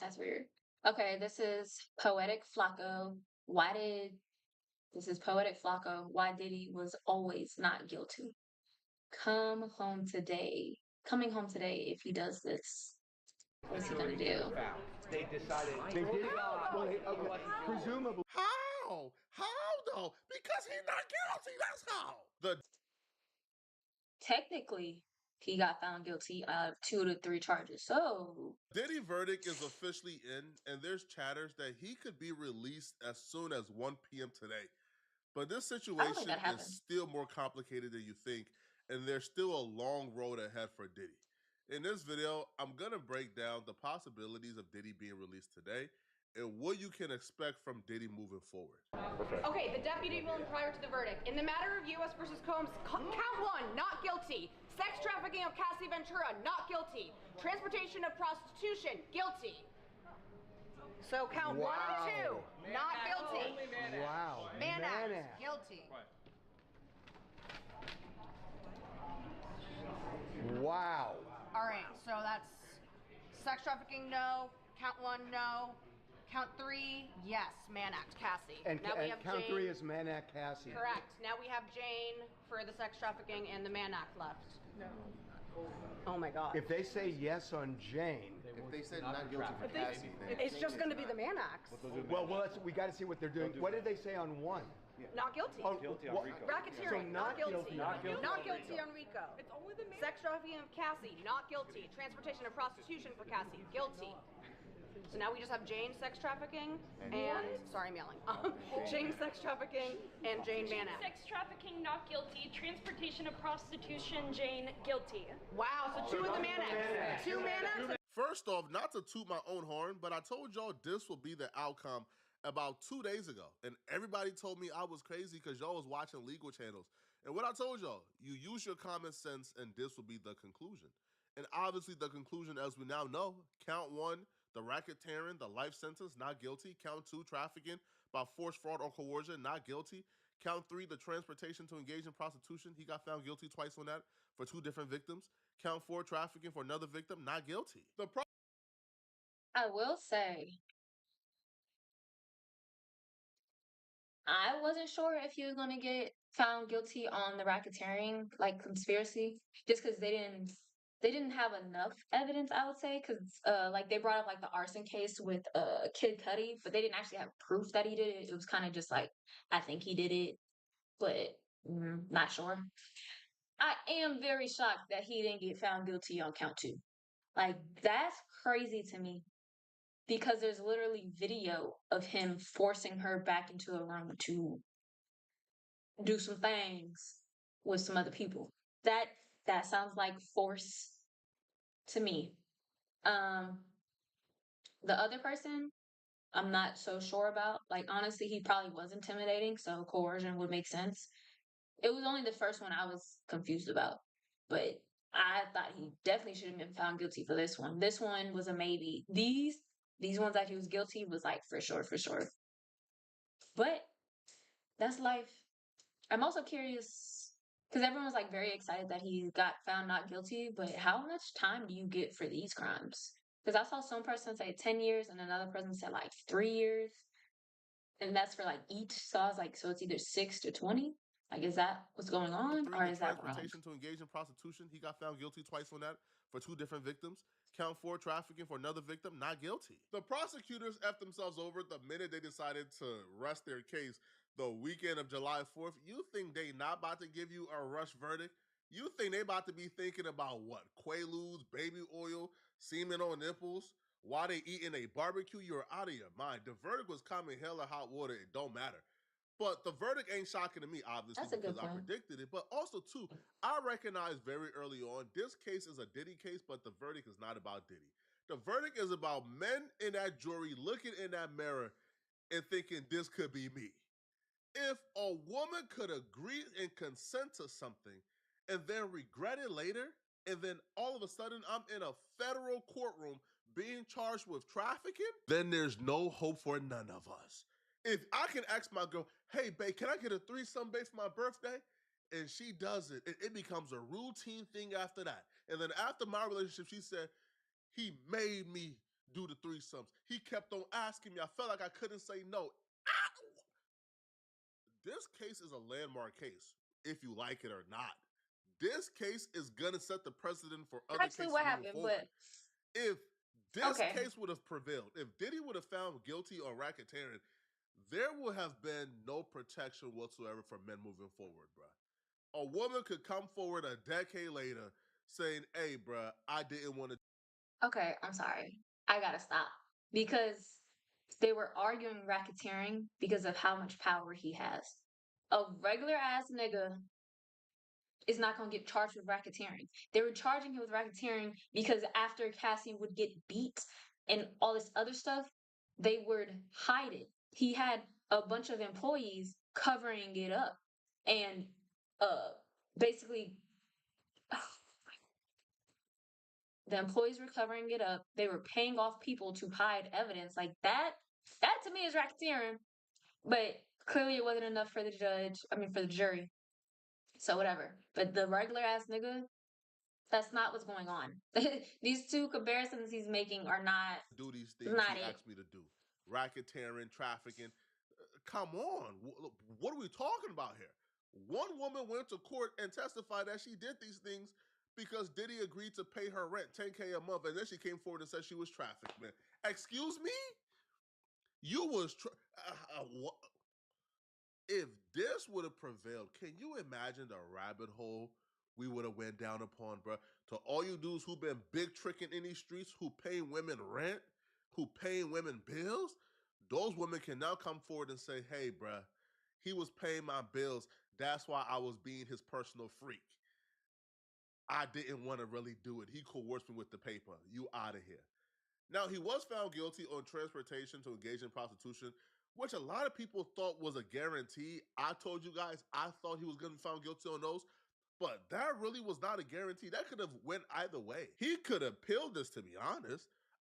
That's weird. Okay, this is Poetic Flacco. This is Poetic Flacco. Why Diddy was always not guilty. Coming home today if he does this. What's he gonna do? They decided they did presumably. How though? Because he's not guilty. That's how. Technically, he got found guilty of 2 to 3 charges. So Diddy verdict is officially in, and there's chatters that he could be released as soon as 1 p.m. today. But this situation is still more complicated than you think, and there's still a long road ahead for Diddy. In this video, I'm gonna break down the possibilities of Diddy being released today and what you can expect from Diddy moving forward. Okay, the deputy will prior to the verdict. In the matter of U.S. versus Combs, count 1, not guilty. Sex trafficking of Cassie Ventura, not guilty. Transportation of prostitution, guilty. So count 1 and 2, not guilty. Wow. Mann Act, guilty. Wow. All right, so that's sex trafficking, no. Count 1, no. Count 3, yes, Mann Act, Cassie. And now we have count Jane. 3 is Mann Act, Cassie. Correct. Now we have Jane for the sex trafficking and the Mann Act left. No. Oh my God. If they say yes on Jane, if they said not guilty for Cassie, then it's just going to be the Mann Act. well, we got to see what they're doing. What did they say on 1? Not guilty. Guilty on RICO. Racketeering, So not guilty. Not guilty. Not guilty on RICO. It's only the sex trafficking of Cassie, not guilty. Transportation of prostitution for Cassie, guilty. So now we just have Jane sex trafficking and sorry, I'm yelling. Jane sex trafficking and Jane Manac. Sex trafficking, not guilty. Transportation of prostitution, Jane, guilty. Wow, so two of the Manacs. Two Manacs. First off, not to toot my own horn, but I told y'all this will be the outcome about 2 days ago. And everybody told me I was crazy because y'all was watching legal channels. And what I told y'all, you use your common sense and this will be the conclusion. And obviously the conclusion, as we now know, count 1, the racketeering, the life sentence, not guilty. Count 2, trafficking by force, fraud, or coercion, not guilty. Count 3, the transportation to engage in prostitution. He got found guilty twice on that for 2 different victims. Count 4, trafficking for another victim, not guilty. I will say, I wasn't sure if he was going to get found guilty on the racketeering, like conspiracy, just because they didn't have enough evidence, I would say, because like they brought up like the arson case with Kid Cudi, but they didn't actually have proof that he did it. It was kind of just like, I think he did it, but not sure. I am very shocked that he didn't get found guilty on count 2. Like, that's crazy to me. Because there's literally video of him forcing her back into a room to do some things with some other people. That sounds like force to me. The other person, I'm not so sure about. Like, honestly, he probably was intimidating, so coercion would make sense. It was only the first one I was confused about. But I thought he definitely should have been found guilty for this one. This one was a maybe. These ones that he was guilty was like, for sure. But that's life. I'm also curious, because everyone's like very excited that he got found not guilty, but how much time do you get for these crimes? Because I saw some person say 10 years and another person said like 3 years. And that's for like each. So I was like, so it's either 6 to 20? Like, is that what's going on? Or is that wrong? Transportation to engage in prostitution. He got found guilty twice on that for 2 different victims. Count 4, trafficking for another victim, not guilty. The prosecutors effed themselves over the minute they decided to rest their case the weekend of July 4th. You think they not about to give you a rush verdict? You think they about to be thinking about what? Quaaludes, baby oil, semen on nipples? While they eating a barbecue? You're out of your mind. The verdict was coming hell or hot water. It don't matter. But the verdict ain't shocking to me, obviously, because I predicted it. But also, too, I recognized very early on, this case is a Diddy case, but the verdict is not about Diddy. The verdict is about men in that jury looking in that mirror and thinking, this could be me. If a woman could agree and consent to something and then regret it later, and then all of a sudden I'm in a federal courtroom being charged with trafficking, then there's no hope for none of us. If I can ask my girl, hey, babe, can I get a threesome babe for my birthday? And she does it, it becomes a routine thing after that. And then after my relationship, she said, he made me do the threesomes. He kept on asking me. I felt like I couldn't say no. Ow! This case is a landmark case, if you like it or not. This case is going to set the precedent for other cases what happened, forward. but... If this case would have prevailed, if Diddy would have found guilty on racketeering, there will have been no protection whatsoever for men moving forward, bruh. A woman could come forward a decade later saying, hey, bruh, I didn't want to. Okay, I'm sorry. I gotta stop. Because they were arguing racketeering because of how much power he has. A regular ass nigga is not gonna get charged with racketeering. They were charging him with racketeering because after Cassie would get beat and all this other stuff, they would hide it. He had a bunch of employees covering it up. And basically, the employees were covering it up. They were paying off people to hide evidence. Like that to me is racketeering. But clearly it wasn't enough for the for the jury. So whatever. But the regular ass nigga, that's not what's going on. These two comparisons he's making are not. Do these things he asked me to do. Racketeering, trafficking. Come on. What are we talking about here? One woman went to court and testified that she did these things because Diddy agreed to pay her rent, $10K a month, and then she came forward and said she was trafficked, man. Excuse me? You was If this would have prevailed, can you imagine the rabbit hole we would have went down upon, bro? To all you dudes who been big tricking in these streets, who paying women rent, who paying women bills, those women can now come forward and say, hey, bro, he was paying my bills. That's why I was being his personal freak. I didn't want to really do it. He coerced me with the paper. You out of here. Now, he was found guilty on transportation to engage in prostitution, which a lot of people thought was a guarantee. I told you guys, I thought he was going to be found guilty on those, but that really was not a guarantee. That could have went either way. He could have appealed this, to be honest.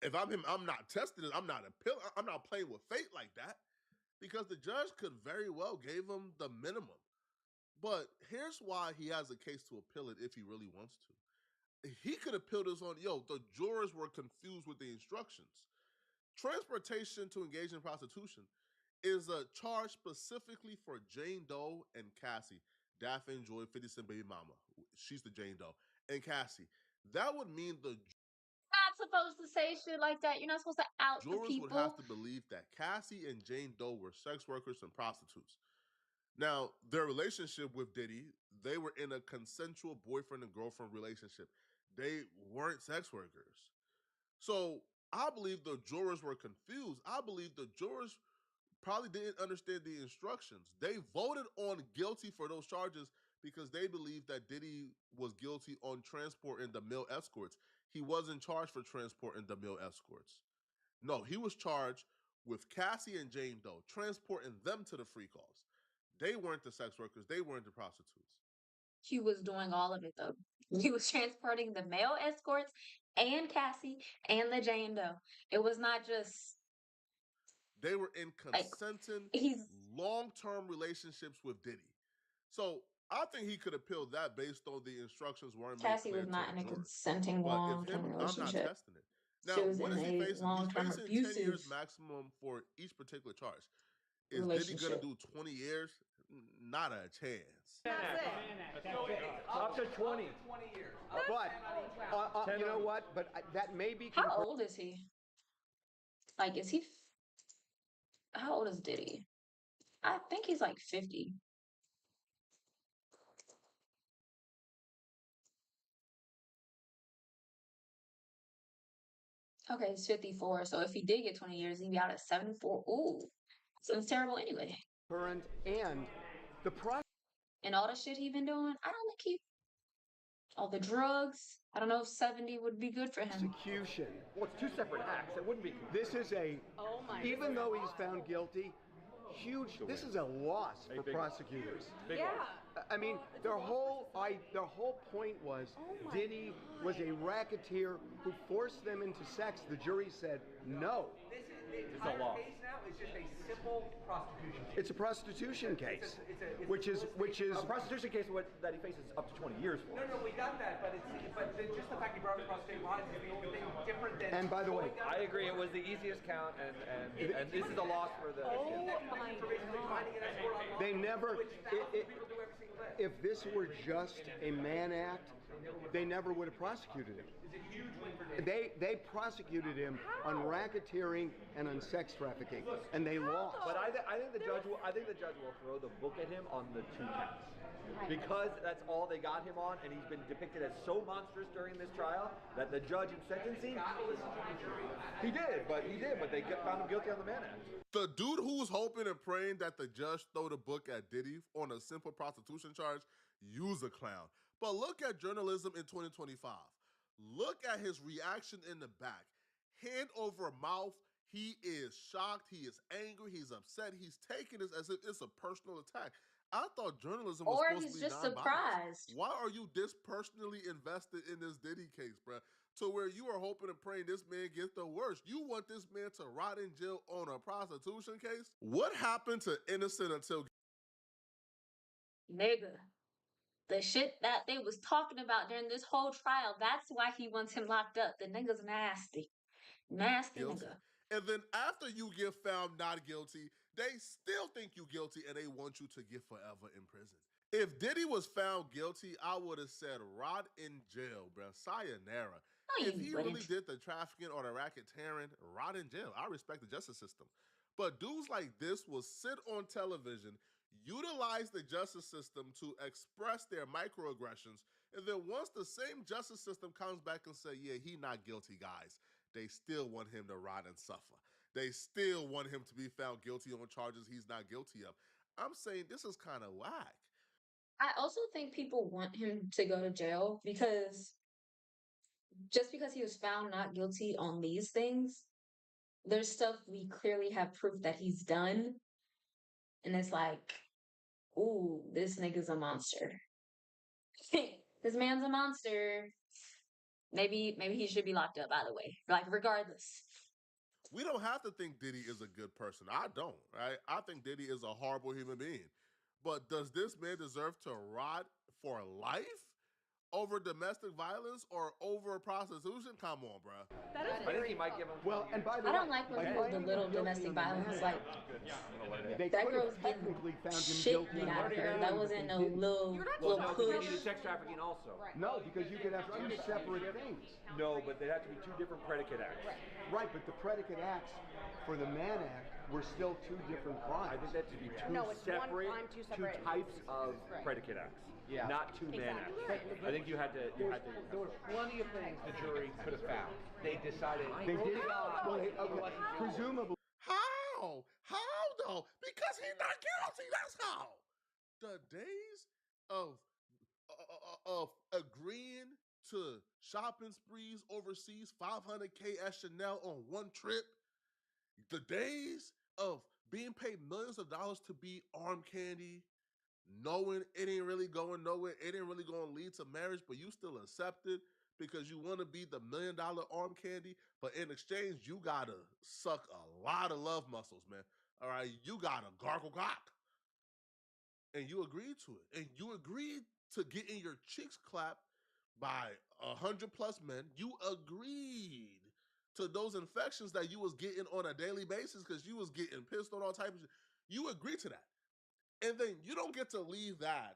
If I'm him, I'm not testing it. I'm not playing with fate like that, because the judge could very well gave him the minimum. But here's why he has a case to appeal it if he really wants to. He could appeal this on, the jurors were confused with the instructions. Transportation to engage in prostitution is a charge specifically for Jane Doe and Cassie, Daphne Joy, 50 Cent baby mama. She's the Jane Doe. And Cassie. That would mean the not supposed to say shit like that. You're not supposed to out the jurors people. would have to believe that Cassie and Jane Doe were sex workers and prostitutes. Now, their relationship with Diddy, they were in a consensual boyfriend and girlfriend relationship. They weren't sex workers. So I believe the jurors were confused. I believe the jurors probably didn't understand the instructions. They voted on guilty for those charges because they believed that Diddy was guilty on transporting the male escorts. He wasn't charged for transporting the male escorts. No, he was charged with Cassie and Jane Doe, transporting them to the free calls. They weren't the sex workers. They weren't the prostitutes. He was doing all of it, though. He was transporting the male escorts and Cassie and the Jane Doe. It was not just... They were in consenting long-term relationships with Diddy. So I think he could appeal that based on the instructions weren't made Cassie was not in a consenting long-term relationship. I'm not testing it. Now, what is he facing? He's facing 10 years maximum for each particular charge. Is Diddy going to do 20 years? Not a chance. Up to 20. Years. But, you know what? But that may be... How old is he? Like, is he... How old is Diddy? I think he's like 50. Okay, he's 54. So if he did get 20 years, he'd be out at 74. Ooh. Sounds terrible anyway. Current and the process. And all the shit he been doing, I don't think he... All the drugs, I don't know if 70 would be good for him. Execution. Well, it's two separate acts. It wouldn't be... This is a... Oh my... Even though he's found guilty, huge... This is a loss for prosecutors. Yeah. I mean, their whole point was Diddy was a racketeer who forced them into sex. The jury said no. It's a law. Case now is just a simple prostitution case. It's a prostitution case, which is a prostitution case that he faces up to 20 years for. No, we got that, but just the fact he brought up prostitution law is the only thing different than. And by the way, I agree. It was the easiest count, and this is a loss for the. Oh my God. They never. If this were just a Mann Act, they never would have prosecuted him. They prosecuted him on racketeering and on sex trafficking, and they lost. But I think the judge will throw the book at him on the 2 counts. Because that's all they got him on, and he's been depicted as so monstrous during this trial that the judge in sentencing, he did, but they found him guilty on the Mann Act. The dude who was hoping and praying that the judge throw the book at Diddy on a simple prostitution charge, you's a clown. But look at journalism in 2025. Look at his reaction in the back. Hand over mouth. He is shocked. He is angry. He's upset. He's taking this as if it's a personal attack. I thought journalism was supposed to be non-biased. Or he's just surprised. Why are you this personally invested in this Diddy case, bruh? To where you are hoping and praying this man gets the worst. You want this man to rot in jail on a prostitution case? What happened to innocent until... Nigga. The shit that they was talking about during this whole trial, that's why he wants him locked up. The nigga's nasty. Nasty nigga. And then after you get found not guilty, they still think you guilty and they want you to get forever in prison. If Diddy was found guilty, I would have said rot in jail, bruh. Sayonara. No, if he really did the trafficking or the racketeering, rot in jail. I respect the justice system. But dudes like this will sit on television, utilize the justice system to express their microaggressions, and then once the same justice system comes back and say, yeah, he not guilty, guys, they still want him to rot and suffer. They still want him to be found guilty on charges he's not guilty of. I'm saying this is kind of whack. I also think people want him to go to jail because just because he was found not guilty on these things, there's stuff we clearly have proof that he's done. And it's like, ooh, this nigga's a monster. This man's a monster. Maybe he should be locked up, by the way. Like, regardless. We don't have to think Diddy is a good person. I don't, right? I think Diddy is a horrible human being. But does this man deserve to rot for life over domestic violence or over prostitution? Come on, bro. I think he might give him. Well, and by the I way, don't like when people belittle domestic violence. Like, that girl's getting shit beat out of her. That wasn't no little push. He needed sex trafficking also. No, because you could have two separate things. No, but they have to be two different predicate acts. Right, but the predicate acts for the Mann Act were still two different crimes. I think that should be two types of predicate acts. Yeah. Not two Mann acts. I think you had to. There were plenty of things the jury could have found. They decided. They did. Well, okay. Presumably. How? How though? Because he's not guilty. That's how. The days of agreeing to shopping sprees overseas, 500K at Chanel on one trip. The days of being paid millions of dollars to be arm candy, knowing it ain't really going nowhere, it ain't really going to lead to marriage, but you still accept it because you want to be the $1 million arm candy, but in exchange, you got to suck a lot of love muscles, man. All right? You got to gargle cock. And you agreed to it. And you agreed to getting your cheeks clapped by 100+ men. You agreed to those infections that you was getting on a daily basis because you was getting pissed on all types of shit. You agreed to that. And then you don't get to leave that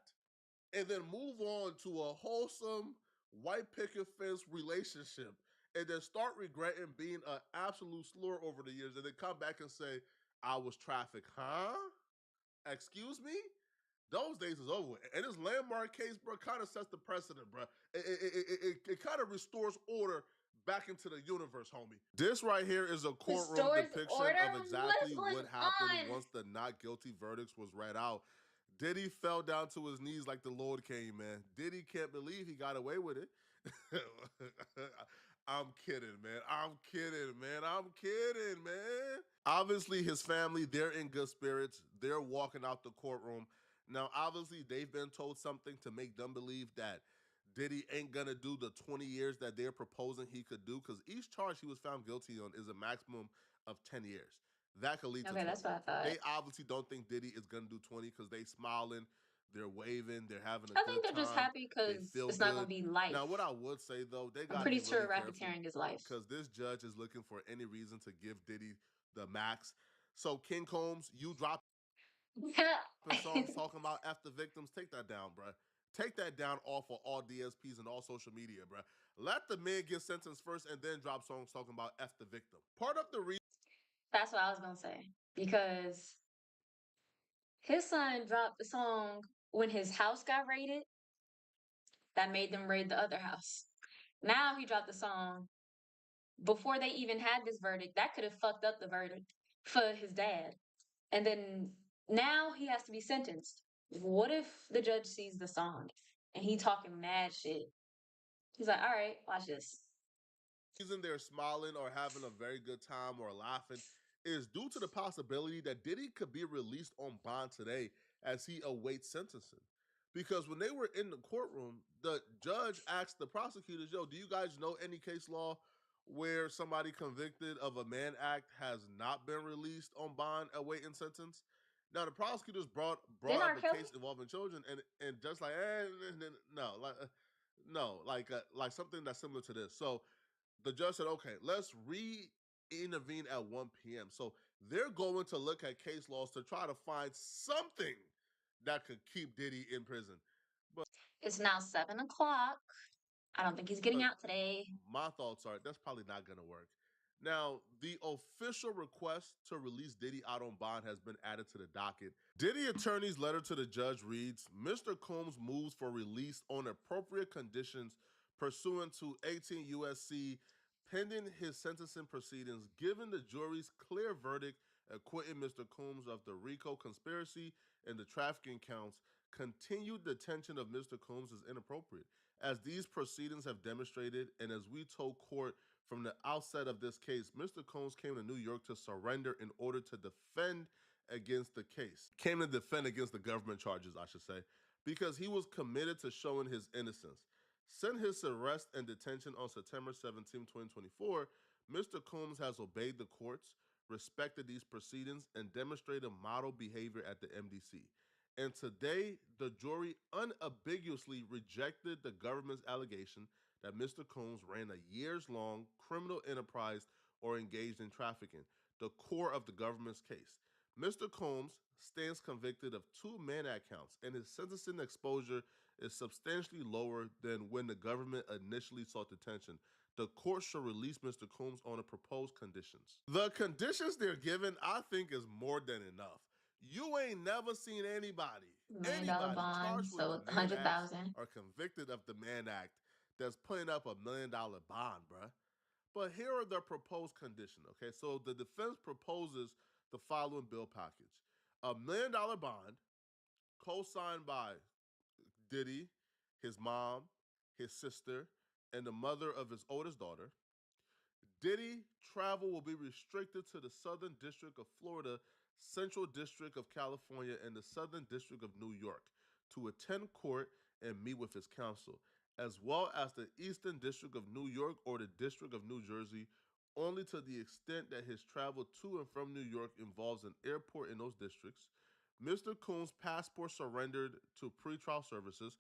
and then move on to a wholesome white picket fence relationship and then start regretting being an absolute slur over the years and then come back and say, I was trafficked. Huh? Excuse me? Those days is over with. And this landmark case, bro, kind of sets the precedent, bro. It kind of restores order back into the universe, homie. This right here is a courtroom depiction of exactly what happened once the not guilty verdicts was read out. Diddy fell down to his knees like the Lord came, man. Diddy can't believe he got away with it. I'm kidding, man. I'm kidding, man. Obviously, his family, they're in good spirits. They're walking out the courtroom. Now, obviously, they've been told something to make them believe that Diddy ain't gonna do the 20 years that they're proposing he could do, because each charge he was found guilty on is a maximum of 10 years. That could lead to 20. That's what I thought. They obviously don't think Diddy is gonna do 20 because they smiling, they're waving, they're having a good time. I think they're just happy because it's not gonna be life. Now, what I would say though, they got. I'm pretty sure racketeering is life because this judge is looking for any reason to give Diddy the max. So King Combs, you dropped songs talking about F the victims. Take that down, bruh. Take that down off of all DSPs and all social media, bruh. Let the man get sentenced first and then drop songs talking about F the victim. Part of the reason. That's what I was going to say. Because his son dropped the song when his house got raided. That made them raid the other house. Now he dropped the song before they even had this verdict. That could have fucked up the verdict for his dad. And then now he has to be sentenced. What if the judge sees the song and he talking mad shit? He's like, all right, watch this. The reason they're smiling or having a very good time or laughing is due to the possibility that Diddy could be released on bond today as he awaits sentencing. Because when they were in the courtroom, the judge asked the prosecutors, yo, do you guys know any case law where somebody convicted of a Mann Act has not been released on bond awaiting sentence? Now the prosecutors brought up a case involving children, and just like like something that's similar to this. So the judge said, okay, let's re-intervene at 1 p.m. So they're going to look at case laws to try to find something that could keep Diddy in prison. But it's now 7 o'clock. I don't think he's getting out today. My thoughts are that's probably not going to work. Now, the official request to release Diddy out on bond has been added to the docket. Diddy attorney's letter to the judge reads, Mr. Combs moves for release on appropriate conditions pursuant to 18 U.S.C. pending his sentencing proceedings, given the jury's clear verdict acquitting Mr. Combs of the RICO conspiracy and the trafficking counts. Continued detention of Mr. Combs is inappropriate, as these proceedings have demonstrated, and as we told court from the outset of this case, Mr. Combs came to New York to surrender in order to defend against the case. Came to defend against the government charges, I should say, because he was committed to showing his innocence. Since his arrest and detention on September 17, 2024, Mr. Combs has obeyed the courts, respected these proceedings, and demonstrated model behavior at the MDC. And today, the jury unambiguously rejected the government's allegation that Mr. Combs ran a years-long criminal enterprise or engaged in trafficking, the core of the government's case. Mr. Combs stands convicted of 2 Mann Act counts, and his sentencing exposure is substantially lower than when the government initially sought detention. The court should release Mr. Combs on the proposed conditions. The conditions they're given, I think, is more than enough. You ain't never seen anybody bond, so 100,000, are convicted of the Mann Act that's putting up $1 million bond, bruh. But here are the proposed conditions, okay? So the defense proposes the following bill package. $1 million bond, co-signed by Diddy, his mom, his sister, and the mother of his oldest daughter. Diddy travel will be restricted to the Southern District of Florida, Central District of California, and the Southern District of New York to attend court and meet with his counsel, as well as the Eastern District of New York or the District of New Jersey, only to the extent that his travel to and from New York involves an airport in those districts. Mr. Combs' passport surrendered to pretrial services.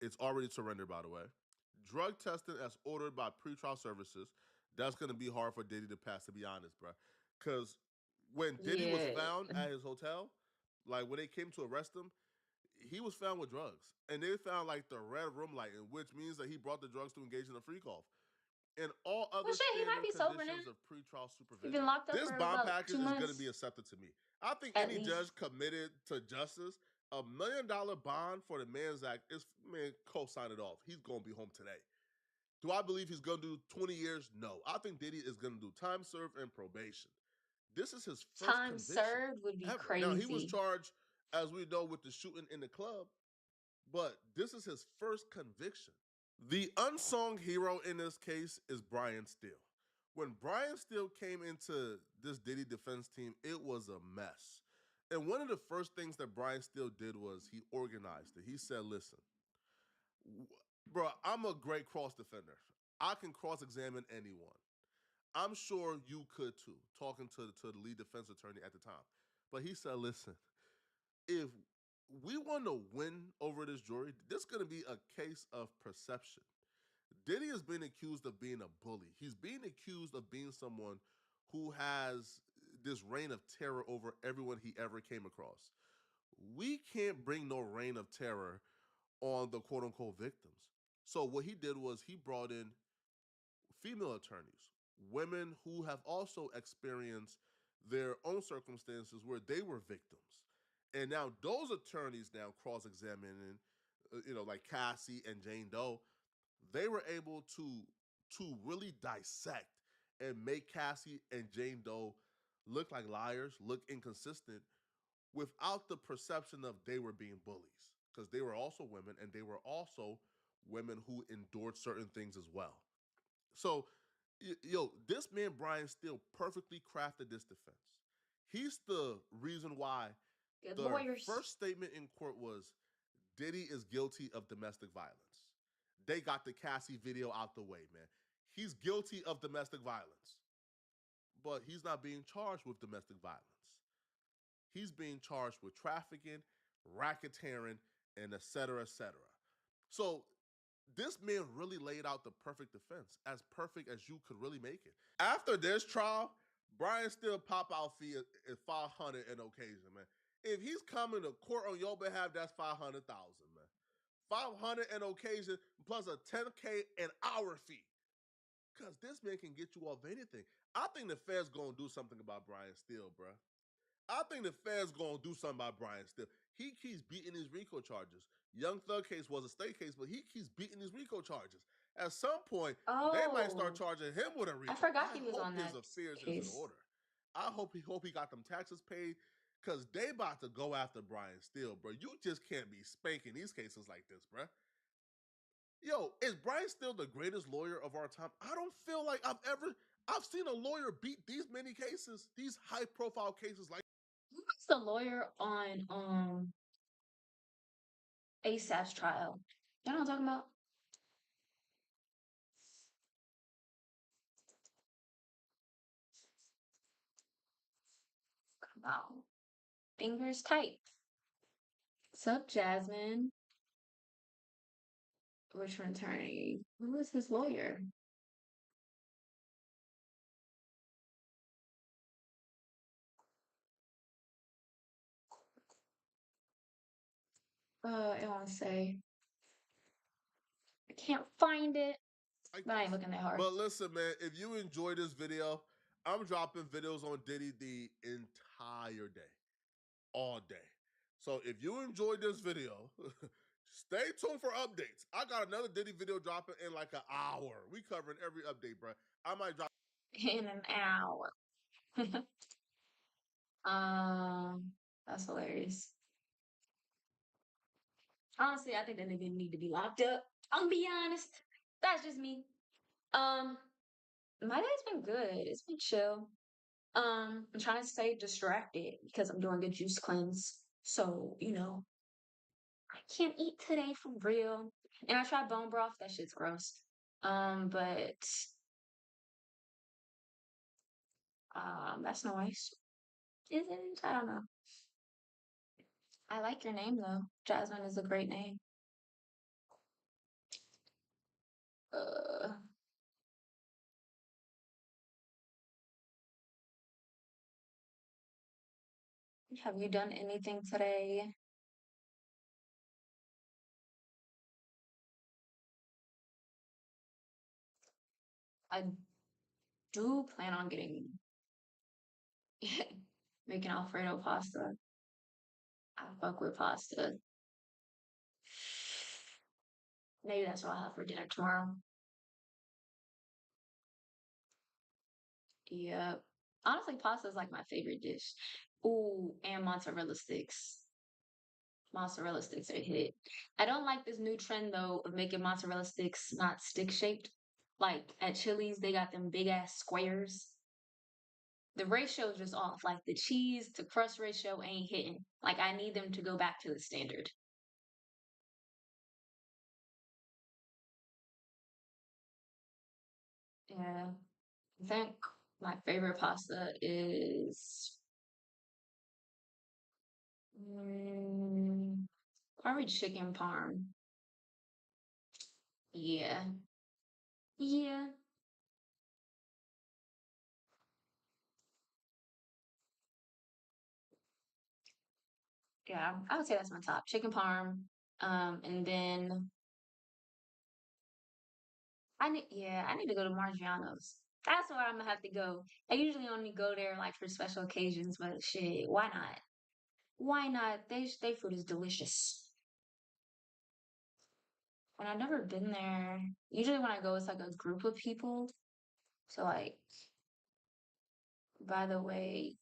It's already surrendered, by the way. Drug testing as ordered by pretrial services. That's going to be hard for Diddy to pass, to be honest, bro. Because when Diddy was found at his hotel, like when they came to arrest him, he was found with drugs. And they found like the red room light, which means that he brought the drugs to engage in a freak off. And all other he might be sober conditions now. of pretrial He's been supervision. locked up This for bond about package 2 is months. going to be accepted to me. I think At any least. judge committed to justice, $1 million bond for the Mann Act is, man, co-sign it off. He's going to be home today. Do I believe he's going to do 20 years? No. I think Diddy is going to do time served and probation. This is his first Time conviction served would be ever. crazy. Now, he was charged, as we know, with the shooting in the club, but this is his first conviction. The unsung hero in this case is Brian Steele. When Brian Steele came into this Diddy defense team, it was a mess. And one of the first things that Brian Steele did was he organized it. He said, listen, bro, I'm a great cross defender. I can cross-examine anyone. I'm sure you could too, talking to the lead defense attorney at the time. But he said, listen, if we want to win over this jury, this is going to be a case of perception. Diddy is being accused of being a bully. He's being accused of being someone who has this reign of terror over everyone he ever came across. We can't bring no reign of terror on the quote-unquote victims. So what he did was he brought in female attorneys, women who have also experienced their own circumstances where they were victims. And now those attorneys now cross-examining, like Cassie and Jane Doe, they were able to really dissect and make Cassie and Jane Doe look like liars, look inconsistent, without the perception of they were being bullies. Because they were also women, and they were also women who endured certain things as well. So, this man, Brian Steele, perfectly crafted this defense. He's the reason why Good the lawyers. first statement in court was, Diddy is guilty of domestic violence. They got the Cassie video out the way, man. He's guilty of domestic violence. But he's not being charged with domestic violence. He's being charged with trafficking, racketeering, and et cetera, et cetera. So this man really laid out the perfect defense, as perfect as you could really make it. After this trial, Brian Steele pop-out fee is $500 an occasion, man. If he's coming to court on your behalf, that's $500,000, man. $500 an occasion plus a $10K an hour fee. Because this man can get you off anything. I think the Fed's going to do something about Brian Steele, bro. I think the Fed's going to do something about Brian Steele. He keeps beating his RICO charges. Young Thug case was a state case, but he keeps beating his RICO charges. At some point, they might start charging him with a RICO. I forgot he was on that his affairs case. is in order. I hope he got them taxes paid, because they about to go after Brian Steele, bro. You just can't be spanking these cases like this, bro. Yo, is Brian Steele the greatest lawyer of our time? I don't feel like I've seen a lawyer beat these many cases, these high-profile cases like. Who was the lawyer on ASAP's trial? You know what I'm talking about? Come on. Fingers tight. What's up, Jasmine? Richmond attorney. Who was his lawyer? I want to say. I can't find it. But I ain't looking that hard. But listen, man, if you enjoy this video, I'm dropping videos on Diddy the entire day. All day. So if you enjoyed this video, stay tuned for updates. I got another Diddy video dropping in like an hour. We covering every update, bro. I might drop in an hour. That's hilarious. Honestly, I think that nigga need to be locked up. I'll be honest. That's just me. My day's been good. It's been chill. I'm trying to stay distracted because I'm doing a juice cleanse. So, you know, I can't eat today for real. And I tried bone broth. That shit's gross. But that's nice. Is it? I don't know. I like your name though. Jasmine is a great name. Have you done anything today? I do plan on making Alfredo pasta. I fuck with pasta. Maybe that's what I'll have for dinner tomorrow. Yeah. Honestly, pasta is like my favorite dish. Ooh, and mozzarella sticks. Mozzarella sticks are a hit. I don't like this new trend though of making mozzarella sticks not stick shaped. Like at Chili's, they got them big ass squares. The ratio is just off. Like the cheese to crust ratio ain't hitting. Like I need them to go back to the standard. Yeah. I think my favorite pasta is probably chicken parm. Yeah. Yeah. Yeah, I would say that's my top. Chicken parm. And then I need to go to Margiano's. That's where I'm gonna have to go. I usually only go there like for special occasions, but shit, why not? Why not? They food is delicious. And I've never been there. Usually when I go, it's like a group of people. So like, by the way,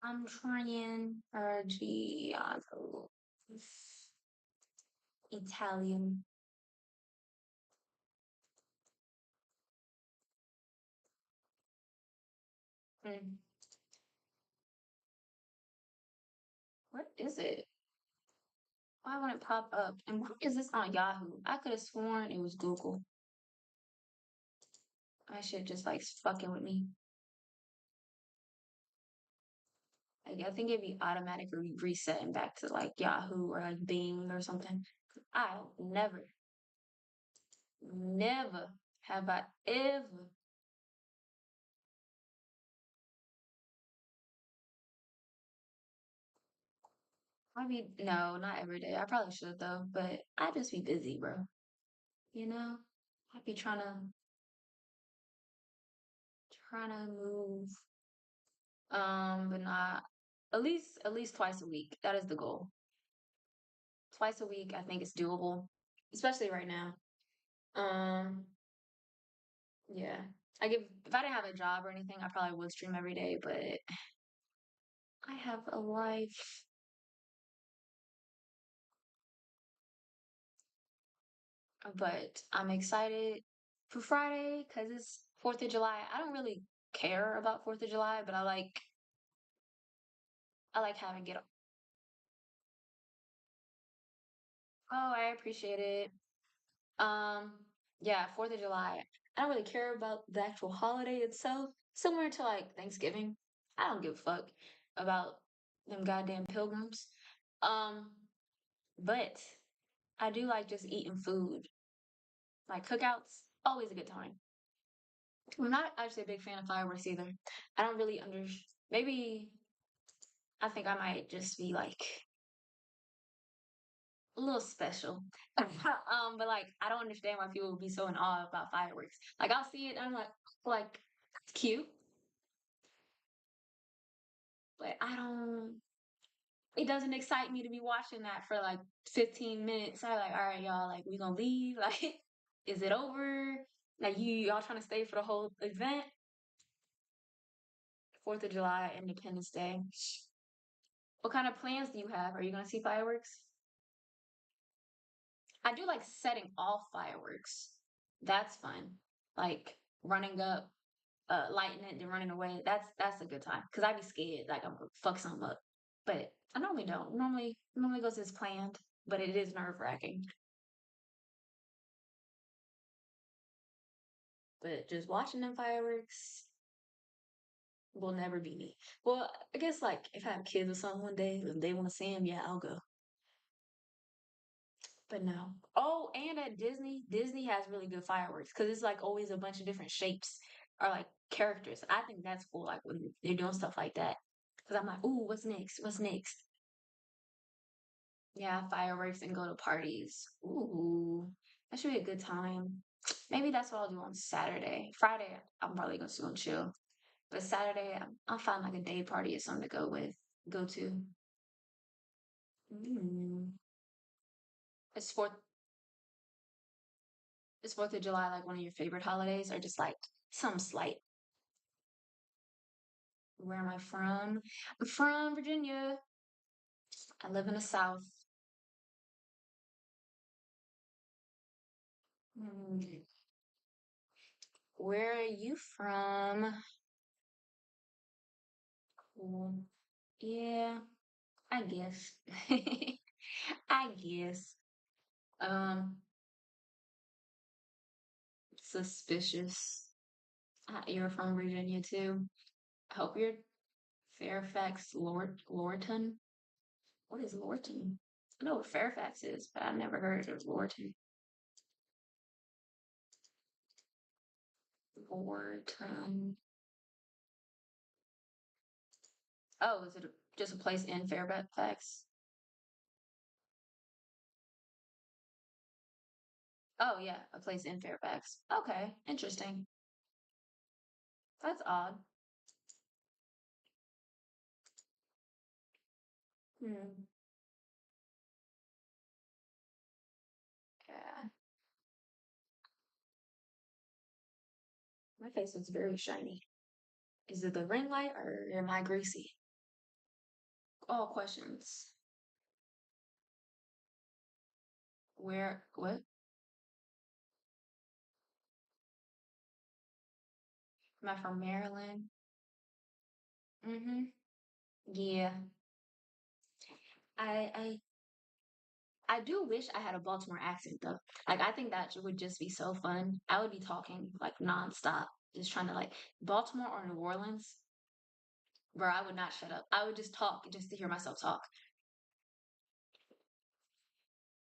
I'm trying Reggiano. Italian. What is it? Why wouldn't it pop up? And why is this on Yahoo? I could have sworn it was Google. I should just like fucking with me. Like, I think it'd be automatically resetting back to like Yahoo or like Bing or something. I'll never have I ever. I mean, no, not every day. I probably should though, but I just be busy, bro. You know? I'd be trying to move, but not at least twice a week. That is the goal. Twice a week, I think it's doable, especially right now. Um, yeah. If I didn't have a job or anything, I probably would stream every day, but I have a life. But I'm excited for Friday because it's 4th of July. I don't really care about 4th of July, but I like having it. Oh, I appreciate it. Um, yeah, 4th of July. I don't really care about the actual holiday itself. Similar to like Thanksgiving. I don't give a fuck about them goddamn pilgrims. Um, but I do like just eating food. Like cookouts, always a good time. I'm not actually a big fan of fireworks either. I don't really maybe I think I might just be like a little special. But like I don't understand why people would be so in awe about fireworks. Like I'll see it and I'm like it's cute, but I don't it doesn't excite me to be watching that for like 15 minutes. I'm like, all right, y'all, like we gonna leave? Like, is it over? Like y'all trying to stay for the whole event? 4th of July, Independence Day. What kind of plans do you have? Are you gonna see fireworks? I do like setting off fireworks. That's fun. Like running up, lighting it, then running away. That's a good time. Cause I'd be scared, like I'm gonna fuck something up. But I normally don't. Normally goes as planned, but it is nerve wracking. But just watching them fireworks will never be me. Well, I guess like if I have kids or something one day and they want to see them, yeah, I'll go. But no. Oh, and at Disney has really good fireworks because it's like always a bunch of different shapes or like characters. I think that's cool, like when they're doing stuff like that. Because I'm like, ooh, what's next? What's next? Yeah, fireworks and go to parties. Ooh, that should be a good time. Maybe that's what I'll do on Saturday. Friday, I'm probably just gonna chill. But Saturday, I'll find like a day party or something to go to. Mm. It's fourth. Is 4th of July like one of your favorite holidays, or just like some slight? Where am I from? I'm from Virginia. I live in the South. Hmm. Where are you from? Cool. Yeah, I guess. I guess. Um, Suspicious. You're from Virginia too. I hope you're Fairfax, Lorton. What is Lorton? I know what Fairfax is, but I've never heard of Lorton. Lorton. Oh, is it just a place in Fairfax? Oh, yeah, a place in Fairfax. Okay, interesting. That's odd. Hmm. Yeah. My face is very shiny. Is it the ring light or am I greasy? All questions. What? Am I from Maryland? Mm-hmm. Yeah. I I I do wish I had a Baltimore accent though. Like I think that would just be so fun. I would be talking like nonstop, just trying to like Baltimore or New Orleans, where I would not shut up. I would just talk just to hear myself talk.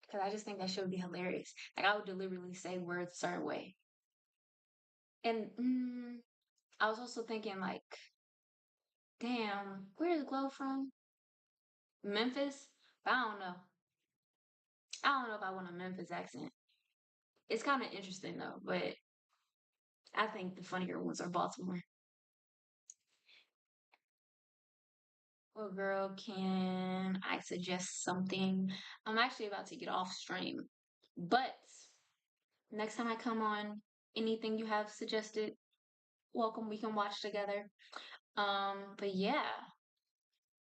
Because I just think that shit would be hilarious. Like I would deliberately say words a certain way. And I was also thinking like, damn, where is Glow from? Memphis? But I don't know. I don't know if I want a Memphis accent. It's kind of interesting though, but I think the funnier ones are Baltimore. Well, girl, can I suggest something? I'm actually about to get off stream, but next time I come on, anything you have suggested, welcome. We can watch together. But yeah,